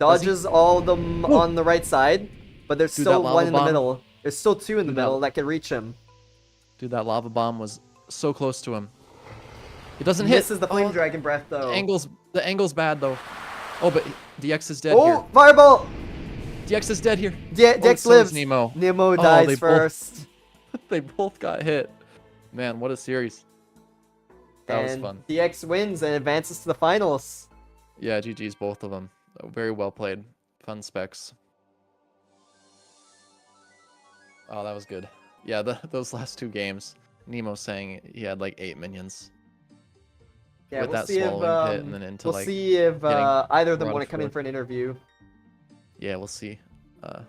Dodges all of them on the right side, but there's Dude, still that one in the lava bomb. middle. There's still two in the Dude, middle that can reach him. Dude, that lava bomb was so close to him. It doesn't Misses hit. the Flame Dragon Breath, though. The angle's bad, though. Oh, but DX is dead Oh, here. fireball! DX is dead here. DX so lives. is Nemo. Nemo they dies both- first. They both got hit. Man, what a series. That was fun. DX wins and advances to the finals. Yeah, GG's both of them. Very well played. Fun specs. Oh, that was good. Yeah, those last two games, Nemo saying he had like 8 minions. Yeah, with we'll that see if swallowing pit and then into we'll like see if either of them brought want to come in forward. for an interview. Yeah, we'll see. We'll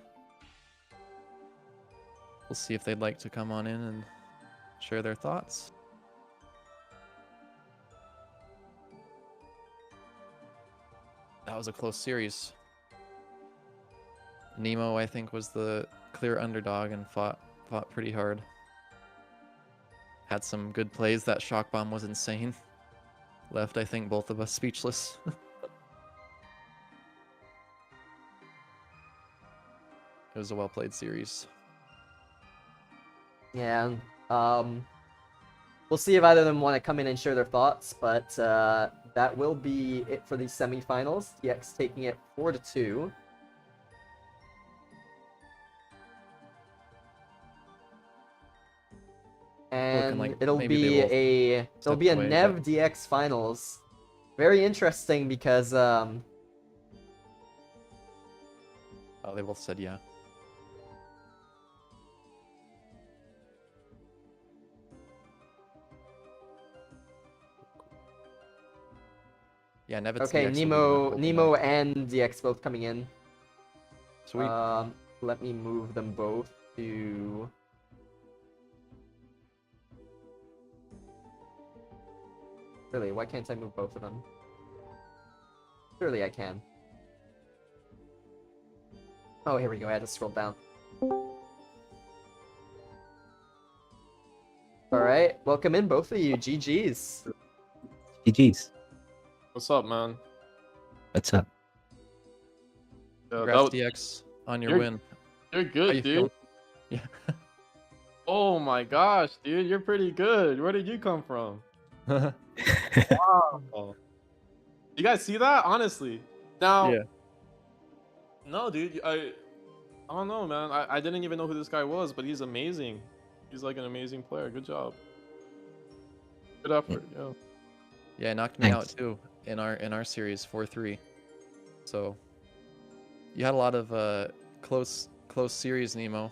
see if they'd like to come on in and share their thoughts. That was a close series. Nemo, I think, was the clear underdog and fought pretty hard. Had some good plays. That shock bomb was insane. left, I think, both of us speechless. It was a well-played series. Yeah. We'll see if either of them want to come in and share their thoughts, but that will be it for the semifinals. DX taking it 4-2. And like it'll maybe be they will a step away, Nev but- DX finals. Very interesting because Oh, they both said yeah. Yeah, Nevitz okay, DX will be the opener. Nemo and DX both coming in. Sweet. Let me move them both to. Really, why can't I move both of them? Surely I can. Oh, here we go. I had to scroll down. Alright, welcome in both of you. GG's. GG's. What's up, man? What's up? Congrats, DX, on your you're- win. You're How good, you dude. feeling? Yeah. Oh my gosh, dude, you're pretty good. Where did you come from? Wow. You guys see that? Honestly. Now, Yeah. no, dude, I don't know, man. I didn't even know who this guy was, but he's amazing. He's like an amazing player. Good job. Good effort. Yeah. Yeah, it knocked me out Thanks. too in our series 4-3. So you had a lot of close series, Nemo.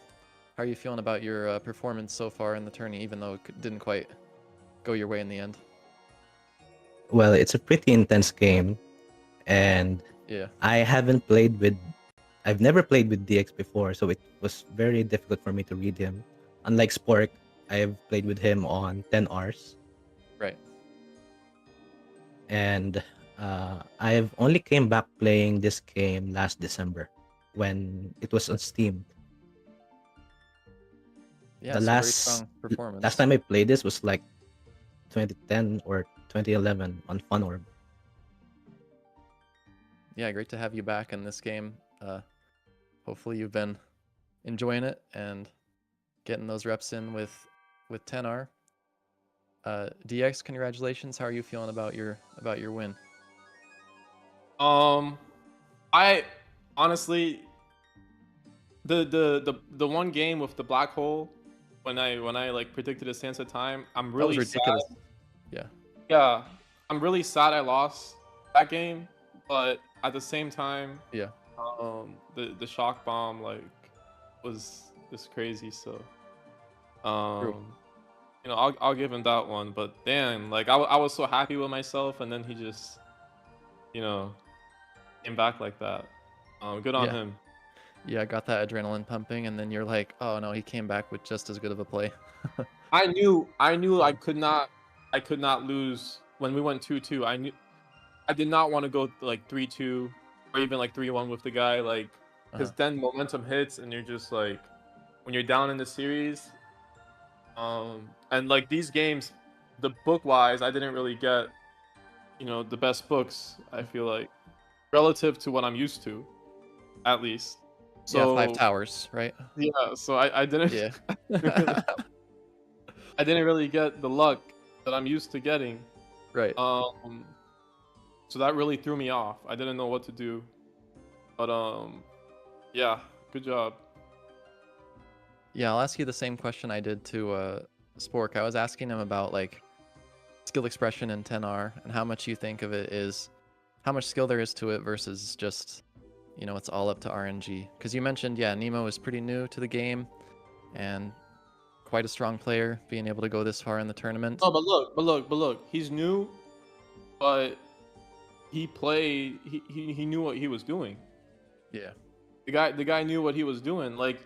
How are you feeling about your performance so far in the tourney, even though it didn't quite go your way in the end? Well, it's a pretty intense game, and Yeah. I've never played with DX before, so it was very difficult for me to read him. Unlike Spork, I've played with him on 10 Rs, Right. and I've only came back playing this game last December when it was on Steam. Yeah. The so very last strong performance. last time I played this was like 2010 or 2011 on FunOrb. Yeah, great to have you back in this game. Hopefully you've been enjoying it and getting those reps in with 10R. DX, congratulations. How are you feeling about your win? I honestly the one game with the black hole when I like predicted a Sansa time, I'm That was really sad. ridiculous. Yeah. Yeah, I'm really sad I lost that game, but at the same time, Yeah. the shock bomb like was just crazy. So, you know, I'll give him that one. But damn, like I was so happy with myself, and then he just, you know, came back like that. Good on Yeah. him. Yeah, got that adrenaline pumping, and then you're like, oh no, he came back with just as good of a play. I knew I could not lose when we went 2-2. I knew I did not want to go like 3-2 or even like 3-1 with the guy, like, because then momentum hits and you're just like, when you're down in the series, and like these games, the book wise, I didn't really get, you know, the best books. I feel like relative to what I'm used to, at least. So Yeah, 5 towers, right? yeah, so I didn't. Yeah. I didn't really get the luck that I'm used to getting. Right. So that really threw me off. I didn't know what to do. But yeah, good job. Yeah, I'll ask you the same question I did to Spork. I was asking him about like skill expression in 10R and how much you think of it is, how much skill there is to it versus just, you know, it's all up to RNG. Because you mentioned, yeah, Nemo is pretty new to the game and quite a strong player, being able to go this far in the tournament. Oh, but look. He's new, but he played. He knew what he was doing. Yeah. The guy knew what he was doing. Like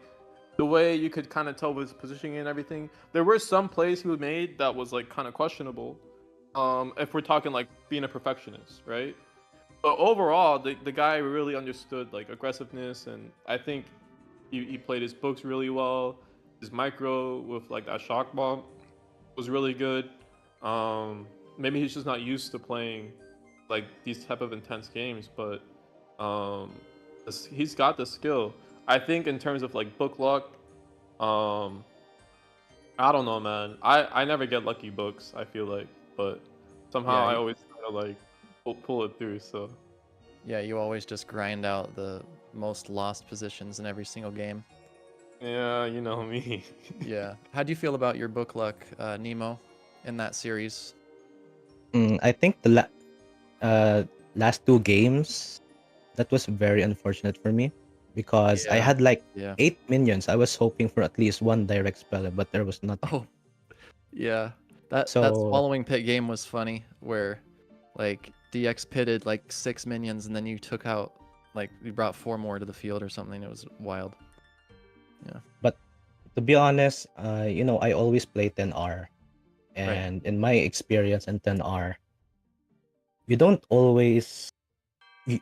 the way you could kind of tell with his positioning and everything. There were some plays he made that was like kind of questionable. If we're talking like being a perfectionist, right? But overall, the guy really understood like aggressiveness, and I think he played his books really well. His micro with like that shock bomb was really good. maybe he's just not used to playing like these type of intense games, but he's got the skill. I think in terms of like book luck, um, I don't know, man. I never get lucky books. I feel like, but somehow Yeah, I always try to like pull it through. So yeah, you always just grind out the most lost positions in every single game. yeah, you know me. Yeah. How do you feel about your book luck, Nemo, in that series? I think the last two games, that was very unfortunate for me because I Yeah. had like Yeah. 8 minions. I was hoping for at least one direct spell, but there was nothing. Oh, yeah. That So swallowing pit game was funny, where like DX pitted like 6 minions, and then you took out like you brought 4 more to the field or something. It was wild. but to be honest, I always play 10R, and in my experience in 10R, you don't always you,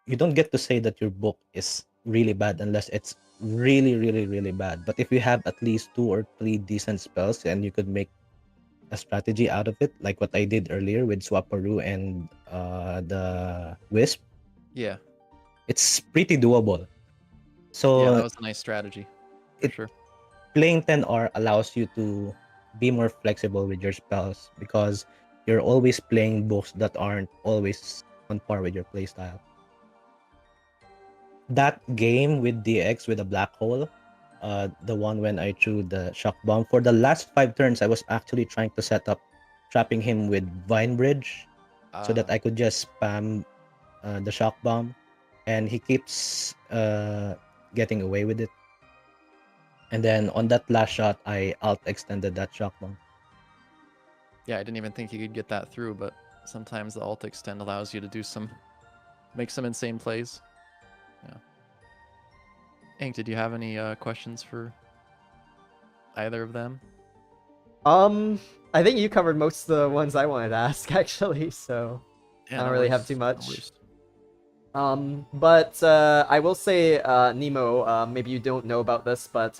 you don't get to say that your book is really bad unless it's really, really, really bad. But if you have at least 2 or 3 decent spells and you could make a strategy out of it, like what I did earlier with Swaparoo and the Wisp, Yeah. it's pretty doable. Yeah, that So was a nice strategy. For it sure. playing 10R allows you to be more flexible with your spells because you're always playing books that aren't always on par with your playstyle. That game with DX with a black hole, the one when I threw the shock bomb, for the last 5 turns, I was actually trying to set up trapping him with Vine Bridge so that I could just spam the shock bomb, and he keeps getting away with it. And then on that last shot, I alt extended that shock bomb. Yeah, I didn't even think you could get that through, but sometimes the alt extend allows you to make some insane plays. Yeah. Hank, did you have any questions for either of them? I think you covered most of the ones I wanted to ask actually, so Yeah, I don't no really have worries, too no much. worries. But I will say, Nemo, maybe you don't know about this, but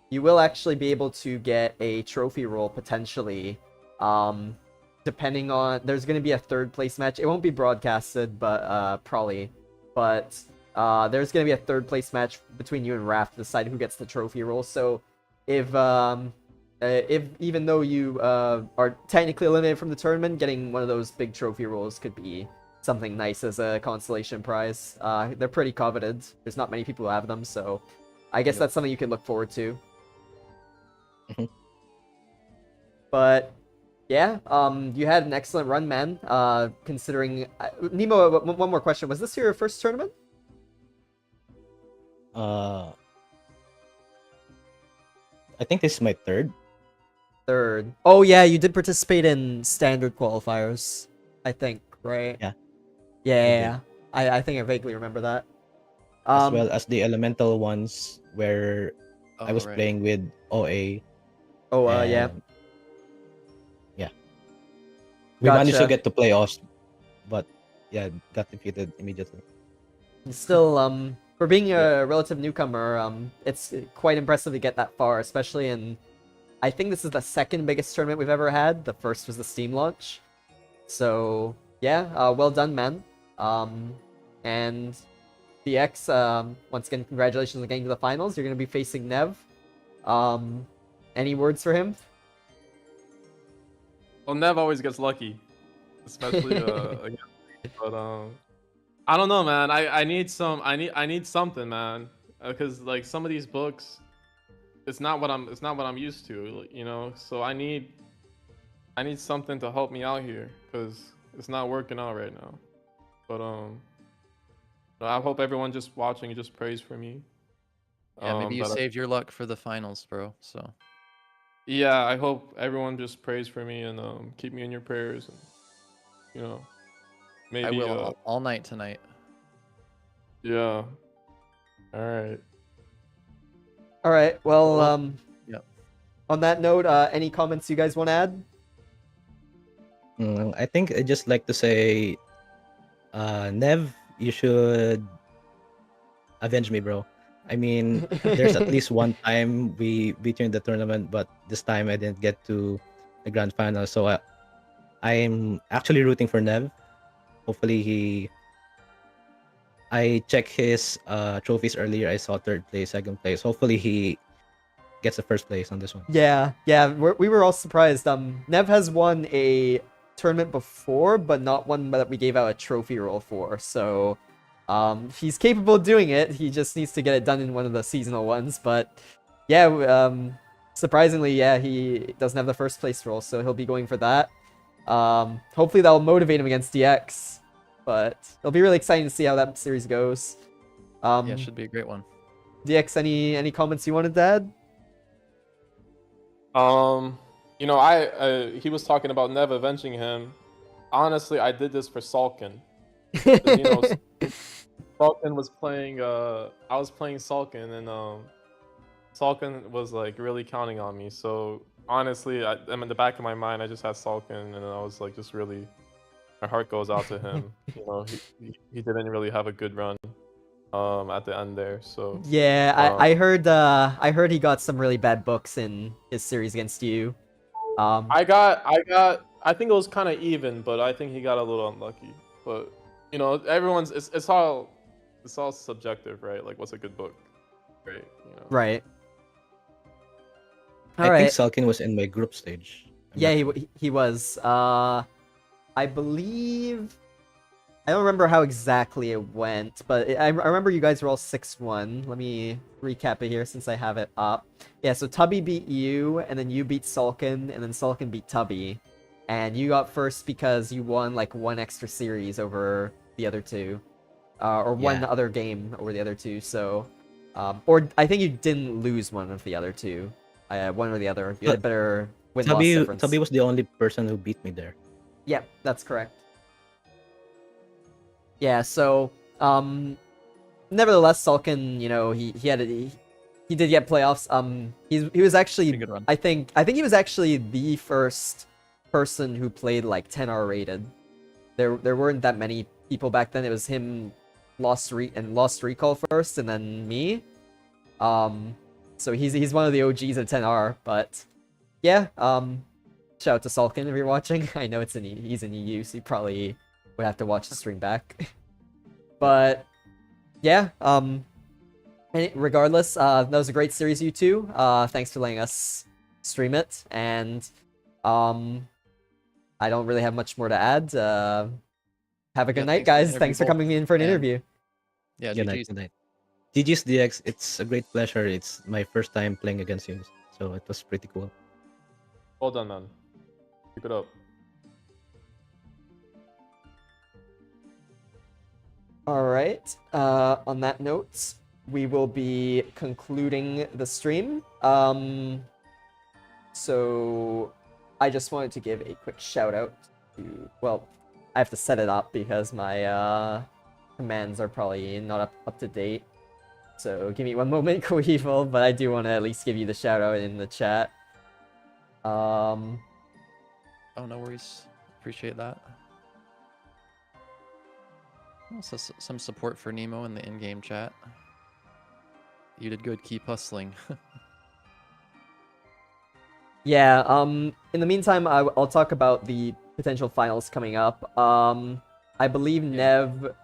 you will actually be able to get a trophy roll potentially. Depending on, there's gonna be a third place match. It won't be broadcasted, but probably. But there's gonna be a third place match between you and Raph to decide who gets the trophy roll. So if even though you are technically eliminated from the tournament, getting one of those big trophy rolls could be something nice as a consolation prize. They're pretty coveted. There's not many people who have them, so I guess Yep. that's something you can look forward to. Mhm. But yeah, you had an excellent run, man. Considering Nemo, one more question: was this your first tournament? I think this is my third. Third. Oh yeah, you did participate in standard qualifiers, I think, right? Yeah, Yeah, did. I think I vaguely remember that. As well as the elemental ones where I Oh, was right. playing with OA, Yeah. and yeah, we managed to Gotcha. get to playoffs, but yeah, got defeated immediately. Still, for being Yep. a relative newcomer, it's quite impressive to get that far, especially in. I think this is the second biggest tournament we've ever had. The first was the Steam launch. So yeah, well done, man. And DX, once again, congratulations on getting to the finals. You're gonna be facing Nev. Any words for him? Well, Nev always gets lucky, especially against me. But I don't know, man. I need I need something, man. Because like some of these books, it's not what I'm used to, you know. So I need something to help me out here because it's not working out right now. But I hope everyone just watching just prays for me. Yeah, maybe you That saved your luck for the finals, bro. So yeah, I hope everyone just prays for me and keep me in your prayers. And, you know, I maybe will all night tonight. yeah. All right. All right. Well, Yep. on that note, any comments you guys want to add? I think I just like to say, Nev, you should avenge me, bro. I mean, there's at least one time we beat you in the tournament, but this time I didn't get to the grand final. So I'm actually rooting for Nev. Hopefully he. I checked his trophies earlier. I saw third place, second place. Hopefully he gets the first place on this one. Yeah, we were all surprised. Nev has won a tournament before, but not one that we gave out a trophy roll for. So, he's capable of doing it. He just needs to get it done in one of the seasonal ones. But yeah, surprisingly, yeah, he doesn't have the first place roll, so he'll be going for that. Hopefully that'll motivate him against DX. But it'll be really exciting to see how that series goes. Yeah, it should be a great one. DX, any comments you wanted to add? He was talking about Nev avenging him. Honestly, I did this for Salkin. 'Cause, Salkin was playing. I was playing Salkin, and Salkin was like really counting on me. So honestly, I'm in the back of my mind. I just had Salkin, and I was like, just really, my heart goes out to him. He didn't really have a good run. At the end there. So yeah, I heard he got some really bad books in his series against you. I think it was kind of even, but I think he got a little unlucky. But everyone's it's all subjective, right? Like, what's a good book, right? Right. I think Salkin was in my group stage. Yeah, he was. I believe. I don't remember how exactly it went, but I remember you guys were all 6-1. Let me recap it here since I have it up. Yeah, so Tubby beat you, and then you beat Salkin, and then Salkin beat Tubby. And you got first because you won like one extra series over the other two. Or one other game over the other two, so... or I think you didn't lose one of the other two. One or the other. You had a better win-loss difference. Tubby was the only person who beat me there. Yep, that's correct. Yeah, so nevertheless, Salkin, he did get playoffs. He was actually I think he was actually the first person who played like 10R rated. There weren't that many people back then. It was him, Lost Recall first, and then me. So he's one of the OGs of 10R. But yeah, shout out to Salkin if you're watching. I know he's in EU, so you probably would have to watch the stream back. But yeah, regardless, that was a great series, you two. Thanks for letting us stream it, and I don't really have much more to add. Have a good night, guys. Thanks for coming in for an interview. Yeah, good night. GG's DX, it's a great pleasure. It's my first time playing against you, so it was pretty cool. Well done, man. Keep it up. Alright, on that note, we will be concluding the stream. So, I just wanted to give a quick shout out to, well, I have to set it up because my commands are probably not up to date. So give me one moment, Coevil, but I do want to at least give you the shout out in the chat. Oh, no worries. Appreciate that. Also, some support for Nemo in the in-game chat. You did good. Keep hustling. Yeah. In the meantime, I'll talk about the potential finals coming up. I believe Nev.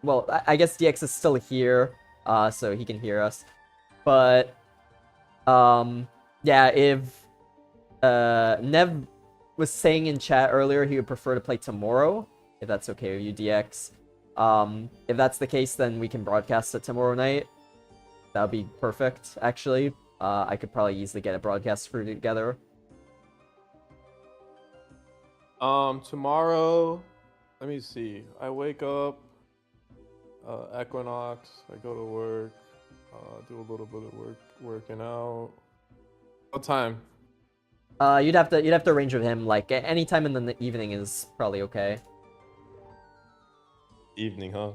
Well, I guess DX is still here, so he can hear us. But yeah, if Nev was saying in chat earlier he would prefer to play tomorrow, if that's okay with you, DX. If that's the case, then we can broadcast it tomorrow night. That would be perfect, actually. I could probably easily get a broadcast crew together. Tomorrow, let me see. I wake up, Equinox, I go to work, do a little bit of working out. What time? You'd have to arrange with him. Like any time in the evening is probably okay. Evening, huh?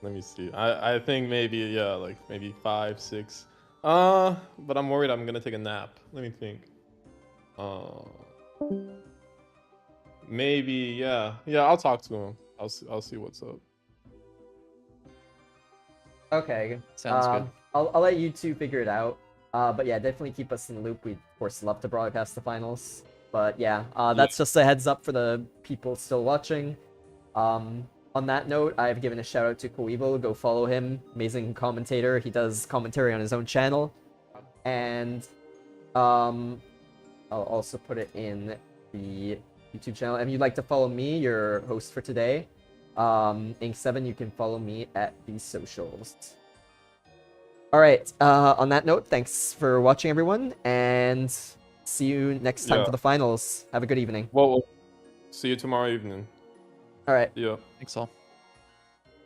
Let me see. I think maybe like maybe 5, 6. But I'm worried I'm gonna take a nap. Let me think. Maybe yeah. I'll talk to him. I'll see what's up. Okay. Sounds good. I'll let you two figure it out. But yeah, definitely keep us in the loop. We'd of course love to broadcast the finals. But yeah, that's just a heads up for the people still watching. On that note, I've given a shout out to Coevo. Go follow him. Amazing commentator. He does commentary on his own channel. And I'll also put it in the YouTube channel. And if you'd like to follow me, your host for today, Ink7, you can follow me at the socials. Alright, on that note, thanks for watching, everyone, and see you next time for the finals. Have a good evening. Well, see you tomorrow evening. Alright. Yeah. Thanks all.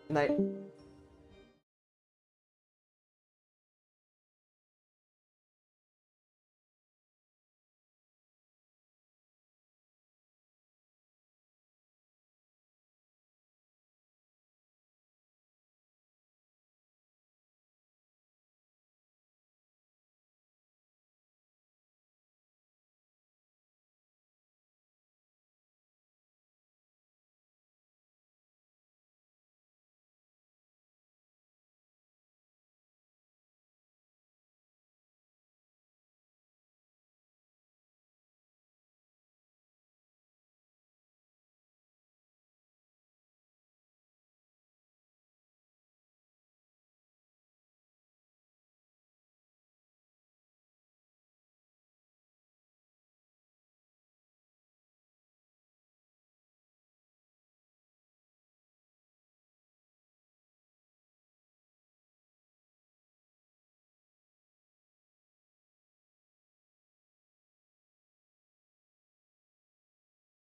Good night.